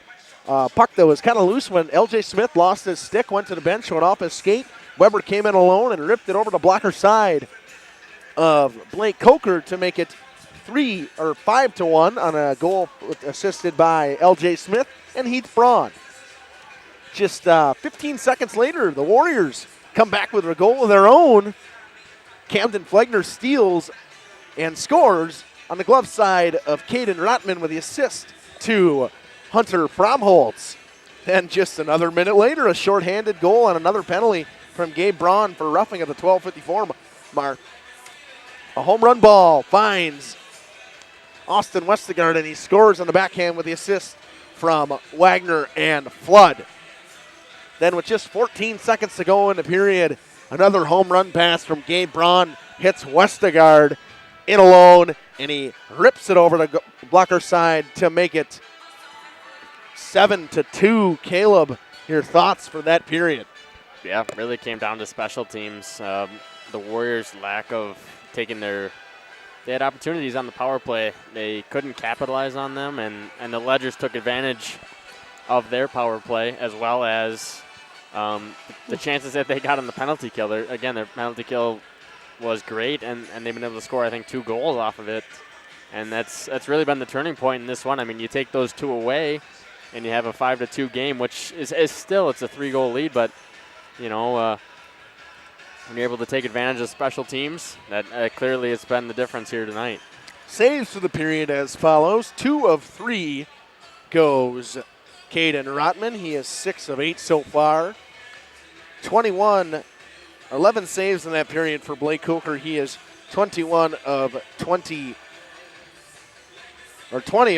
puck that was kind of loose when LJ Smith lost his stick, went to the bench, went off his skate. Weber came in alone and ripped it over the blocker side of Blake Coker to make it 5-1 on a goal assisted by LJ Smith and Heath Braun. Just 15 seconds later, the Warriors come back with a goal of their own. Camden Flegner steals and scores on the glove side of Caden Rotman with the assist to Hunter Fromholtz. Then just another minute later, a shorthanded goal on another penalty from Gabe Braun for roughing at the 12:54 mark. A home run ball finds Austin Westergaard, and he scores on the backhand with the assist from Wagner and Flood. Then with just 14 seconds to go in the period, another home run pass from Gabe Braun hits Westergaard in alone, and he rips it over the blocker side to make it 7-2. Caleb, your thoughts for that period? Yeah, really came down to special teams. The Warriors' lack of taking they had opportunities on the power play. They couldn't capitalize on them, and the Ledgers took advantage of their power play as well as the chances that they got on the penalty kill. Again, their penalty kill was great, and they've been able to score, I think, 2 goals off of it. And that's really been the turning point in this one. I mean, you take those 2 away, and you have a 5-2 game, which is still, it's a 3-goal lead, but you know, when you're able to take advantage of special teams, that clearly has been the difference here tonight. Saves for the period as follows. 2 of 3 goes Caden Rotman. He is 6 of 8 so far. 11 saves in that period for Blake Coker. He is 20 of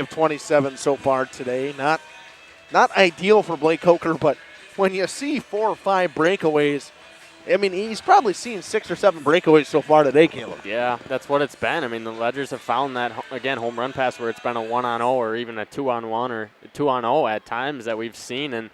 27 so far today. Not ideal for Blake Coker, but when you see 4 or 5 breakaways, I mean, he's probably seen 6 or 7 breakaways so far today, Caleb. Yeah, that's what it's been. I mean, the Ledgers have found that, again, home run pass where it's been a 1-on-0 or even a 2-on-1 or 2-on-0 at times that we've seen. And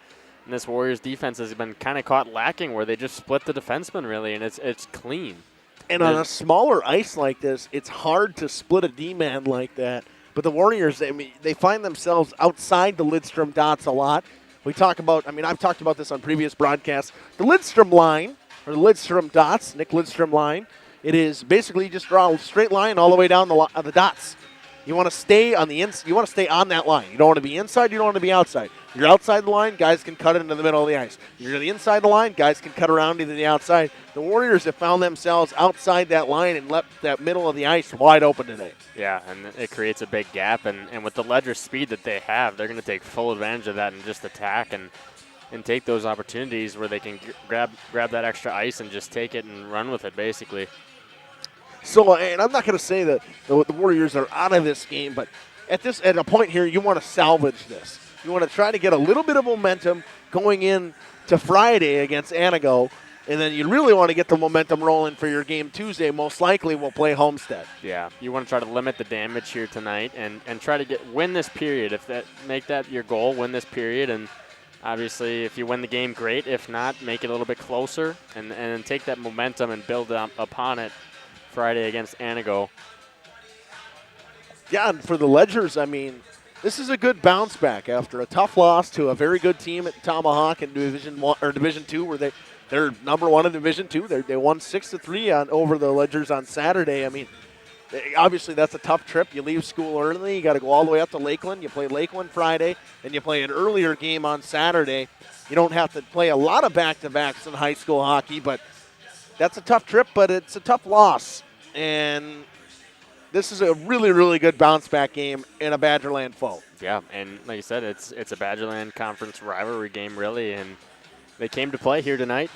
this Warriors defense has been kind of caught lacking where they just split the defenseman, really, and it's clean. And on a smaller ice like this, it's hard to split a D-man like that. But the Warriors, I mean, they find themselves outside the Lidstrom dots a lot. I've talked about this on previous broadcasts. The Lidstrom line, or the Lidstrom dots, Nick Lidstrom line, it is basically just draw a straight line all the way down the dots. You want to stay on the you want to stay on that line. You don't want to be inside. You don't want to be outside. You're outside the line, guys can cut it into the middle of the ice. You're the inside the line, guys can cut around to the outside. The Warriors have found themselves outside that line and left that middle of the ice wide open today. Yeah, and it creates a big gap. And with the Ledger speed that they have, they're going to take full advantage of that and just attack and take those opportunities where they can grab that extra ice and just take it and run with it, basically. So, and I'm not going to say that the Warriors are out of this game, but at a point here, you want to salvage this. You want to try to get a little bit of momentum going in to Friday against Anago, and then you really want to get the momentum rolling for your game Tuesday. Most likely we'll play Homestead. Yeah, you want to try to limit the damage here tonight and try to win this period. Make that your goal, win this period, and obviously if you win the game, great. If not, make it a little bit closer and then take that momentum and build upon it Friday against Anago. Yeah, and for the Ledgers, I mean, this is a good bounce back after a tough loss to a very good team at Tomahawk in Division 1 or Division 2, where they're number 1 in Division 2. They won 6-3 over the Ledgers on Saturday. I mean, obviously that's a tough trip. You leave school early. You got to go all the way up to Lakeland. You play Lakeland Friday, and you play an earlier game on Saturday. You don't have to play a lot of back-to-backs in high school hockey, but that's a tough trip, but it's a tough loss. And this is a really, really good bounce-back game in a Badgerland foe. Yeah, and like you said, it's a Badgerland Conference rivalry game, really, and they came to play here tonight.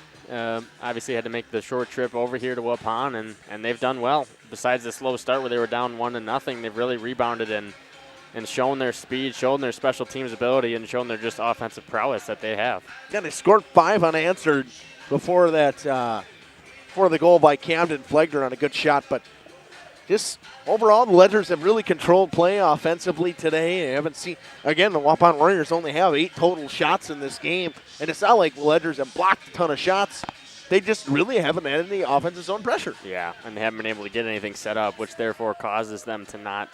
Obviously had to make the short trip over here to Waupun, and they've done well. Besides the slow start where they were down 1-0, they've really rebounded and shown their speed, shown their special teams ability, and shown their just offensive prowess that they have. Yeah, they scored 5 unanswered before that. For the goal by Camden Flegler on a good shot, but just overall the Ledgers have really controlled play offensively today. I haven't seen, again, the Waupun Warriors only have 8 total shots in this game, and it's not like the Ledgers have blocked a ton of shots. They just really haven't had any offensive zone pressure. Yeah, and they haven't been able to get anything set up, which therefore causes them to not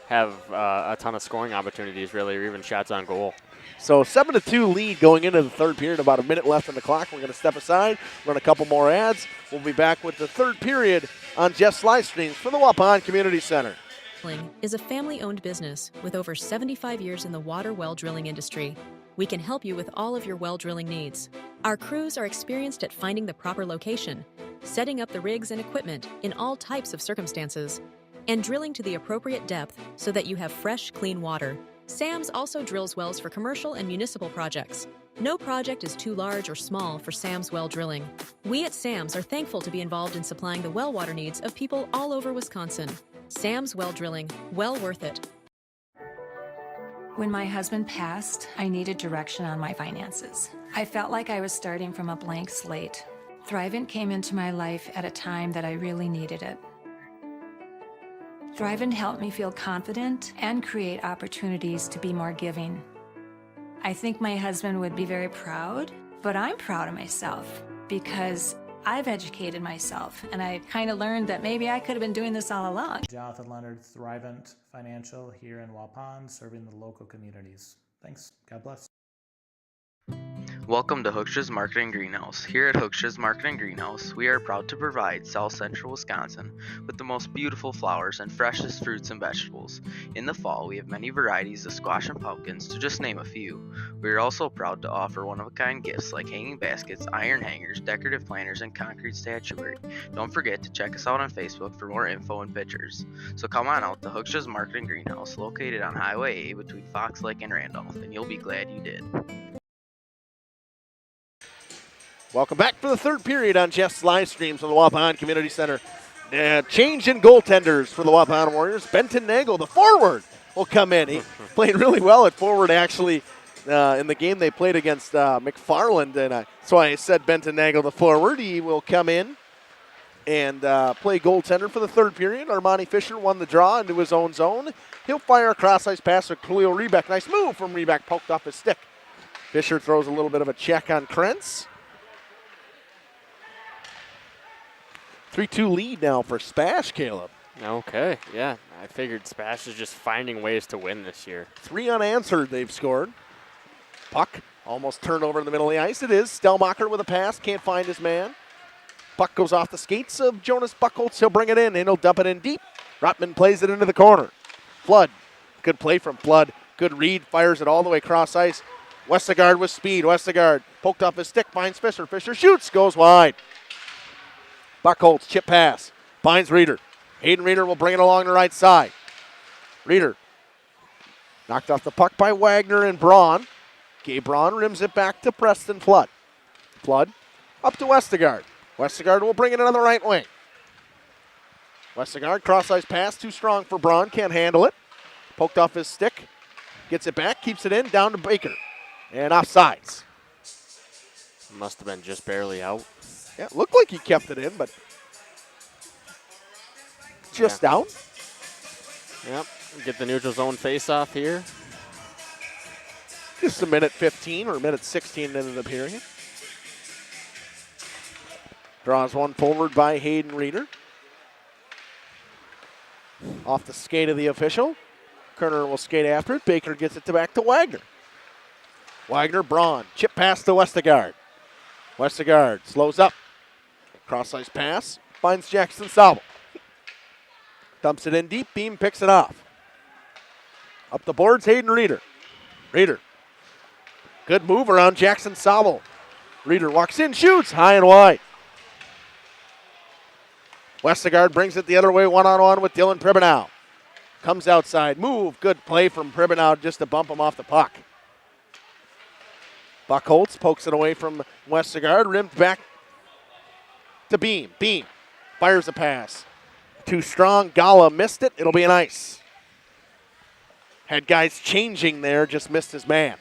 have a ton of scoring opportunities, really, or even shots on goal. So 7-2 lead going into the third period. About a minute left on the clock. We're going to step aside, run a couple more ads. We'll be back with the third period on Jeff's live streams from the Waupun Community Center. Is a family-owned business with over 75 years in the water well drilling industry. We can help you with all of your well drilling needs. Our crews are experienced at finding the proper location, setting up the rigs and equipment in all types of circumstances, and drilling to the appropriate depth so that you have fresh, clean water. SAMS also drills wells for commercial and municipal projects. No project is too large or small for SAMS well drilling. We at SAMS are thankful to be involved in supplying the well water needs of people all over Wisconsin. SAMS well drilling, well worth it. When my husband passed, I needed direction on my finances. I felt like I was starting from a blank slate. Thrivent came into my life at a time that I really needed it. Thrivent helped me feel confident and create opportunities to be more giving. I think my husband would be very proud, but I'm proud of myself because I've educated myself and I kind of learned that maybe I could have been doing this all along. Jonathan Leonard, Thrivent Financial here in Waupun, serving the local communities. Thanks. God bless. Welcome to Hooksha's Marketing Greenhouse. Here at Hooksha's Marketing Greenhouse, we are proud to provide South Central Wisconsin with the most beautiful flowers and freshest fruits and vegetables. In the fall, we have many varieties of squash and pumpkins, to just name a few. We are also proud to offer one-of-a-kind gifts like hanging baskets, iron hangers, decorative planters, and concrete statuary. Don't forget to check us out on Facebook for more info and pictures. So come on out to Hooksha's Marketing Greenhouse, located on Highway A between Fox Lake and Randolph, and you'll be glad you did. Welcome back for the third period on Jeff's live streams from the Waupun Community Center. Change in goaltenders for the Waupun Warriors. Benton Nagel, the forward, will come in. He played really well at forward, actually, in the game they played against McFarland. And that's why I said Benton Nagel, the forward. He will come in and play goaltender for the third period. Armani Fisher won the draw into his own zone. He'll fire a cross-ice pass to Khalil Rebeck. Nice move from Rebeck, poked off his stick. Fisher throws a little bit of a check on Krentz. 3-2 lead now for Spash, Caleb. Okay, yeah. I figured Spash is just finding ways to win this year. 3 unanswered they've scored. Puck almost turned over in the middle of the ice. It is. Stellmacher with a pass. Can't find his man. Puck goes off the skates of Jonas Buchholz. He'll bring it in, and he'll dump it in deep. Rotman plays it into the corner. Flood. Good play from Flood. Good read. Fires it all the way across ice. Westergaard with speed. Westergaard poked off his stick. Finds Fisher. Fisher shoots. Goes wide. Buckholz. Chip pass. Finds Reeder. Hayden Reeder will bring it along the right side. Reeder. Knocked off the puck by Wagner and Braun. Gabe Braun rims it back to Preston Flood. Flood up to Westergaard. Westergaard will bring it on the right wing. Westergaard, cross-ice pass, too strong for Braun, can't handle it. Poked off his stick, gets it back, keeps it in, down to Baker. And offsides. Must have been just barely out. Yeah, it looked like he kept it in, but just out. Yep, get the neutral zone face-off here. Just a minute 15 or a minute 16 into the period. Draws one forward by Hayden Reeder. Off the skate of the official. Kerner will skate after it. Baker gets it back to Wagner. Wagner, Braun. Chip pass to Westergaard. Westergaard slows up. Cross-ice pass. Finds Jackson Sobel. Dumps it in deep. Beam picks it off. Up the boards, Hayden Reeder. Reeder. Good move around Jackson Sobel. Reeder walks in, shoots high and wide. Westergaard brings it the other way, one-on-one with Dylan Pribenow. Comes outside, move, good play from Pribenow just to bump him off the puck. Buckholz pokes it away from Westergaard, rimmed back to Beam. Beam fires a pass. Too strong, Gala missed it, it'll be an ice. Had guys changing there, just missed his man.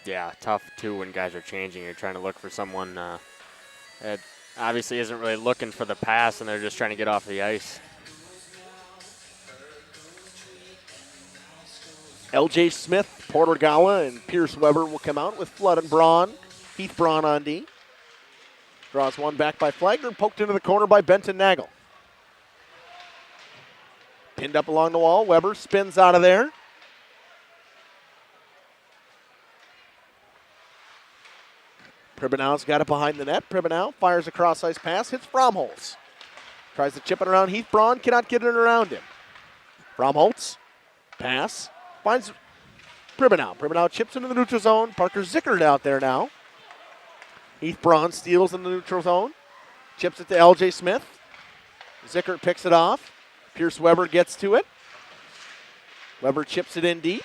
Yeah, tough too when guys are changing. You're trying to look for someone that obviously isn't really looking for the pass, and they're just trying to get off the ice. LJ Smith, Porter Gala, and Pierce Weber will come out with Flood and Braun. Heath Braun on D. Draws one back by Flagler, poked into the corner by Benton Nagel. Pinned up along the wall, Weber spins out of there. Pribenow's got it behind the net. Pribenow fires a cross-ice pass, hits Fromholz. Tries to chip it around Heath Braun, cannot get it around him. Fromholz, pass, finds Pribenow. Pribenow chips into the neutral zone. Parker Zickert out there now. Heath Braun steals in the neutral zone. Chips it to LJ Smith. Zickert picks it off. Pierce Weber gets to it. Weber chips it in deep.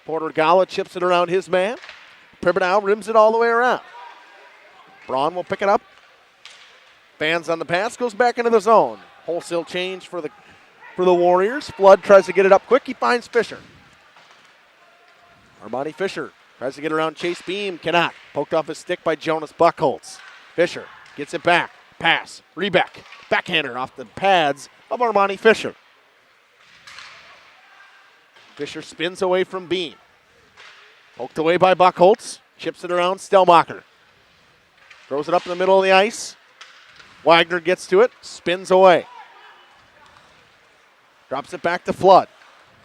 Porter Gala chips it around his man. Pribenow rims it all the way around. Braun will pick it up. Fans on the pass, goes back into the zone. Wholesale change for the Warriors. Flood tries to get it up quick. He finds Fisher. Armani Fisher tries to get around Chase Beam. Cannot. Poked off his stick by Jonas Buckholz. Fisher gets it back. Pass. Rebeck. Backhander off the pads of Armani Fisher. Fisher spins away from Beam. Poked away by Buckholz. Chips it around Stellmacher. Throws it up in the middle of the ice. Wagner gets to it. Spins away. Drops it back to Flood.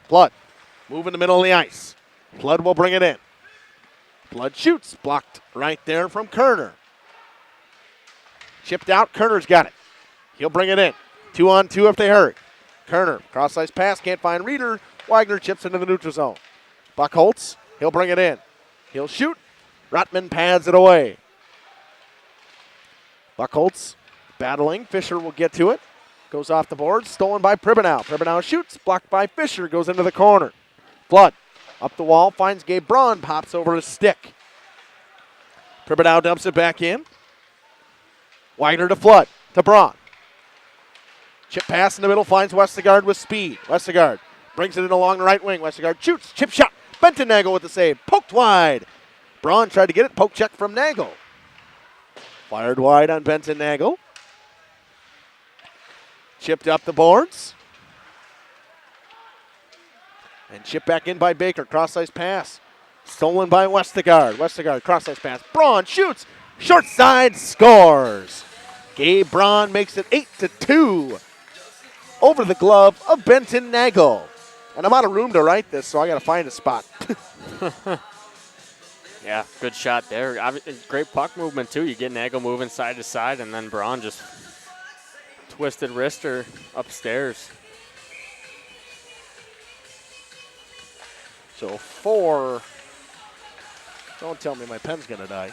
Flood. Move in the middle of the ice. Flood will bring it in. Flood shoots. Blocked right there from Kerner. Chipped out. Kerner's got it. He'll bring it in. 2-on-2 if they hurry. Kerner. Cross-ice pass. Can't find Reeder. Wagner chips into the neutral zone. Buckholz. He'll bring it in. He'll shoot. Rotman pads it away. Buckholz battling. Fisher will get to it. Goes off the board. Stolen by Pribenow. Pribenow shoots. Blocked by Fisher. Goes into the corner. Flood. Up the wall. Finds Gabe Braun. Pops over his stick. Pribenow dumps it back in. Wagner to Flood. To Braun. Chip pass in the middle. Finds Westergaard with speed. Westergaard brings it in along the right wing. Westergaard shoots. Chip shot. Benton Nagel with the save. Poked wide. Braun tried to get it. Poke check from Nagel. Fired wide on Benton Nagel. Chipped up the boards. And chipped back in by Baker. Cross-ice pass. Stolen by Westergaard. Westergaard, cross-ice pass. Braun shoots. Short side, scores. Gabe Braun makes it 8-2 over the glove of Benton Nagel. And I'm out of room to write this, so I got to find a spot. Yeah, good shot there. Great puck movement, too. You get Nagel moving side to side, and then Braun just twisted wrister upstairs. So 4. Don't tell me my pen's going to die.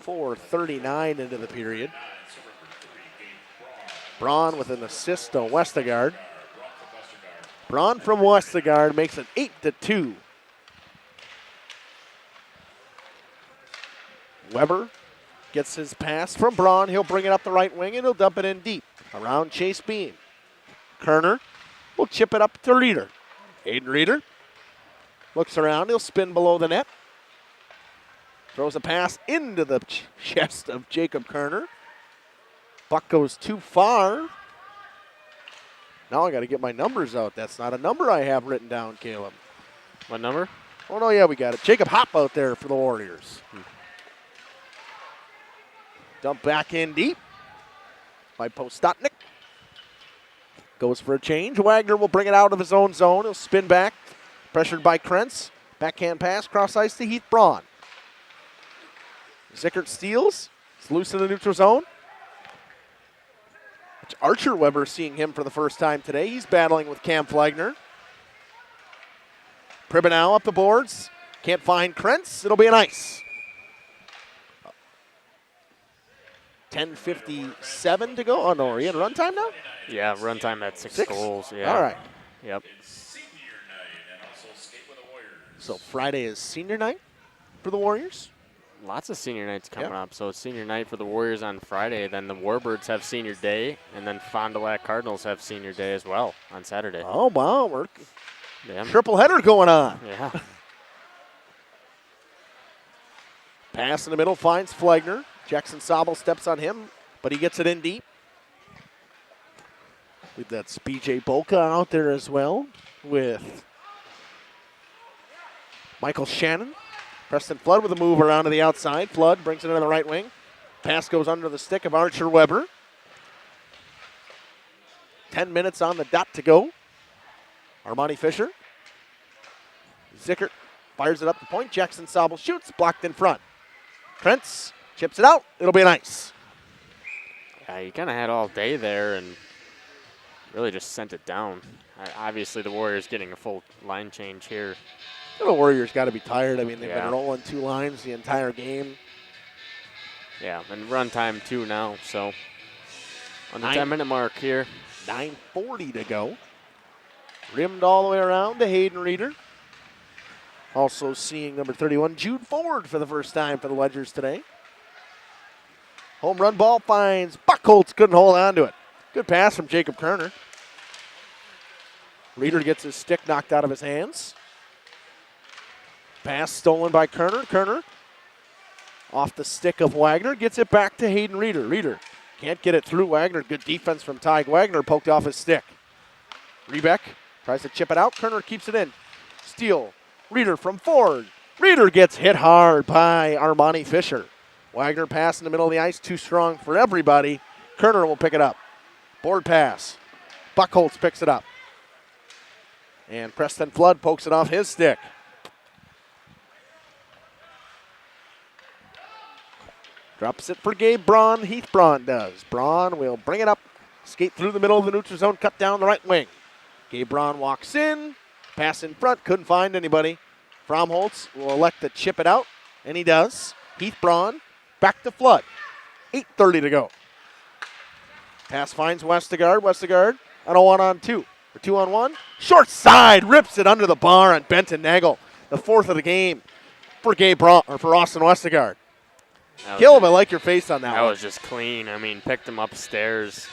4:39 into the period. Braun with an assist to Westergaard. Braun from Westergaard makes it 8-2. Weber gets his pass from Braun. He'll bring it up the right wing and he'll dump it in deep. Around Chase Beam. Kerner will chip it up to Reeder. Aiden Reeder looks around. He'll spin below the net. Throws a pass into the chest of Jacob Kerner. Puck goes too far. Now I got to get my numbers out. That's not a number I have written down, Caleb. What number? Oh, no, yeah, we got it. Jacob Hopp out there for the Warriors. Dump back in deep by Postotnik. Goes for a change. Wagner will bring it out of his own zone. He'll spin back. Pressured by Krentz. Backhand pass, cross ice to Heath Braun. Zickert steals. It's loose in the neutral zone. It's Archer Weber seeing him for the first time today. He's battling with Cam Flagner. Pribanow up the boards. Can't find Krentz. It'll be an ice. 10:57 to go. Oh, no, are you in runtime now? Yeah, runtime at 6 goals. Yeah. All right. Yep. So Friday is senior night for the Warriors. Lots of senior nights coming up. So it's senior night for the Warriors on Friday. Then the Warbirds have senior day. And then Fond du Lac Cardinals have senior day as well on Saturday. Oh, wow. We're yeah. triple header going on. Yeah. Pass in the middle finds Flagner. Jackson Sobel steps on him, but he gets it in deep. That's BJ Bolka out there as well with Michael Shannon. Preston Flood with a move around to the outside. Flood brings it into the right wing. Pass goes under the stick of Archer Weber. 10 minutes on the dot to go. Armani Fisher. Zickert fires it up the point. Jackson Sobel shoots, blocked in front. Krentz chips it out. It'll be an ice. Yeah, you kind of had all day there and really just sent it down. Obviously, the Warriors getting a full line change here. The Warriors got to be tired. I mean, they've been rolling 2 lines the entire game. Yeah, and run time too now, so on the 10-minute mark here. 9:40 to go. Rimmed all the way around to Hayden Reeder. Also seeing number 31, Jude Ford, for the first time for the Ledgers today. Home run ball finds Buckholz, couldn't hold on to it. Good pass from Jacob Kerner. Reeder gets his stick knocked out of his hands. Pass stolen by Kerner. Kerner off the stick of Wagner. Gets it back to Hayden Reeder. Reeder can't get it through Wagner. Good defense from Ty Wagner. Poked off his stick. Rebeck tries to chip it out. Kerner keeps it in. Steal. Reeder from Ford. Reeder gets hit hard by Armani Fisher. Wagner pass in the middle of the ice. Too strong for everybody. Kerner will pick it up. Board pass. Buckholz picks it up. And Preston Flood pokes it off his stick. Drops it for Gabe Braun. Heath Braun does. Braun will bring it up. Skate through the middle of the neutral zone. Cut down the right wing. Gabe Braun walks in. Pass in front. Couldn't find anybody. Fromholtz will elect to chip it out. And he does. Heath Braun back to Flood. 8:30 to go. Pass finds Westergaard. Westergaard on a 1-on-2. Or 2-on-1. Short side. Rips it under the bar on Benton Nagel. The 4th of the game for Gabe Braun, or for Austin Westergaard. Caleb, I like your face on that one. That was just clean. I mean, picked him upstairs.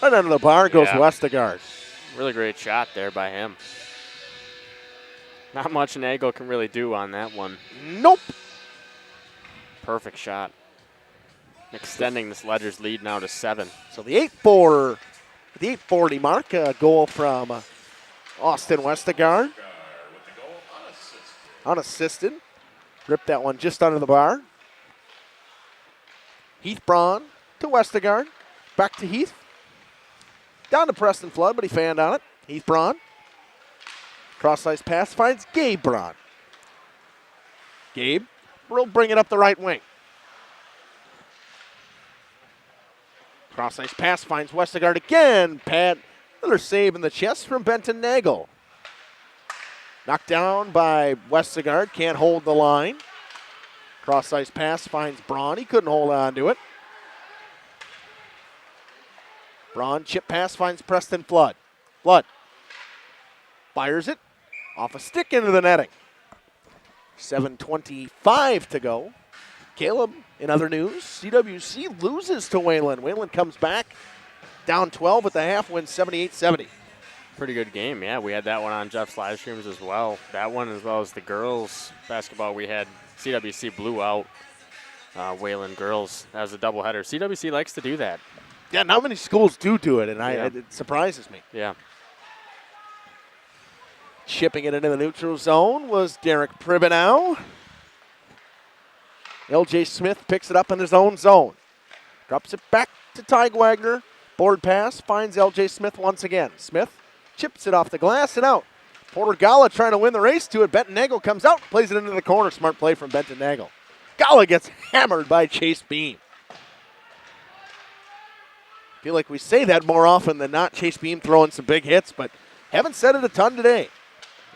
Right under the bar goes Westergaard. Really great shot there by him. Not much Nagel can really do on that one. Nope. Perfect shot. Extending this Ledgers lead now to 7. So the 8:40 mark, a goal from Austin Westergaard. Unassisted. Ripped that one just under the bar. Heath Braun to Westergaard. Back to Heath. Down to Preston Flood, but he fanned on it. Heath Braun. Cross-ice pass finds Gabe Braun. Gabe will bring it up the right wing. Cross-ice pass finds Westergaard again. Another save in the chest from Benton Nagel. Knocked down by Westergaard, can't hold the line. Cross-ice pass finds Braun. He couldn't hold on to it. Braun, chip pass finds Preston Flood. Flood fires it off a stick into the netting. 7:25 to go. Caleb, in other news, CWC loses to Wayland. Wayland comes back down 12 at the half, wins 78-70. Pretty good game, yeah. We had that one on Jeff's live streams as well. That one, as well as the girls basketball, we had CWC blew out Wayland girls. That was a doubleheader. CWC likes to do that. Yeah, not many schools do it, and it surprises me. Yeah. Shipping it into the neutral zone was Derek Pribenow. LJ Smith picks it up in his own zone. Drops it back to Tyg Wagner. Board pass finds LJ Smith once again. Smith chips it off the glass and out. Porter Gala trying to win the race to it. Benton Nagel comes out, plays it into the corner. Smart play from Benton Nagel. Gala gets hammered by Chase Beam. Feel like we say that more often than not. Chase Beam throwing some big hits, but haven't said it a ton today.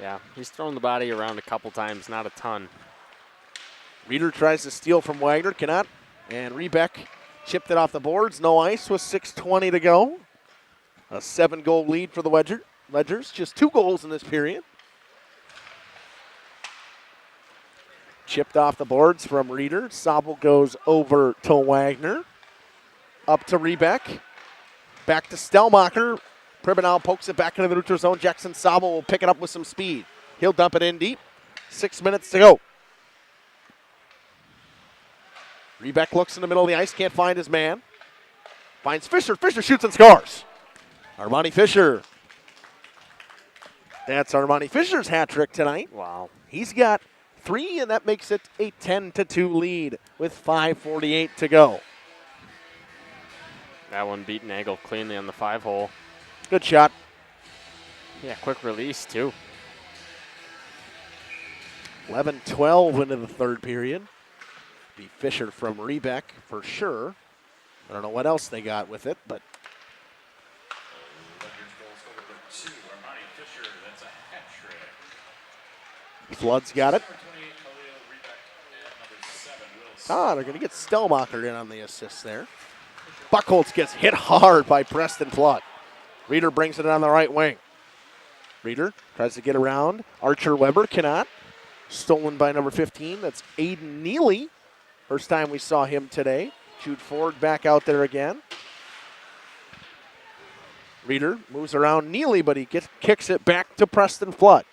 Yeah, he's thrown the body around a couple times, not a ton. Reeder tries to steal from Wagner, cannot. And Rebeck chipped it off the boards. No ice with 6:20 to go. A 7-goal lead for the Ledgers. Just 2 goals in this period. Chipped off the boards from Reeder. Sobel goes over to Wagner. Up to Rebeck. Back to Stellmacher. Pribenow pokes it back into the neutral zone. Jackson Sobel will pick it up with some speed. He'll dump it in deep. 6 minutes to go. Rebeck looks in the middle of the ice, can't find his man. Finds Fisher. Fisher shoots and scores. Armani Fisher. That's Armani Fisher's hat trick tonight. Wow. He's got 3, and that makes it a 10-2 lead with 5:48 to go. That one beat Nagel cleanly on the 5-hole. Good shot. Yeah, quick release, too. 11-12 into the third period. Be Fisher from Rebeck for sure. I don't know what else they got with it, but Flood's got it. They're going to get Stellmacher in on the assist there. Buckholz gets hit hard by Preston Flood. Reeder brings it on the right wing. Reeder tries to get around. Archer Weber cannot. Stolen by number 15. That's Aiden Neely. First time we saw him today. Jude Ford back out there again. Reeder moves around Neely, but he kicks it back to Preston Flood.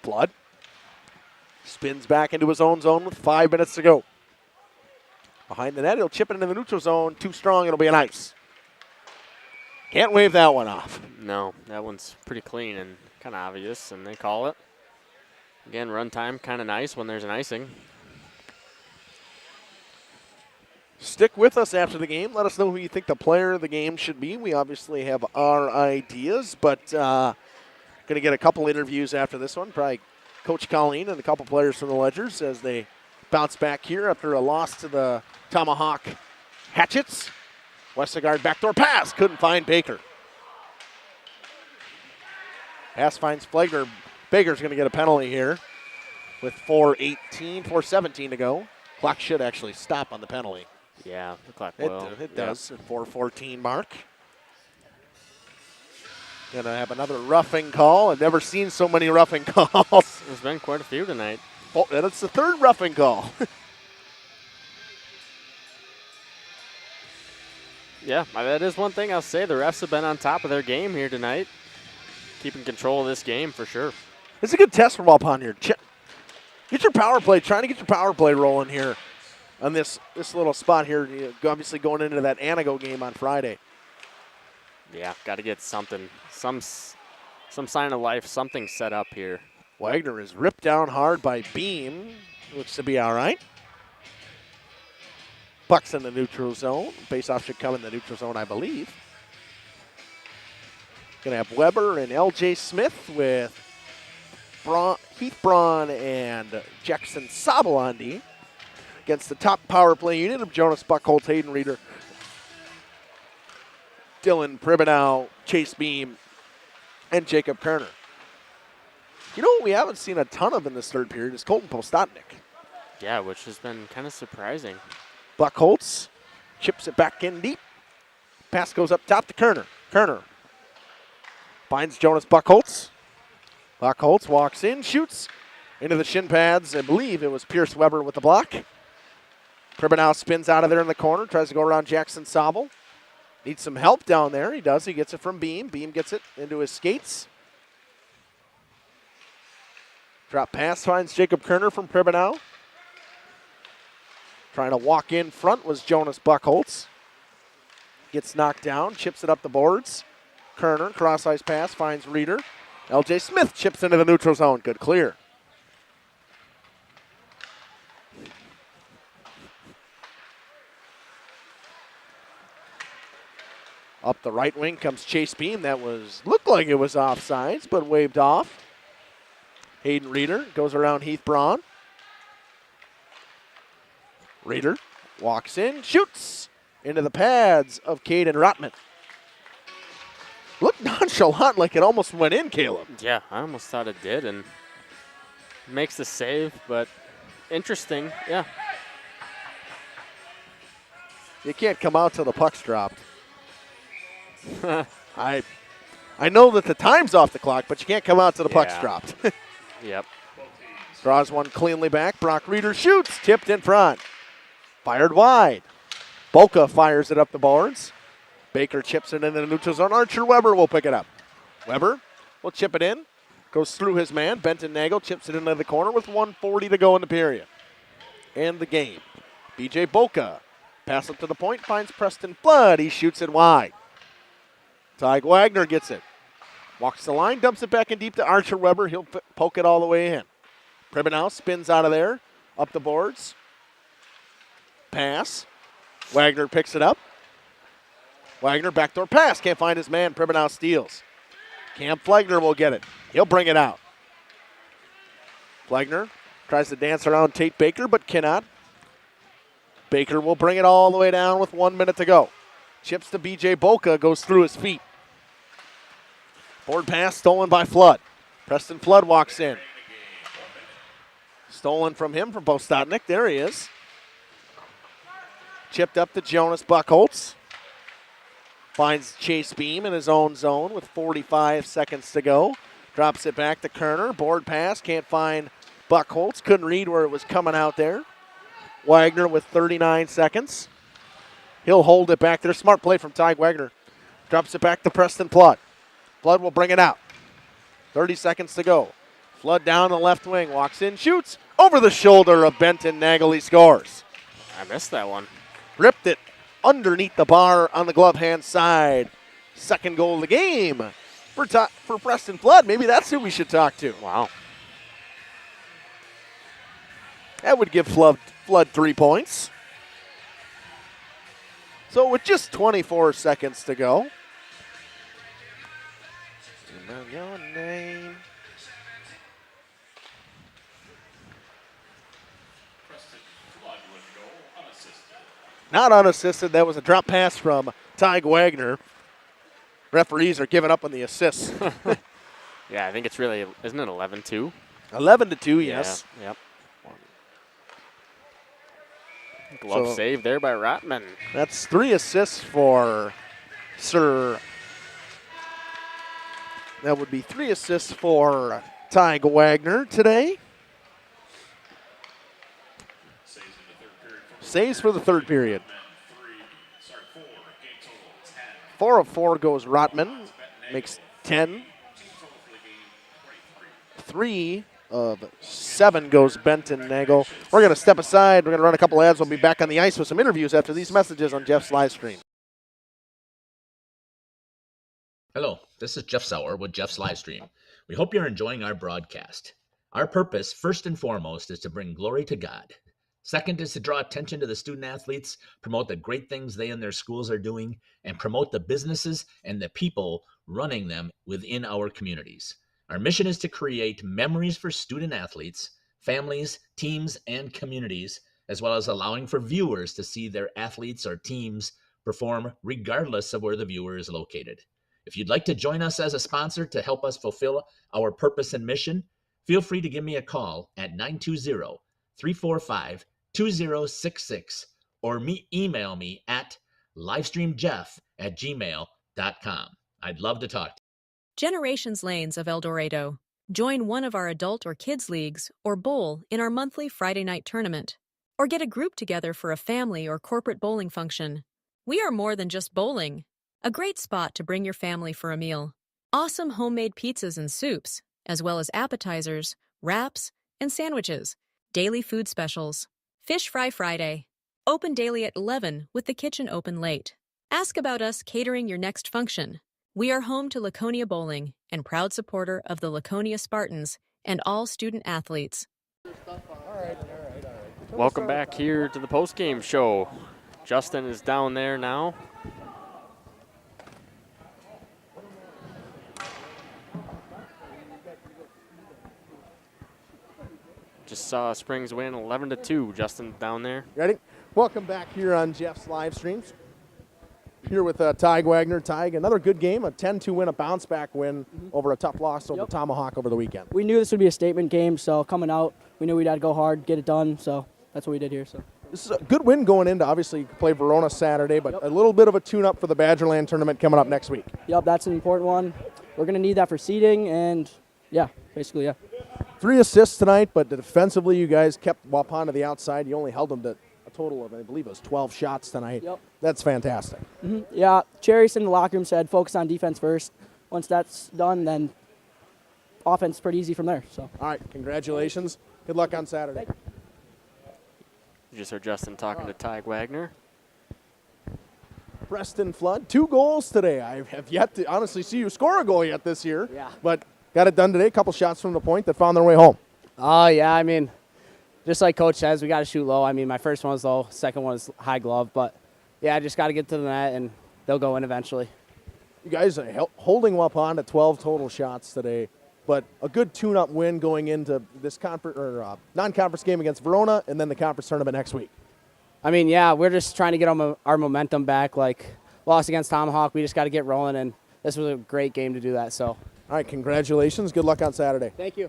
Flood spins back into his own zone with 5 minutes to go. Behind the net, he'll chip it into the neutral zone. Too strong, it'll be an ice. Can't wave that one off. No, that one's pretty clean and kind of obvious, and they call it. Again, run time kind of nice when there's an icing. Stick with us after the game. Let us know who you think the player of the game should be. We obviously have our ideas, but going to get a couple interviews after this one. Probably Coach Colleen and a couple players from the Ledgers as they bounce back here after a loss to the Tomahawk Hatchets. Westergaard backdoor pass. Couldn't find Baker. Pass finds Flagner. Baker's going to get a penalty here with 4:17 to go. Clock should actually stop on the penalty. Yeah, the clock will. It does at 4:14 mark. Going to have another roughing call. I've never seen so many roughing calls. There's been quite a few tonight. Oh, and it's the third roughing call. Yeah, that is one thing I'll say. The refs have been on top of their game here tonight. Keeping control of this game for sure. It's a good test for Waupun here. Get your power play. Trying to get your power play rolling here on this little spot here. Obviously going into that Anago game on Friday. Yeah, got to get something, some sign of life, something set up here. Wagner is ripped down hard by Beam. Looks to be all right. Puck's in the neutral zone. Faceoff should come in the neutral zone, I believe. Going to have Weber and LJ Smith with Heath Braun and Jackson Sabalandi against the top power play unit of Jonas Buckholz, Hayden Reeder, Dylan Pribanow, Chase Beam, and Jacob Kerner. You know what we haven't seen a ton of in this third period is Colton Postotnik. Yeah, which has been kind of surprising. Buckholz chips it back in deep. Pass goes up top to Kerner. Kerner finds Jonas Buckholz. Buckholz walks in, shoots into the shin pads. I believe it was Pierce Weber with the block. Pribanow spins out of there in the corner, tries to go around Jackson Sobel. Needs some help down there. He does. He gets it from Beam. Beam gets it into his skates. Drop pass finds Jacob Kerner from Pribanow. Trying to walk in front was Jonas Buckholz. Gets knocked down, chips it up the boards. Kerner, cross-ice pass, finds Reeder. LJ Smith chips into the neutral zone. Good clear. Up the right wing comes Chase Beam. That looked like it was offsides, but waved off. Hayden Reeder goes around Heath Braun. Reeder walks in, shoots into the pads of Caden Rotman. Looked nonchalant, like it almost went in, Caleb. Yeah, I almost thought it did, and makes the save, but interesting, yeah. You can't come out till the puck's dropped. I know that the time's off the clock, but you can't come out till the puck's dropped. Yep. Draws one cleanly back. Brock Reeder shoots, tipped in front. Fired wide. Boca fires it up the boards. Baker chips it into the neutral zone. Archer Weber will pick it up. Weber will chip it in. Goes through his man. Benton Nagel chips it into the corner with 1:40 to go in the period. And the game. BJ Boca. Pass up to the point. Finds Preston Flood. He shoots it wide. Tyg Wagner gets it. Walks the line. Dumps it back in deep to Archer Weber. He'll poke it all the way in. Pribanow spins out of there. Up the boards. Pass. Wagner picks it up. Wagner backdoor pass. Can't find his man. Pribanow steals. Cam Flegner will get it. He'll bring it out. Flegner tries to dance around Tate Baker, but cannot. Baker will bring it all the way down with 1 minute to go. Chips to BJ Boca. Goes through his feet. Board pass stolen by Flood. Preston Flood walks in. Stolen from him from Postotnik. There he is. Chipped up to Jonas Buckholz. Finds Chase Beam in his own zone with 45 seconds to go. Drops it back to Kerner. Board pass. Can't find Buckholz. Couldn't read where it was coming out there. Wagner with 39 seconds. He'll hold it back there. Smart play from Ty Wagner. Drops it back to Preston Flood. Flood will bring it out. 30 seconds to go. Flood down the left wing. Walks in, shoots. Over the shoulder of Benton Nagel. He scores. I missed that one. Ripped it underneath the bar on the glove hand side. Second goal of the game for Preston Flood. Maybe that's who we should talk to. Wow. That would give Flood 3 points. So with just 24 seconds to go. Your name. Not unassisted. That was a drop pass from Tyg Wagner. Referees are giving up on the assists. Yeah, I think it's really, isn't it 11-2? 11-2, yes. Yeah, yep. Glove save there by Rotman. That's 3 assists for Sir. That would be 3 assists for Tyg Wagner today. Saves for the third period. 4 of 4 goes Rotman. Makes 10. 3 of 7 goes Benton Nagel. We're going to step aside. We're going to run a couple ads. We'll be back on the ice with some interviews after these messages on Jeff's live stream. Hello, this is Jeff Sauer with Jeff's Livestream. We hope you're enjoying our broadcast. Our purpose, first and foremost, is to bring glory to God. Second is to draw attention to the student athletes, promote the great things they and their schools are doing, and promote the businesses and the people running them within our communities. Our mission is to create memories for student athletes, families, teams, and communities, as well as allowing for viewers to see their athletes or teams perform regardless of where the viewer is located. If you'd like to join us as a sponsor to help us fulfill our purpose and mission, feel free to give me a call at 920-345-2066 or email me at livestreamjeff@gmail.com. I'd love to talk to you. Generations Lanes of El Dorado. Join one of our adult or kids leagues or bowl in our monthly Friday night tournament. Or get a group together for a family or corporate bowling function. We are more than just bowling. A great spot to bring your family for a meal. Awesome homemade pizzas and soups, as well as appetizers, wraps, and sandwiches. Daily food specials. Fish Fry Friday. Open daily at 11 with the kitchen open late. Ask about us catering your next function. We are home to Laconia Bowling and proud supporter of the Laconia Spartans and all student athletes. Welcome back here to the post-game show. Justin is down there now. Just saw Springs win 11-2. Justin down there. Ready? Welcome back here on Jeff's live streams. Here with Tig Wagner. Tig, another good game, a 10-2 win, a bounce-back win over a tough loss over Tomahawk over the weekend. We knew this would be a statement game, so coming out, we knew we'd have to go hard, get it done, so that's what we did here. So this is a good win going into, obviously, you play Verona Saturday, but a little bit of a tune-up for the Badgerland tournament coming up next week. Yep, that's an important one. We're going to need that for seeding, and yeah, basically, yeah. 3 assists tonight, but defensively you guys kept Waupun to the outside. You only held them to a total of, I believe it was 12 shots tonight. Yep. That's fantastic. Yeah, Cherry's in the locker room said focus on defense first. Once that's done, then offense is pretty easy from there. So. All right, congratulations. Good luck on Saturday. You just heard Justin talking to Tig Wagner. Preston Flood, 2 goals today. I have yet to honestly see you score a goal yet this year. Yeah. But got it done today. A couple shots from the point that found their way home. Oh, yeah. I mean, just like Coach says, we got to shoot low. I mean, my first one was low. Second one was high glove. But, yeah, I just got to get to the net, and they'll go in eventually. You guys are holding Waupun to 12 total shots today. But a good tune-up win going into this non-conference game against Verona and then the conference tournament next week. I mean, yeah, we're just trying to get our momentum back. Like, lost against Tomahawk, we just got to get rolling, and this was a great game to do that. So, all right, congratulations. Good luck on Saturday. Thank you.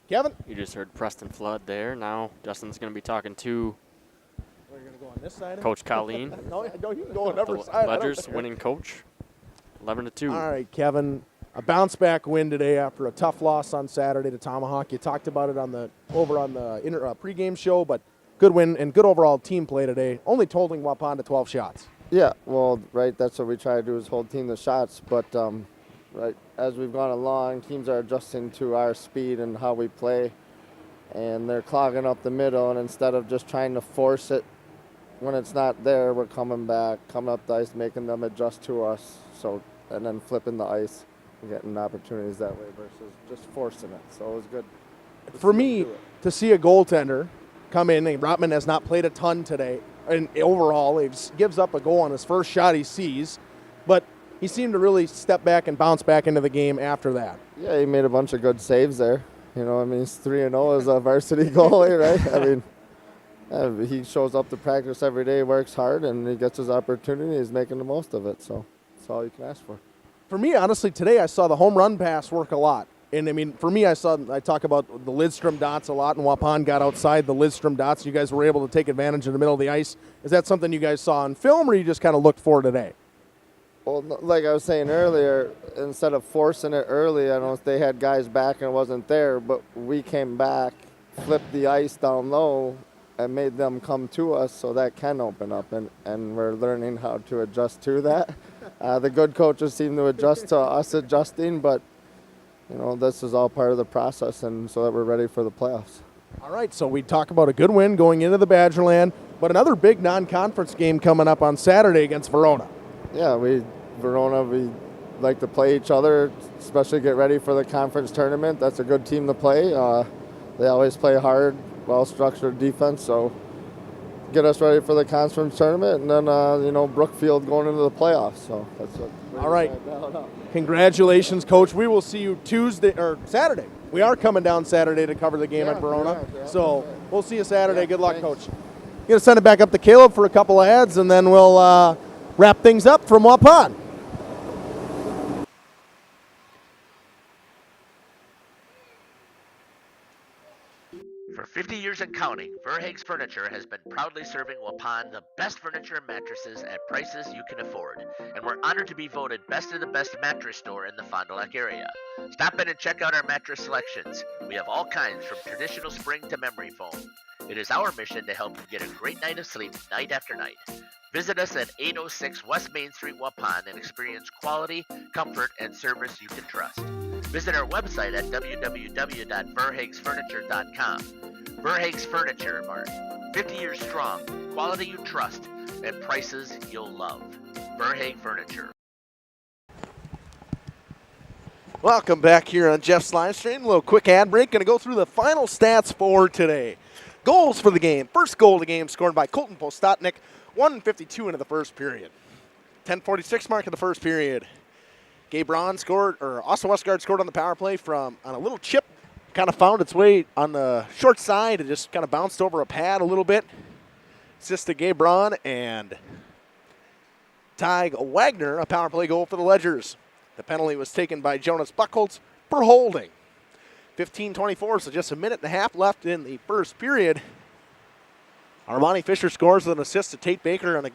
Kevin? You just heard Preston Flood there. Now Justin's going to be talking to on this side Coach Colleen. No, you can go on every side. Ledger's winning coach, 11-2. All right, Kevin. A bounce-back win today after a tough loss on Saturday to Tomahawk. You talked about it over on the pregame show, but good win and good overall team play today. Only holding Waupun to 12 shots. Yeah, well, right, that's what we try to do is hold team to shots. But, right, as we've gone along, teams are adjusting to our speed and how we play. And they're clogging up the middle, and instead of just trying to force it when it's not there, we're coming back, coming up the ice, making them adjust to us, and then flipping the ice. Getting opportunities that way versus just forcing it. So it was good. For me, to see a goaltender come in, and Rotman has not played a ton today, and overall he gives up a goal on his first shot he sees, but he seemed to really step back and bounce back into the game after that. Yeah, he made a bunch of good saves there. You know, I mean, he's 3-0 as a varsity goalie, right? I mean, he shows up to practice every day, works hard, and he gets his opportunity. He's making the most of it, so that's all you can ask for. For me, honestly, today I saw the home run pass work a lot. And, I mean, for me, I talk about the Lidstrom dots a lot, and Waupun got outside the Lidstrom dots. You guys were able to take advantage in the middle of the ice. Is that something you guys saw on film, or you just kind of looked for today? Well, like I was saying earlier, instead of forcing it early, I don't know if they had guys back and it wasn't there, but we came back, flipped the ice down low, and made them come to us so that can open up, and we're learning how to adjust to that. The good coaches seem to adjust to us adjusting, but, you know, this is all part of the process, and so that we're ready for the playoffs. All right, so we talk about a good win going into the Badgerland, but another big non-conference game coming up on Saturday against Verona. Yeah, Verona, we like to play each other, especially get ready for the conference tournament. That's a good team to play. They always play hard, well-structured defense, so get us ready for the conference tournament, and then, Brookfield going into the playoffs. So that's what. All right. Congratulations, Coach. We will see you Saturday. We are coming down Saturday to cover the game at Verona. So we'll see you Saturday. Good luck, Coach. Going to send it back up to Caleb for a couple of ads, and then we'll wrap things up from Waupun. For 50 years and counting, Verhaeg's Furniture has been proudly serving Waupun the best furniture and mattresses at prices you can afford. And we're honored to be voted best of the best mattress store in the Fond du Lac area. Stop in and check out our mattress selections. We have all kinds from traditional spring to memory foam. It is our mission to help you get a great night of sleep night after night. Visit us at 806 West Main Street, Waupun, and experience quality, comfort, and service you can trust. Visit our website at www.verhaegsfurniture.com. Verhaeg's Furniture Mart. 50 years strong, quality you trust, and prices you'll love. Verhaeg Furniture. Welcome back here on Jeff's live stream. A little quick ad break. Going to go through the final stats for today. Goals for the game. First goal of the game scored by Colton Postotnik. 1:52 into the first period. 10:46 mark of the first period. Gabe Braun scored, or Austin Westgard scored on the power play on a little chip. Kind of found its way on the short side and just kind of bounced over a pad a little bit. Assist to Gabe Braun and Tig Wagner, a power play goal for the Ledgers. The penalty was taken by Jonas Buchholz for holding. 15:24, so just a minute and a half left in the first period. Armani Fisher scores with an assist to Tate Baker on a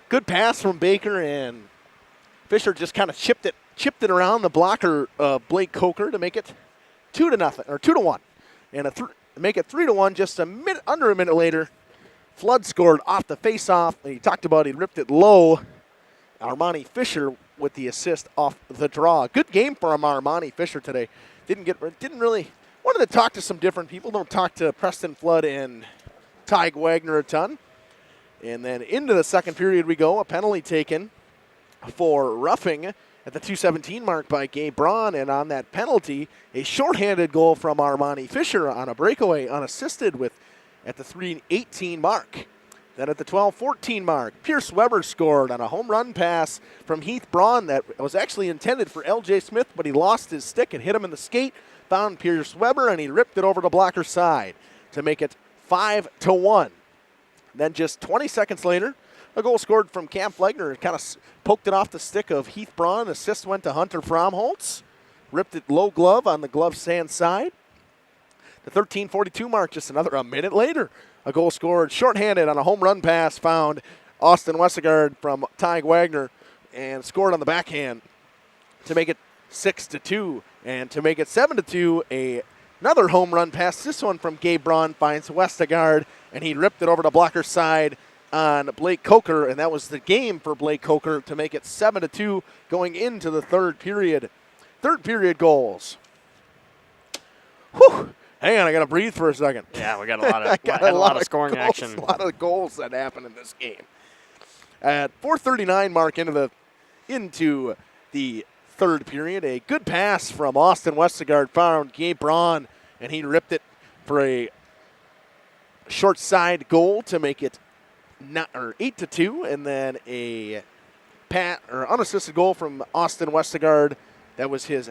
good pass from Baker, and Fisher just kind of chipped it around the blocker, Blake Coker, to make it 2-0 or 2-1, and make it 3-1. Just under a minute later, Flood scored off the face-off. And he talked about he ripped it low. Armani Fisher with the assist off the draw. Good game for Armani Fisher today. Didn't really wanted to talk to some different people. Don't talk to Preston Flood and Tig Wagner a ton. And then into the second period we go. A penalty taken for roughing at the 2:17 mark by Gabe Braun. And on that penalty, a shorthanded goal from Armani Fisher on a breakaway unassisted at the 3:18 mark. Then at the 12:14 mark, Pierce Weber scored on a home run pass from Heath Braun that was actually intended for L.J. Smith, but he lost his stick and hit him in the skate. Found Pierce Weber, and he ripped it over the blocker side to make it 5-1. Then just 20 seconds later, a goal scored from Cam Flegner. Kind of poked it off the stick of Heath Braun. Assist went to Hunter Fromholtz. Ripped it low glove on the glove stand side. The 13:42 mark, just a minute later, a goal scored shorthanded on a home run pass found Austin Westergaard from Tig Wagner and scored on the backhand to make it 6-2. And to make it 7-2, another home run pass. This one from Gabe Braun finds Westergaard, and he ripped it over the blocker side on Blake Coker, and that was the game for Blake Coker to make it 7-2 going into the third period. Third period goals. Whew. Hang on, I got to breathe for a second. Yeah, we got a lot of scoring goals, action. A lot of goals that happened in this game. At 4:39 mark into the third period, a good pass from Austin Westergaard found Gabe Braun, and he ripped it for a short side goal to make it 8-2, and then a unassisted goal from Austin Westergaard. That was his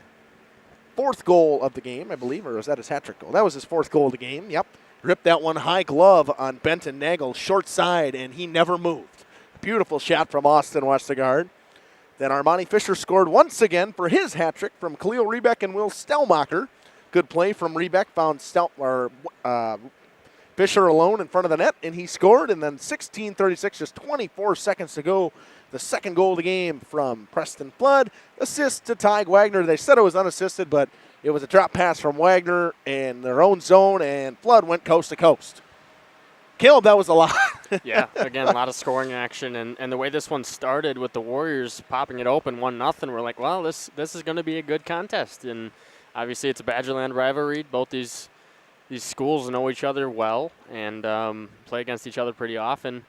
fourth goal of the game, I believe, or was that his hat-trick goal? That was his fourth goal of the game, yep. Ripped that one high glove on Benton Nagel, short side, and he never moved. Beautiful shot from Austin Westergaard. Then Armani Fisher scored once again for his hat-trick from Khalil Rebeck and Will Stelmacher. Good play from Rebeck, found Fisher alone in front of the net, and he scored. And then 16:36, just 24 seconds to go, the second goal of the game from Preston Flood. Assist to Tig Wagner. They said it was unassisted, but it was a drop pass from Wagner in their own zone, and Flood went coast to coast. Caleb, that was a lot. Yeah, again, a lot of scoring action, and the way this one started with the Warriors popping it open 1-0, we're like, well, this is going to be a good contest, and obviously it's a Badgerland rivalry. Both these schools know each other well and play against each other pretty often,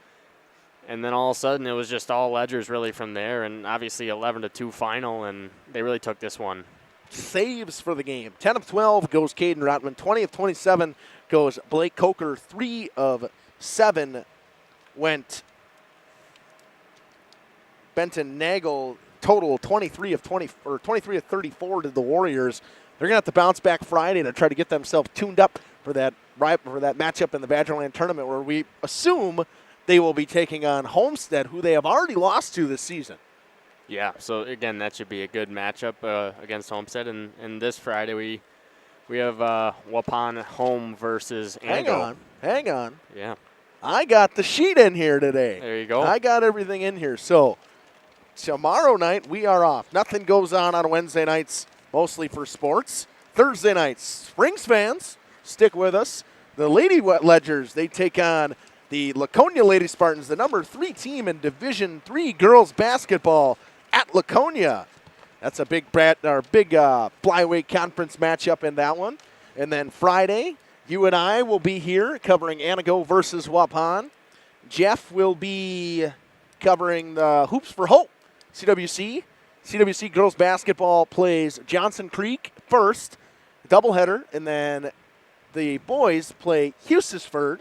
and then all of a sudden it was just all Ledgers really from there, and obviously 11-2 final, and they really took this one. Saves for the game. 10 of 12 goes Caden Rotman. 20 of 27 goes Blake Coker. 3 of 7 went Benton Nagel. Total 23 of 34 to the Warriors. They're going to have to bounce back Friday to try to get themselves tuned up for that matchup in the Badgerland tournament, where we assume they will be taking on Homestead, who they have already lost to this season. Yeah, so again, that should be a good matchup against Homestead. And this Friday, we have Waupun home versus Anago. Hang on. Yeah. I got the sheet in here today. There you go. I got everything in here. So tomorrow night, we are off. Nothing goes on Wednesday nights, mostly for sports. Thursday nights, Springs fans, stick with us. The Lady Ledgers, they take on the Laconia Lady Spartans, the number 3 team in Division III girls basketball at Laconia. That's a big flyweight conference matchup in that one. And then Friday, you and I will be here covering Anago versus Waupun. Jeff will be covering the Hoops for Hope, CWC. CWC girls basketball plays Johnson Creek first, doubleheader, and then the boys play Hustisford.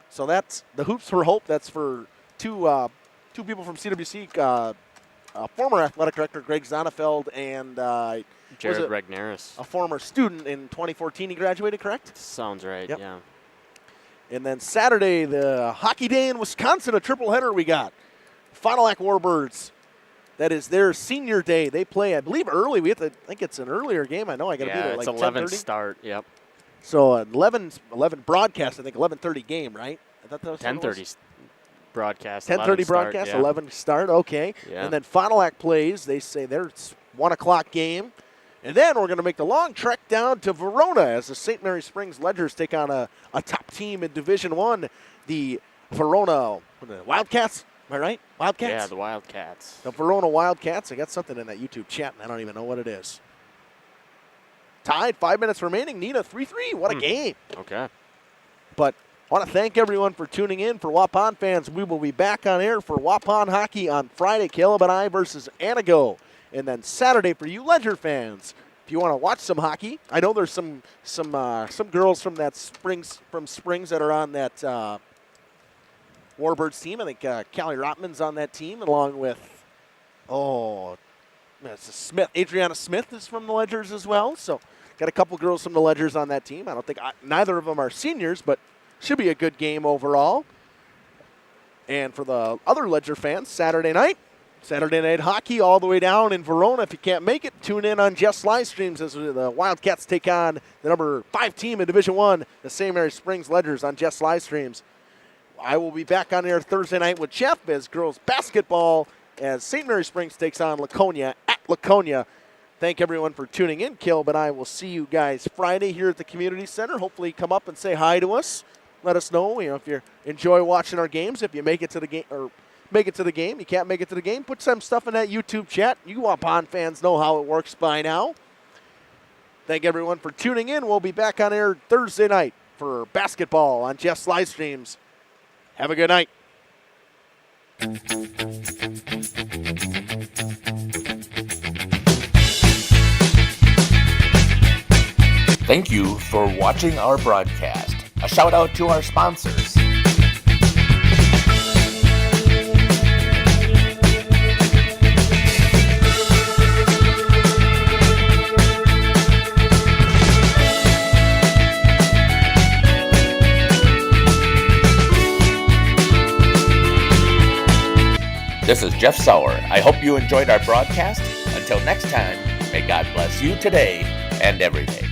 So that's the Hoops for Hope. That's for two people from CWC, former athletic director Greg Zonefeld and Jared Regnaris, a former student in 2014. He graduated, correct? Sounds right, yep. Yeah. And then Saturday, the Hockey Day in Wisconsin, a triple header we got. Fond du Lac Warbirds. That is their senior day. They play, I believe, early. I think it's an earlier game. I know I got to be there like 10:30. It's 11 start, yep. So 11 broadcast, I think 11:30 game, right? I thought that was 10:30 broadcast. 10:30 broadcast, yeah. 11 start, okay. Yeah. And then Fond du Lac plays. They say it's 1 o'clock game. And then we're going to make the long trek down to Verona as the St. Mary Springs Ledgers take on a top team in Division I, the Verona Wildcats. Am I right? Wildcats? Yeah, the Wildcats. The Verona Wildcats. I got something in that YouTube chat, and I don't even know what it is. Tied, 5 minutes remaining. Nina, 3-3. What a game. Okay. But I want to thank everyone for tuning in. For Waupun fans, we will be back on air for Waupun hockey on Friday, Caleb and I versus Anago. And then Saturday for you Ledger fans, if you want to watch some hockey, I know there's some girls from Springs that are on that Warbirds team. I think Callie Rotman's on that team, along with Smith. Adriana Smith is from the Ledgers as well. So got a couple girls from the Ledgers on that team. I don't think neither of them are seniors, but should be a good game overall. And for the other Ledger fans, Saturday night hockey all the way down in Verona. If you can't make it, tune in on Jeff's live streams as the Wildcats take on the number 5 team in Division I, the St. Mary Springs Ledgers on Jeff's live streams. I will be back on air Thursday night with Jeff as girls basketball as St. Mary Springs takes on Laconia at Laconia. Thank everyone for tuning in. Caleb and I will see you guys Friday here at the Community Center. Hopefully come up and say hi to us. Let us know, if you enjoy watching our games, if you make it to the game or make it to the game. You can't make it to the game, put some stuff in that YouTube chat. You Waupun fans know how it works by now. Thank everyone for tuning in. We'll be back on air Thursday night for basketball on Jeff's live streams. Have a good night. Thank you for watching our broadcast. A shout out to our sponsors. This is Jeff Sauer. I hope you enjoyed our broadcast. Until next time, may God bless you today and every day.